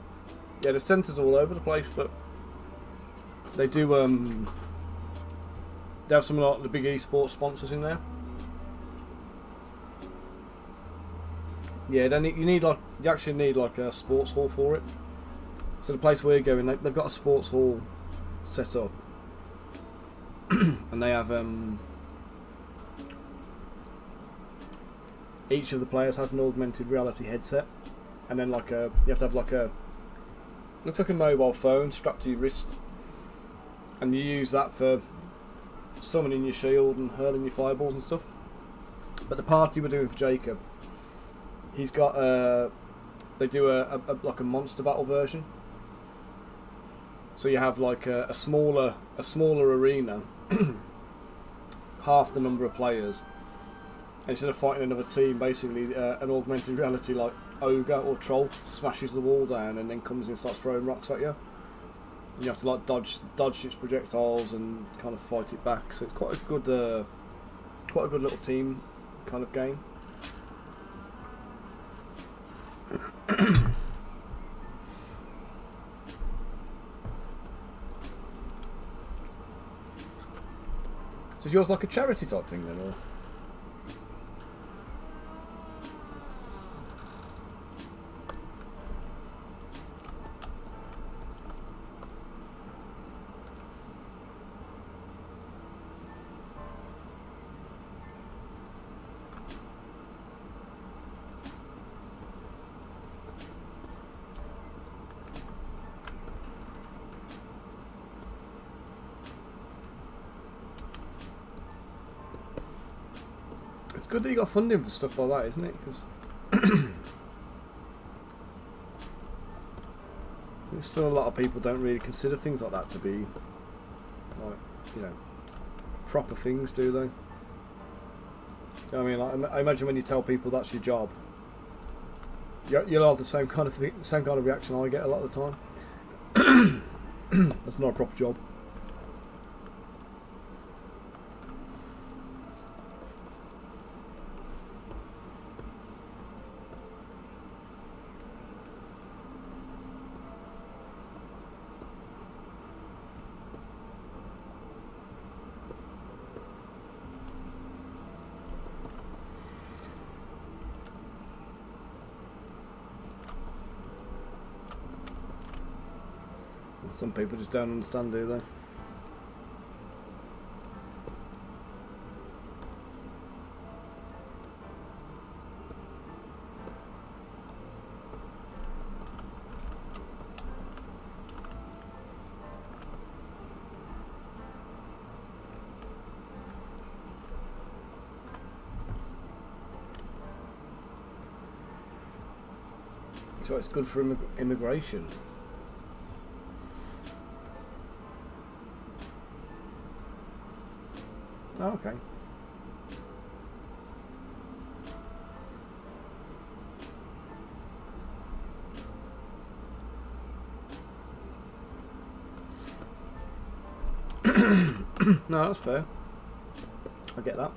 Speaker 1: Yeah, the centres all over the place, but they do they have some of the big esports sponsors in there. Yeah, then you actually need like a sports hall for it. So the place we're going, they've got a sports hall set up, and they have each of the players has an augmented reality headset, and then you have to have like a looks like a mobile phone strapped to your wrist, and you use that for summoning your shield and hurling your fireballs and stuff. But the party we're doing for Jacob, he's got they do a like a monster battle version. So you have like a smaller arena, half the number of players. And instead of fighting another team, basically an augmented reality like ogre or troll smashes the wall down and then comes in and starts throwing rocks at you. And you have to like dodge its projectiles and kind of fight it back. So it's quite a good little team kind of game. So is yours like a charity type thing then, or? It's good that you got funding for stuff like that, isn't it? Because there's still a lot of people don't really consider things like that to be, like, you know, proper things, do they? I mean, like, I imagine when you tell people that's your job, you'll have the same kind of reaction I get a lot of the time. That's not a proper job. Some people just don't understand, do they? So it's good for immigration. Oh, okay. No, that's fair. I get that.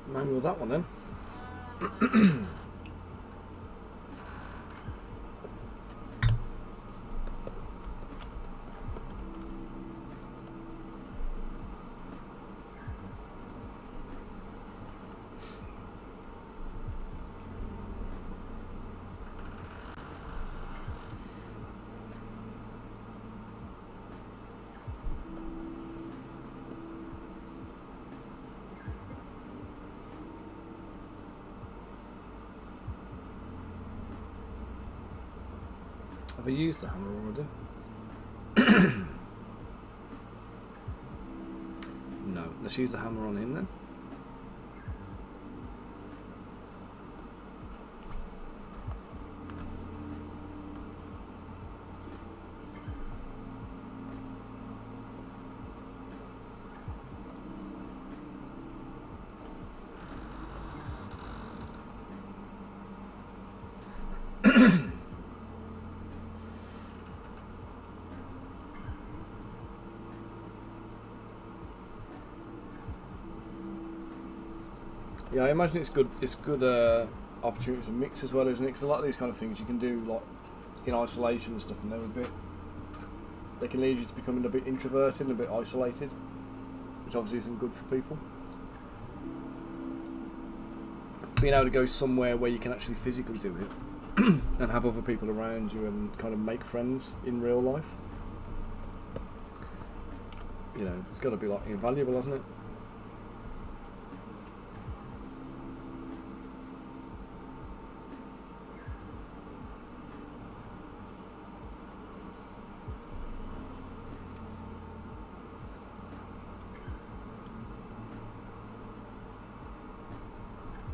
Speaker 1: Manual that one then. Have I used the hammer already? No. Let's use the hammer on him then. Yeah, I imagine it's good. It's good opportunity to mix as well, isn't it? Because a lot of these kind of things you can do like in isolation and stuff, and they can lead you to becoming a bit introverted and a bit isolated, which obviously isn't good for people. Being able to go somewhere where you can actually physically do it and have other people around you and kind of make friends in real life, you know, it's got to be like invaluable, hasn't it?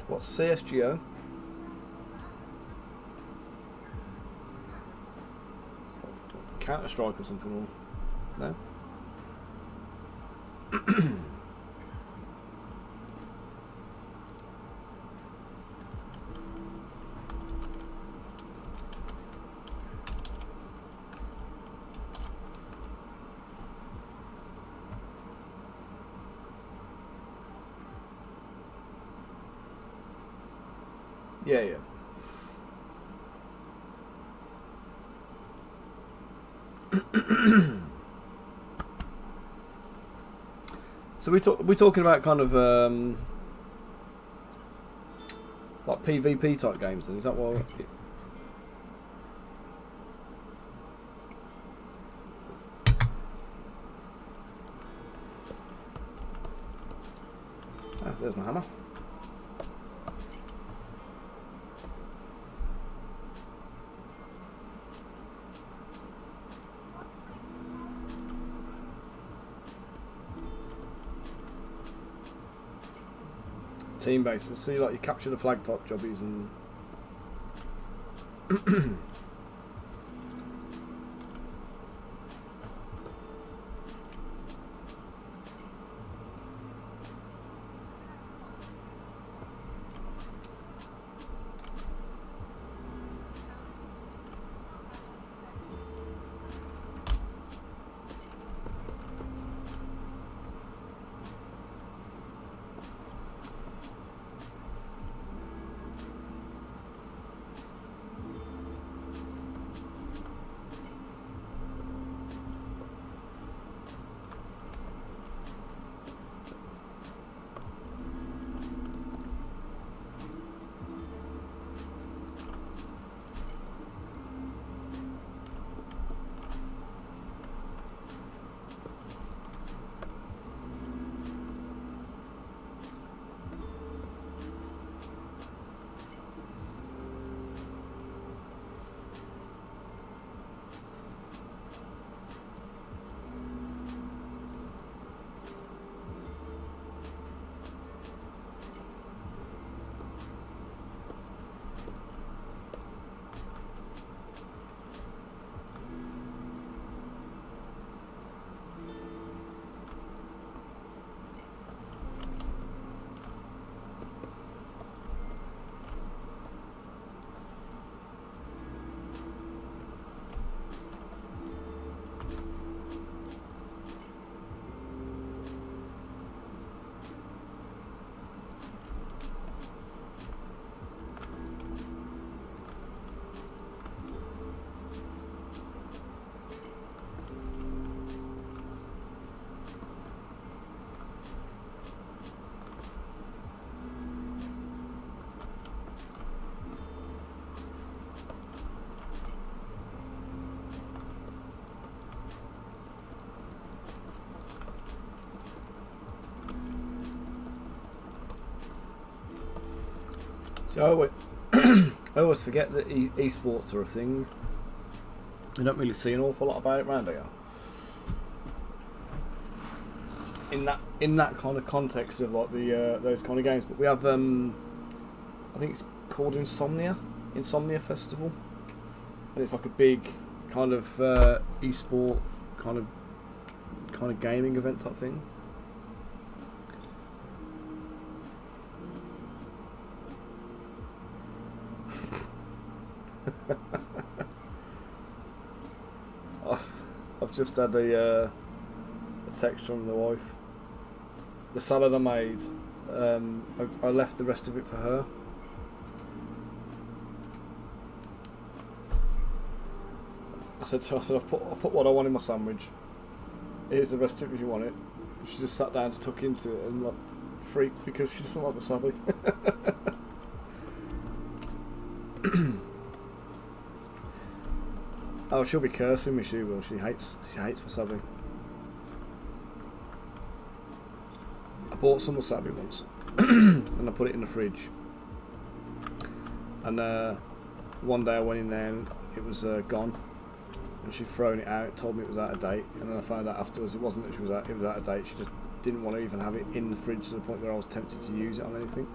Speaker 1: What's CSGO? Counter-Strike or something, or no? Yeah, yeah. So we're talking about kind of like PvP type games then, is that what there's my hammer. Team based, see, like you capture the flag top jobbies and See, I always forget that esports are a thing. You don't really see an awful lot about it around here. In that kind of context of like the those kind of games, but we have I think it's called Insomnia Festival, and it's like a big kind of esport kind of gaming event type thing. I've just had a text from the wife. The salad I made, I left the rest of it for her. I said to her, I put what I want in my sandwich. Here's the rest of it if you want it. She just sat down to tuck into it and like freaked because she doesn't like wasabi. Oh, she'll be cursing me. She will. She hates wasabi. I bought some wasabi once, and I put it in the fridge. And one day I went in there and it was gone, and she'd thrown it out. Told me it was out of date, and then I found out afterwards it wasn't that it was out of date. She just didn't want to even have it in the fridge to the point where I was tempted to use it on anything.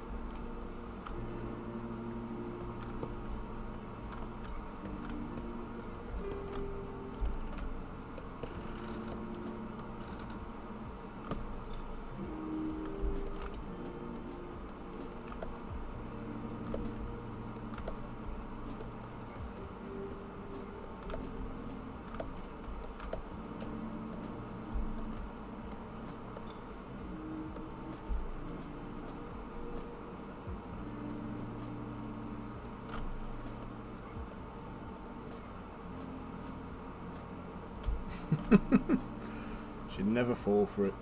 Speaker 1: She'd never fall for it.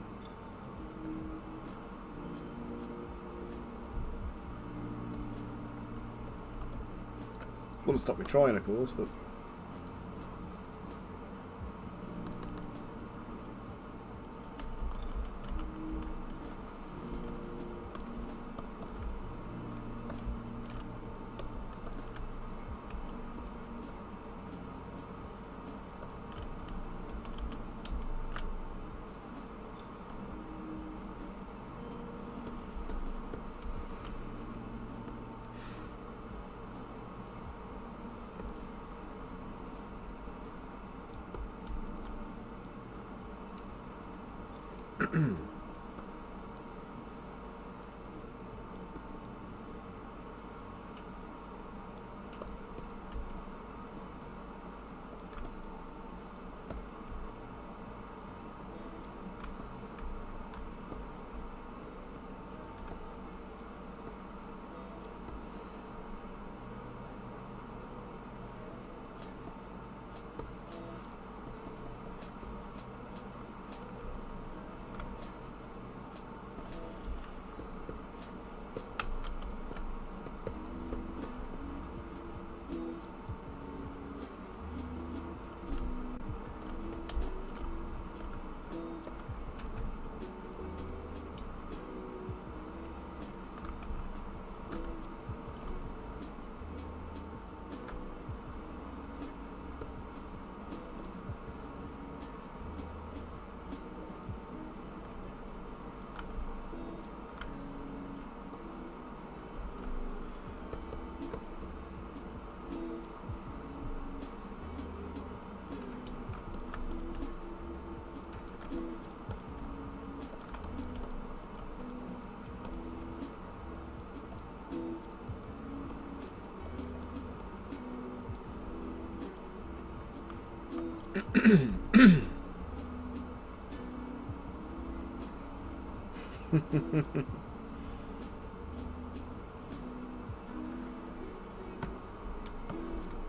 Speaker 1: Wouldn't stop me trying, of course, but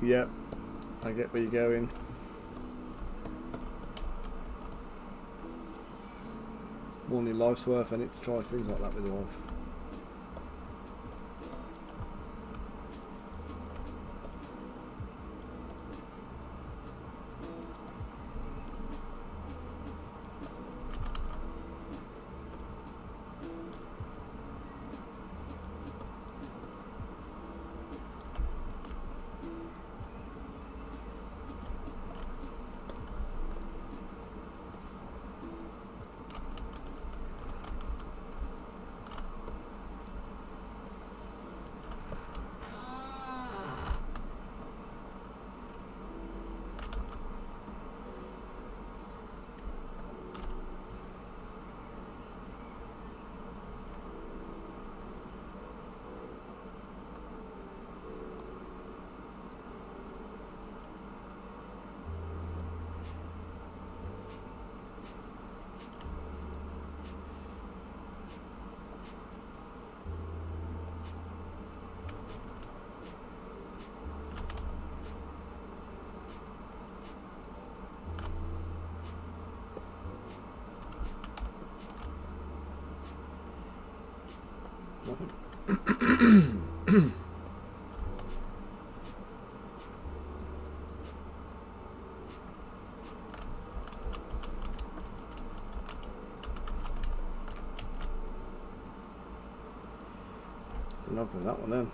Speaker 1: yep, I get where you're going. More than your life's worth, and it's to try things like that with your wife. Didn't open that one then.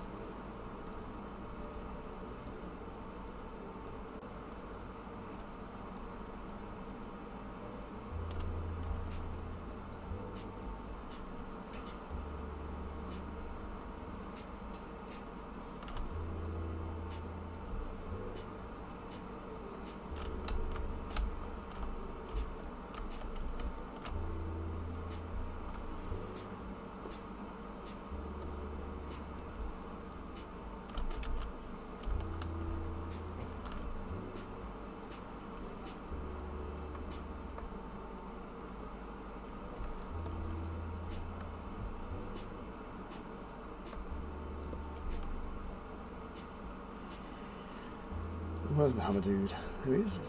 Speaker 1: Where's my hammer dude? Here he is.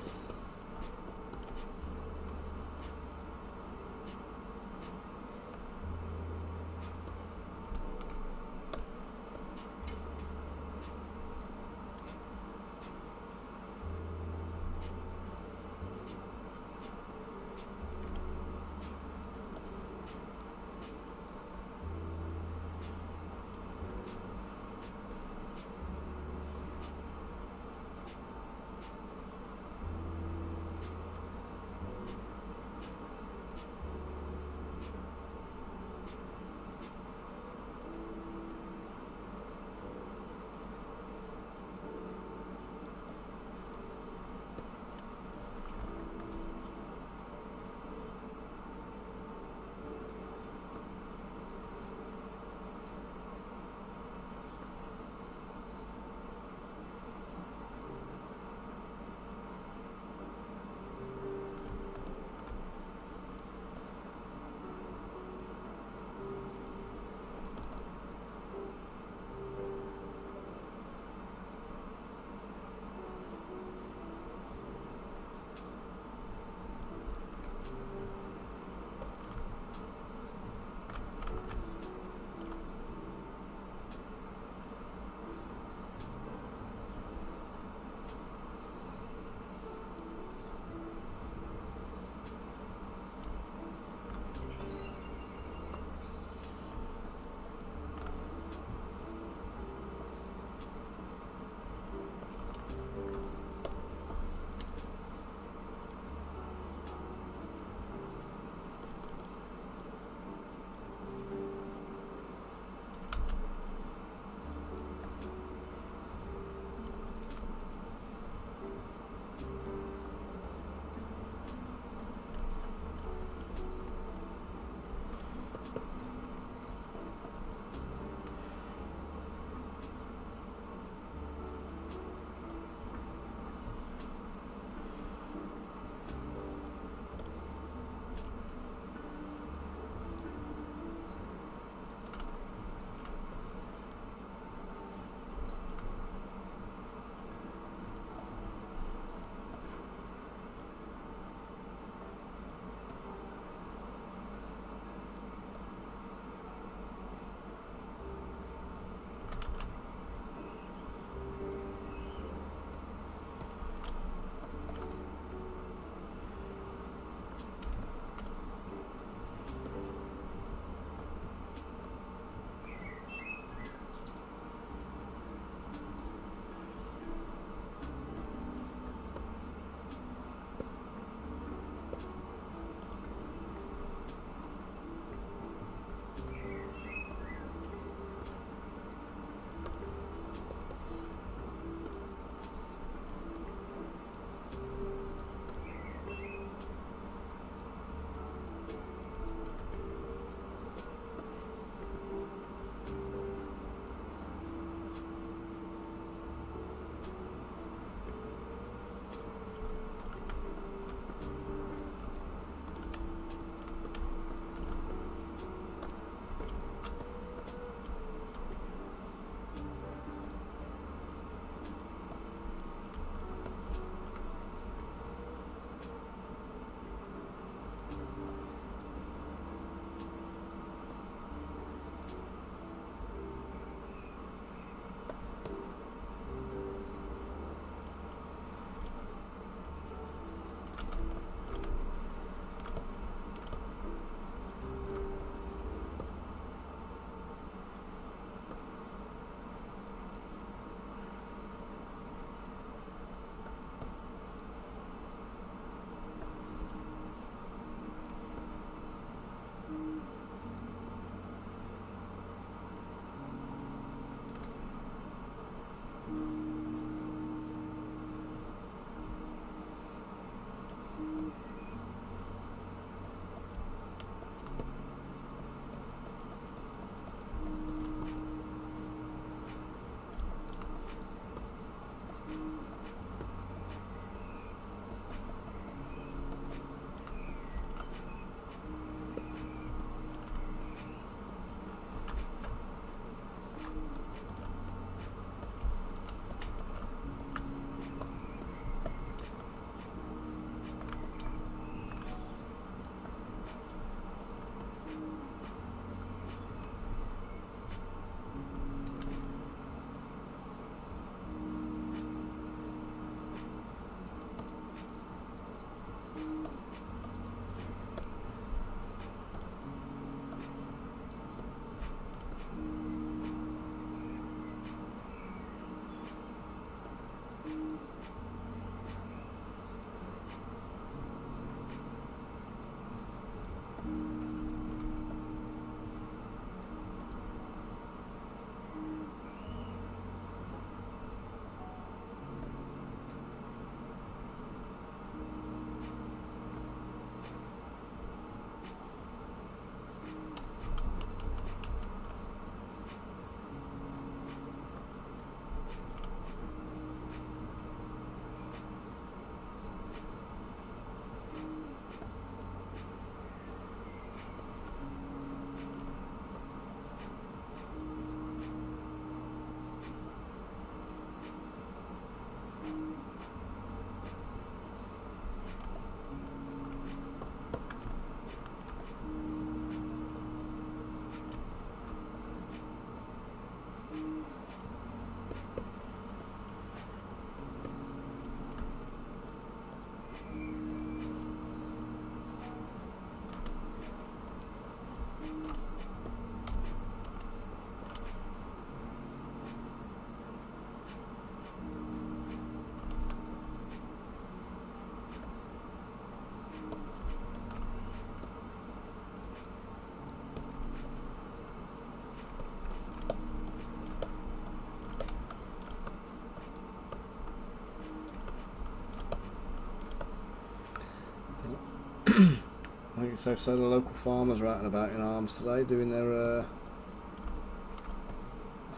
Speaker 1: So the local farmers are out and about in arms today doing their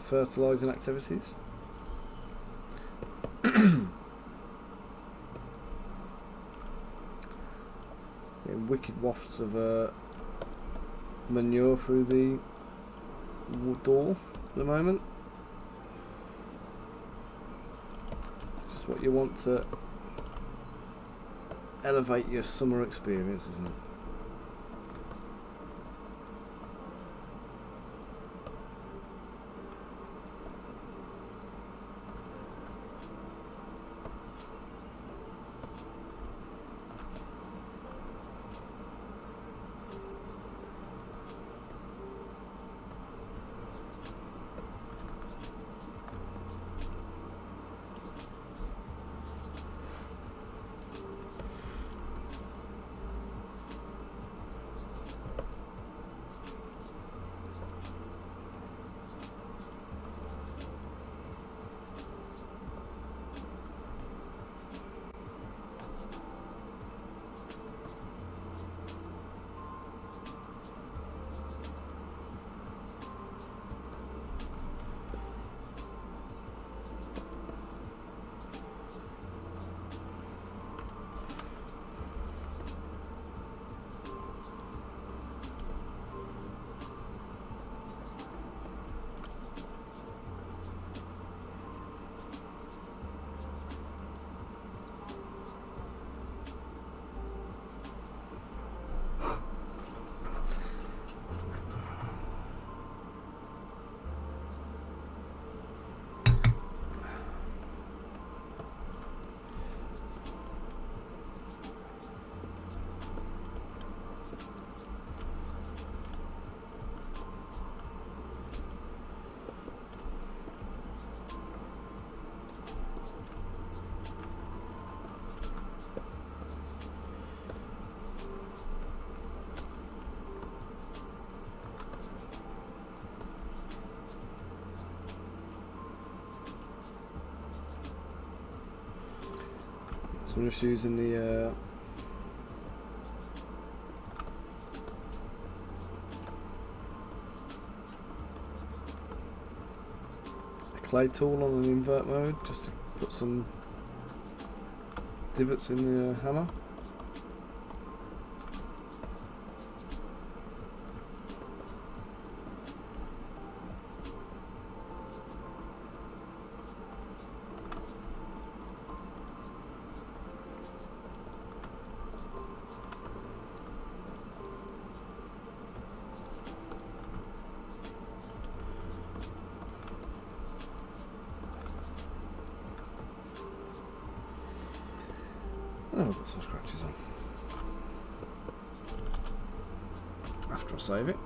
Speaker 1: fertilising activities. Getting wicked wafts of manure through the door at the moment. It's just what you want to elevate your summer experience, isn't it? So I'm just using the clay tool on an invert mode just to put some divots in the hammer. Oh, I've got some scratches on. After I save it.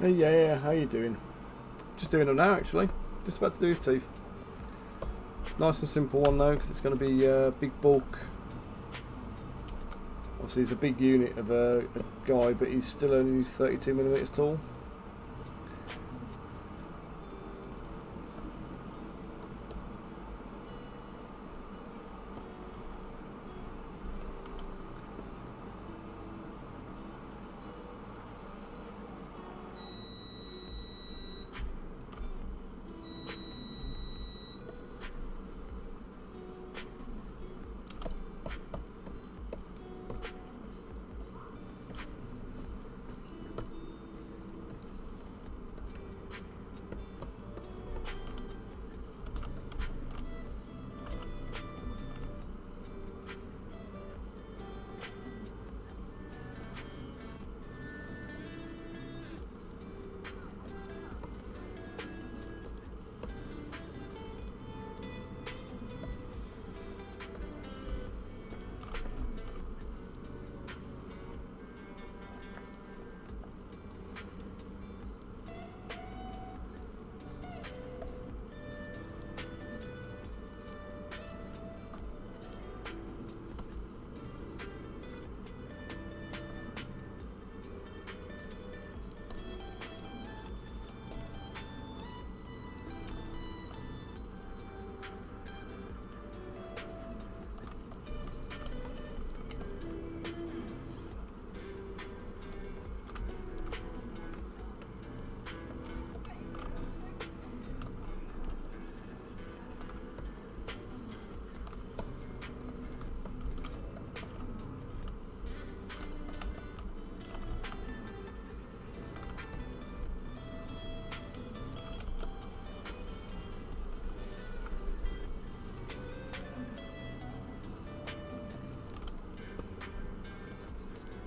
Speaker 1: Hey, yeah, how you doing? Just doing them now, actually. Just about to do his teeth. Nice and simple one though, because it's going to be big bulk. Obviously, he's a big unit of a guy, but he's still only 32mm tall.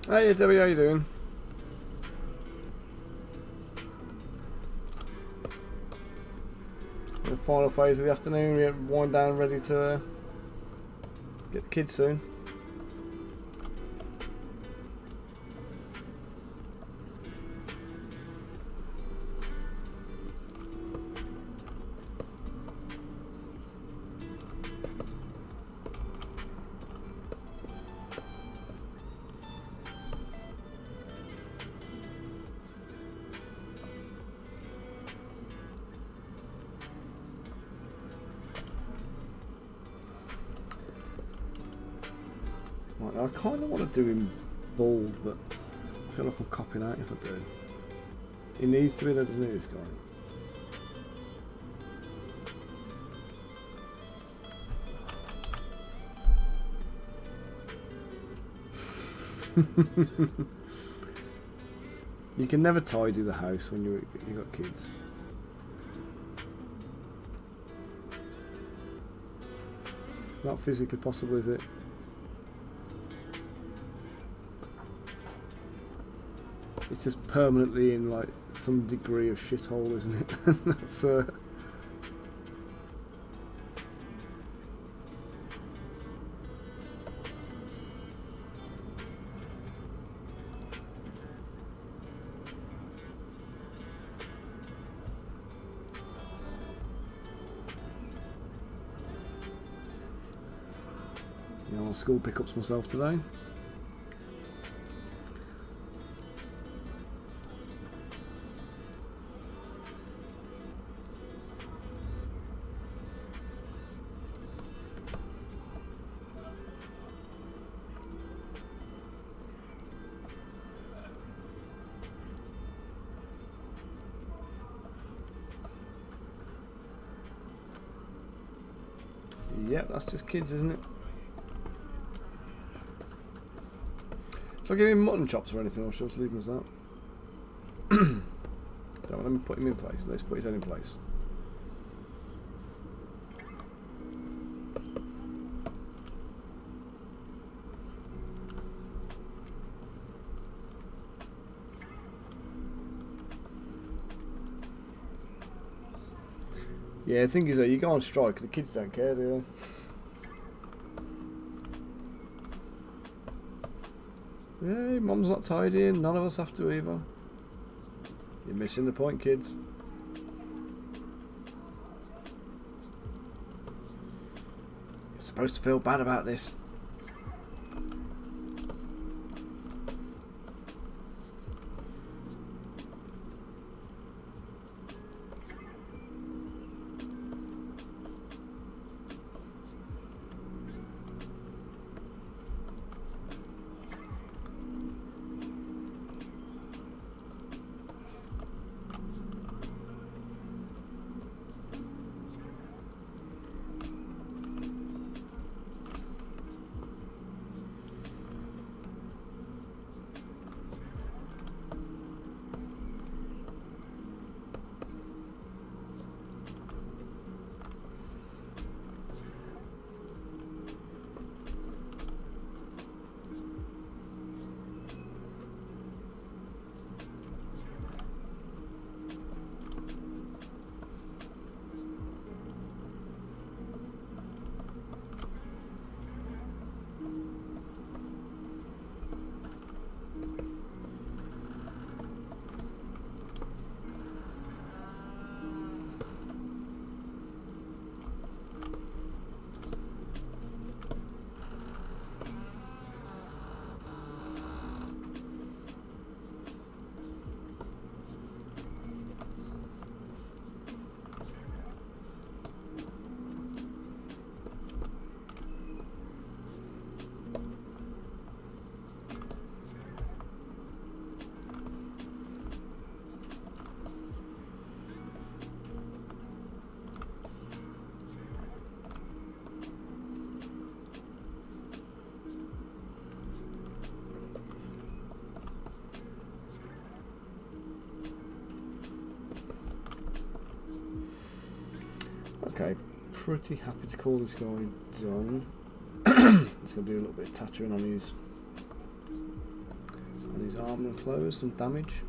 Speaker 1: Hey Debbie, how you doing? The final phase of the afternoon, we wind down, ready to get the kids soon. Right, now I kind of want to do him bald, but I feel like I'm copping out if I do. He needs to be there, doesn't he, this guy? You can never tidy the house when you got kids. It's not physically possible, is it? It's just permanently in like some degree of shithole, isn't it? That's you know, on school pickups myself today. Yep, that's just kids, isn't it? Shall I give him mutton chops or anything, or shall I just leave him as that? Don't let me put him in place. Let's put his head in place. Yeah, the thing is that you go on strike, the kids don't care, do they? Yeah, mum's not tidying, none of us have to either. You're missing the point, kids. You're supposed to feel bad about this. Okay, pretty happy to call this guy done. He's going to do a little bit of tattooing on his arm and clothes, some damage.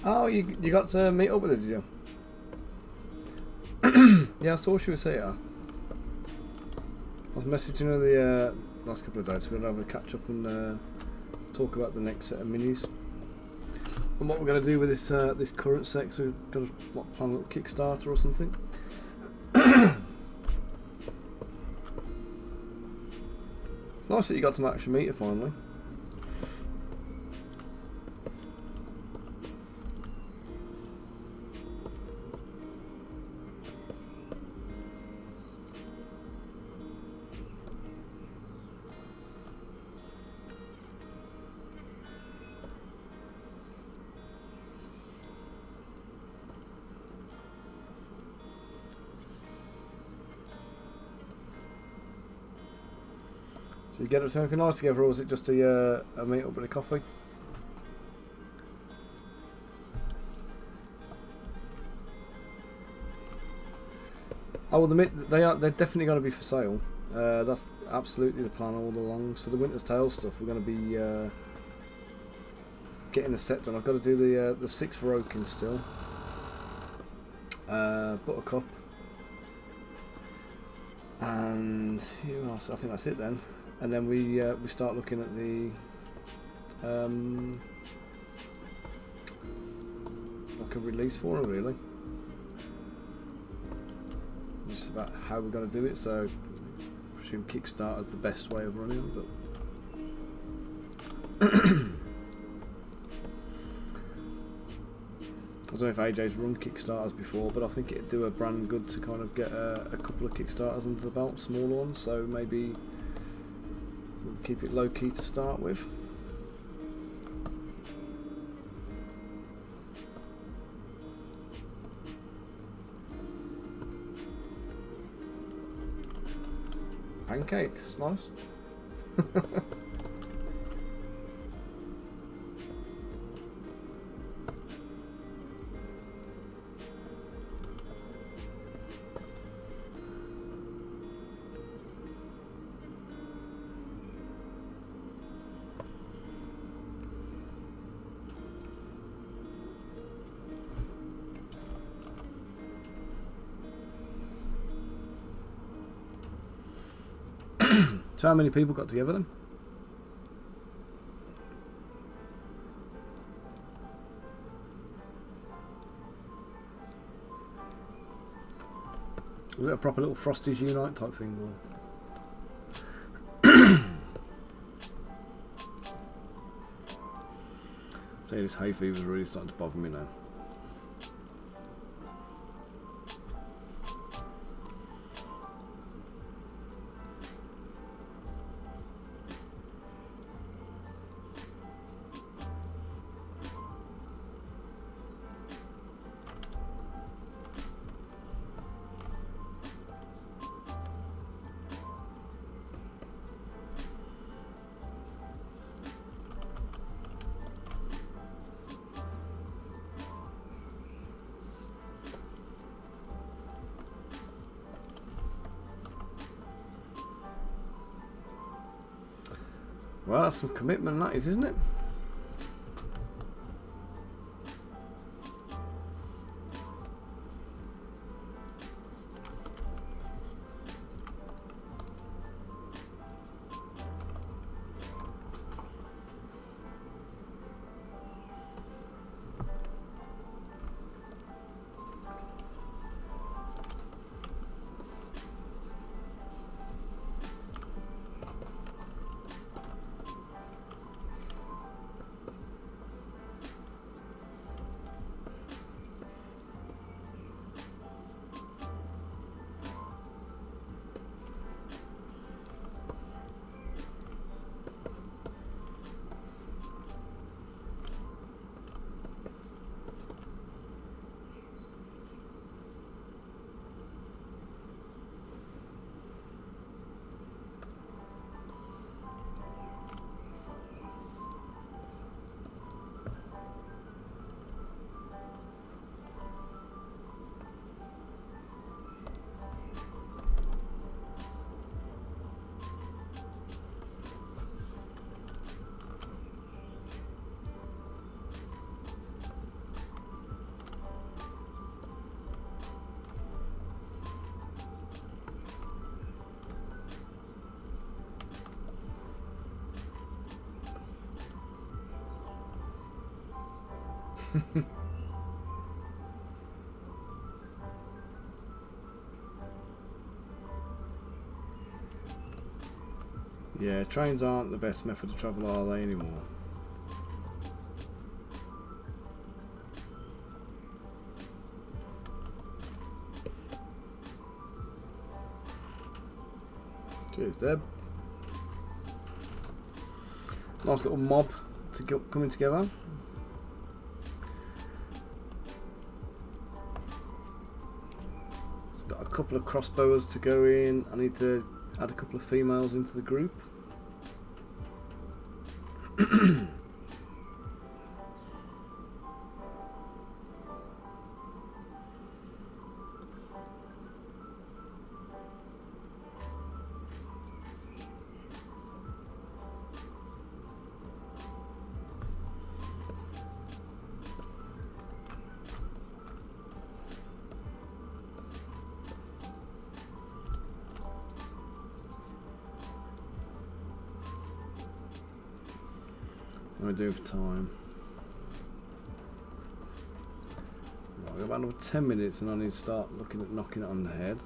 Speaker 1: Oh, you got to meet up with her, did you? Yeah, I saw she was here. I was messaging her the last couple of days. We're going to have a catch up and talk about the next set of minis. And what we're going to do with this this current set, so we've got to plan a little Kickstarter or something. Nice that you got to actually meet her finally. So you get up to anything nice together, or was it just a meet up with a coffee? Oh well, they're definitely going to be for sale. That's absolutely the plan all along. So the Winter's Tale stuff, we're going to be getting the set done. I've got to do the 6 for Oaken still. Buttercup. And who else? I think that's it then. And then we start looking at the like a release for it, really. Just about how we're going to do it. So I presume Kickstarter is the best way of running them, but I don't know if AJ's run Kickstarters before, but I think it'd do a brand good to kind of get a couple of Kickstarters under the belt, smaller ones, so maybe we'll keep it low key to start with. Pancakes, nice. So how many people got together then? Was it a proper little Frosties Unite type thing? Or? Tell you, this hay fever's really starting to bother me now. Well, that's some commitment, that is, isn't it? Yeah, trains aren't the best method of travel, are they, anymore? Cheers, Deb. Nice little mob to get coming together. Got a couple of crossbowers to go in. I need to add a couple of females into the group. What am I doing for time? Right, we've got about another 10 minutes and I need to start looking at knocking it on the head.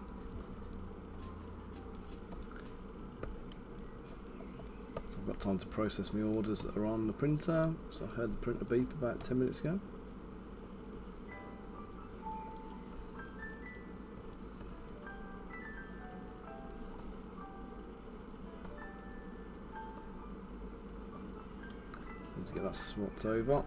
Speaker 1: So I've got time to process my orders that are on the printer. So I heard the printer beep about 10 minutes ago. Let's get that swapped over.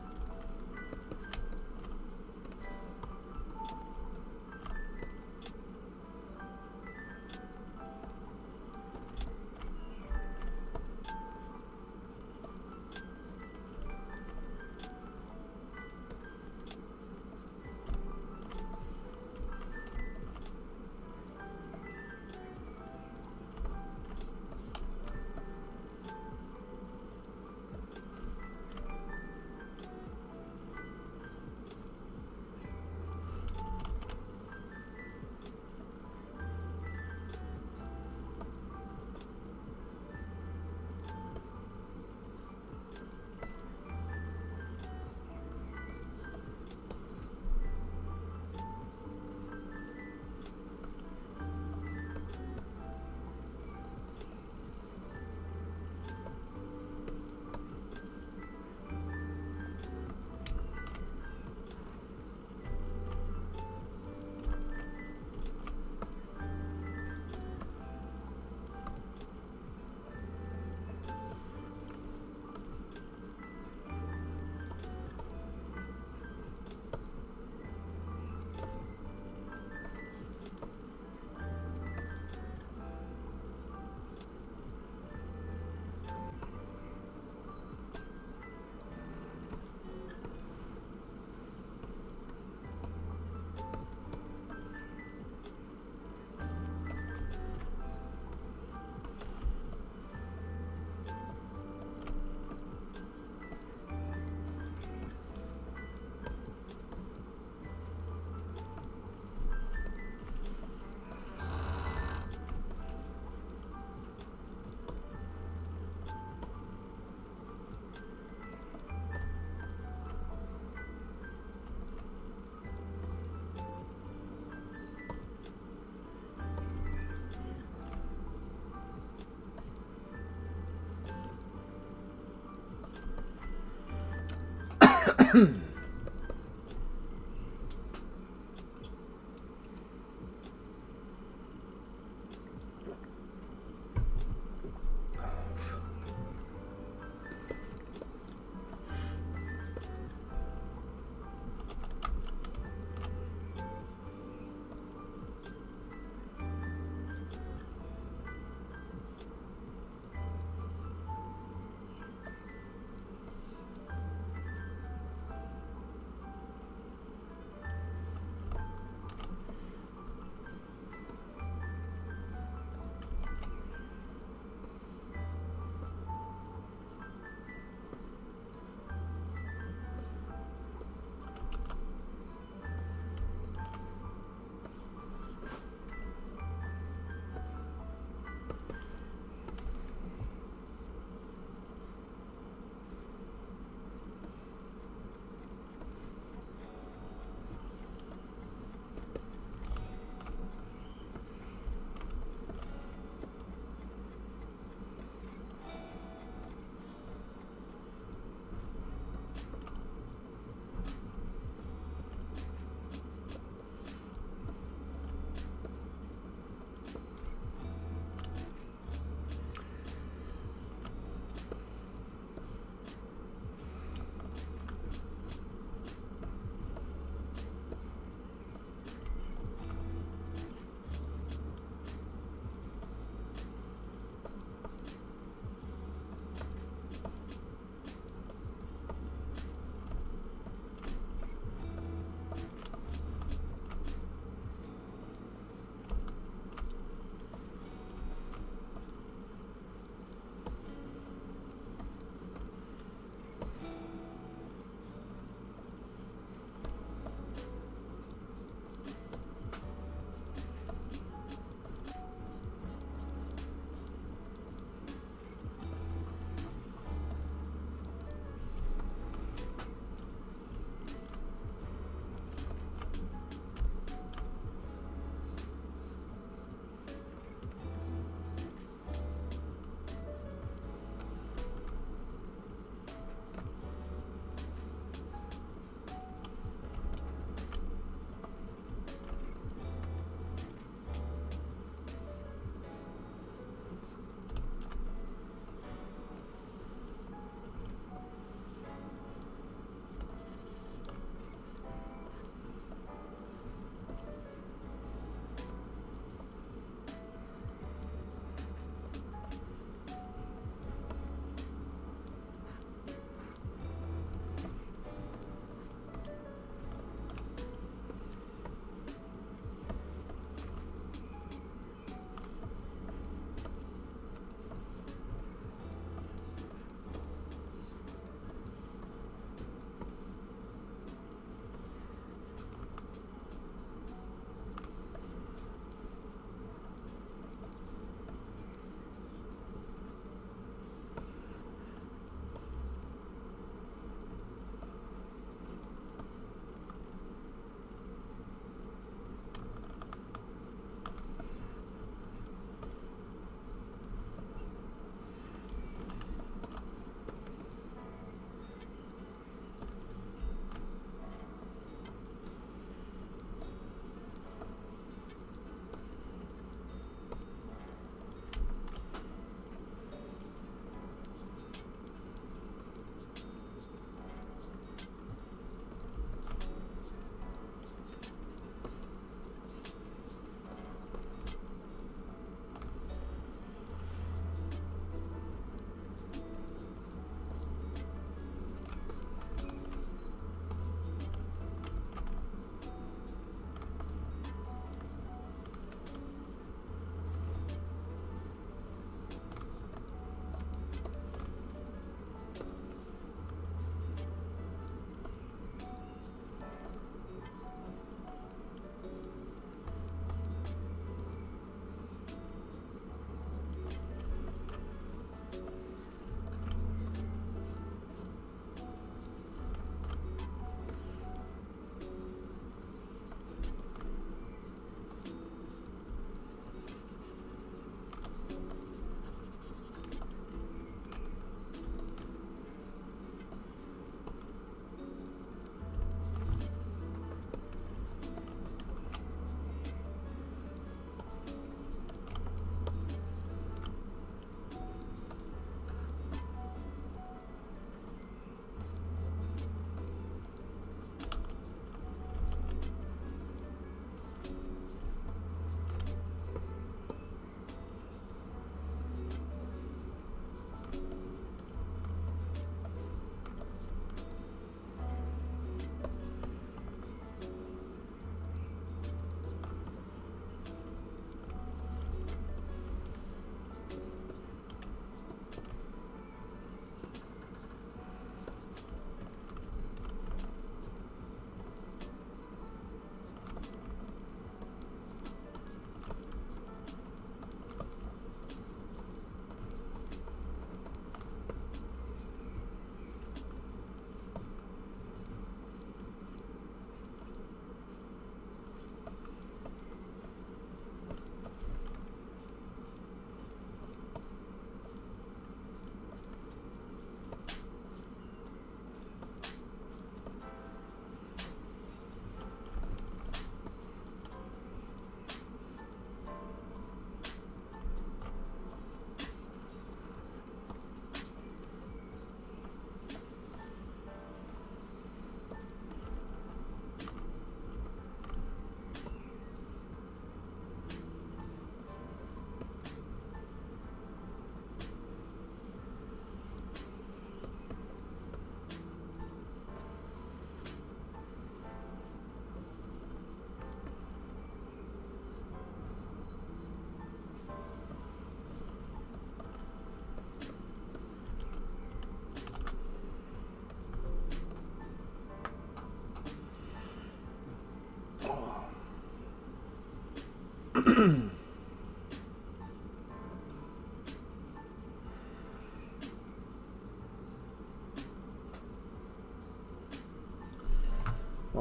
Speaker 1: Right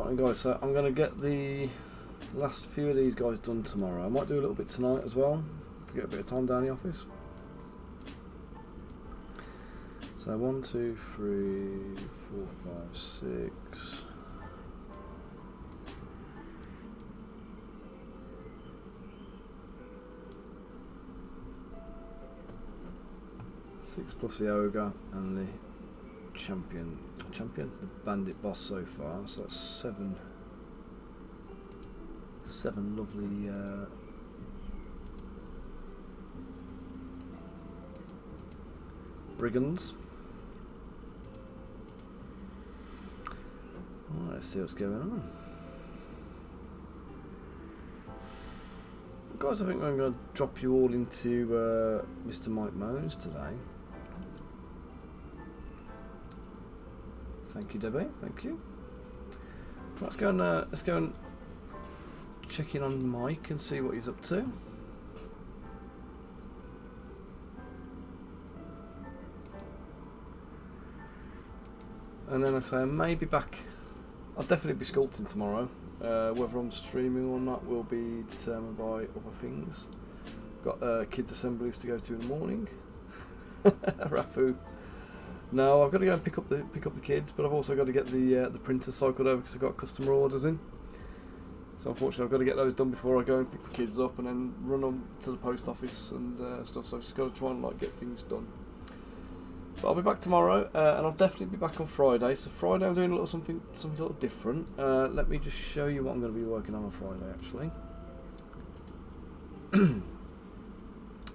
Speaker 1: then guys, so I'm going to get the last few of these guys done tomorrow. I might do a little bit tonight as well, to get a bit of time down the office. So 1, 2, 3, 4, 5, 6. Six plus the ogre and the champion, the bandit boss so far. So that's 7 lovely brigands. Well, let's see what's going on. Guys, I think I'm going to drop you all into Mr. Mike Moans today. Thank you, Debbie. Thank you. Let's go and check in on Mike and see what he's up to. And then I say I may be back. I'll definitely be sculpting tomorrow. Whether I'm streaming or not will be determined by other things. Got kids' assemblies to go to in the morning. Rafu. No, I've got to go and pick up the kids, but I've also got to get the printer cycled over because I've got customer orders in. So unfortunately, I've got to get those done before I go and pick the kids up and then run them to the post office and stuff. So I've just got to try and get things done. But I'll be back tomorrow, and I'll definitely be back on Friday. So Friday, I'm doing something a little different. Let me just show you what I'm going to be working on Friday, actually.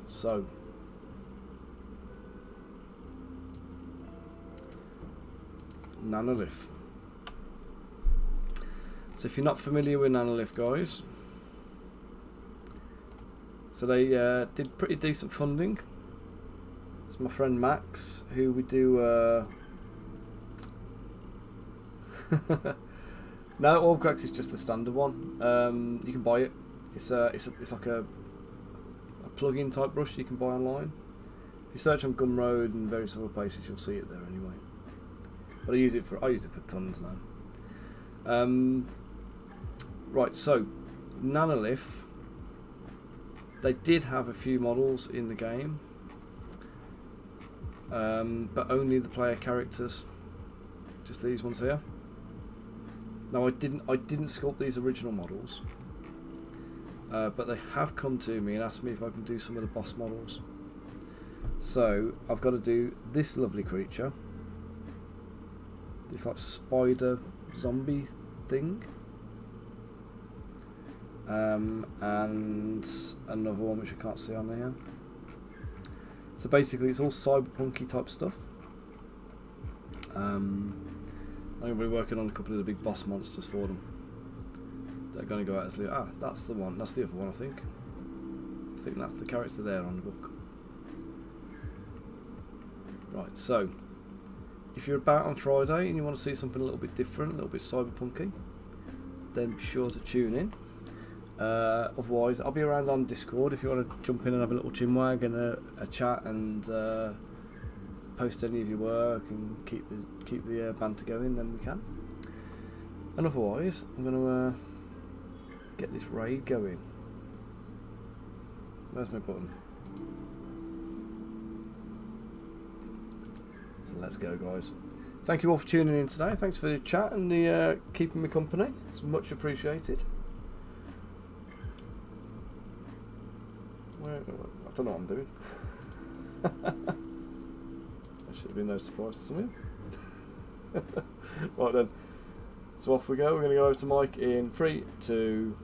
Speaker 1: So. Nanolith. So if you're not familiar with Nanolith, guys, so they did pretty decent funding. It's my friend Max, who we do no, Orbcracks is just the standard one. You can buy it. It's like a plug-in type brush you can buy online. If you search on Gumroad and various other places, you'll see it there anyway. But I use it for tons now. Right, so Nanolith, they did have a few models in the game, but only the player characters, just these ones here. Now I didn't sculpt these original models, but they have come to me and asked me if I can do some of the boss models. So I've got to do this lovely creature. This like spider zombie thing, and another one which I can't see on here. So basically it's all cyberpunky type stuff. I'm going to be working on a couple of the big boss monsters for them. They're going to go out as that's the one, that's the other one I think that's the character there on the book. Right, so if you're about on Friday and you want to see something a little bit different, a little bit cyberpunky, then be sure to tune in. Otherwise, I'll be around on Discord if you want to jump in and have a little chinwag and a chat and post any of your work and keep the banter going. Then we can. And otherwise, I'm going to get this raid going. Where's my button? Let's go, guys. Thank you all for tuning in today. Thanks for the chat and the keeping me company. It's much appreciated. I don't know what I'm doing. There should have been no surprise to some of you. Right then. So off we go. We're going to go over to Mike in 3, 2,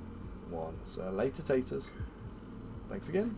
Speaker 1: 1. So later, taters. Thanks again.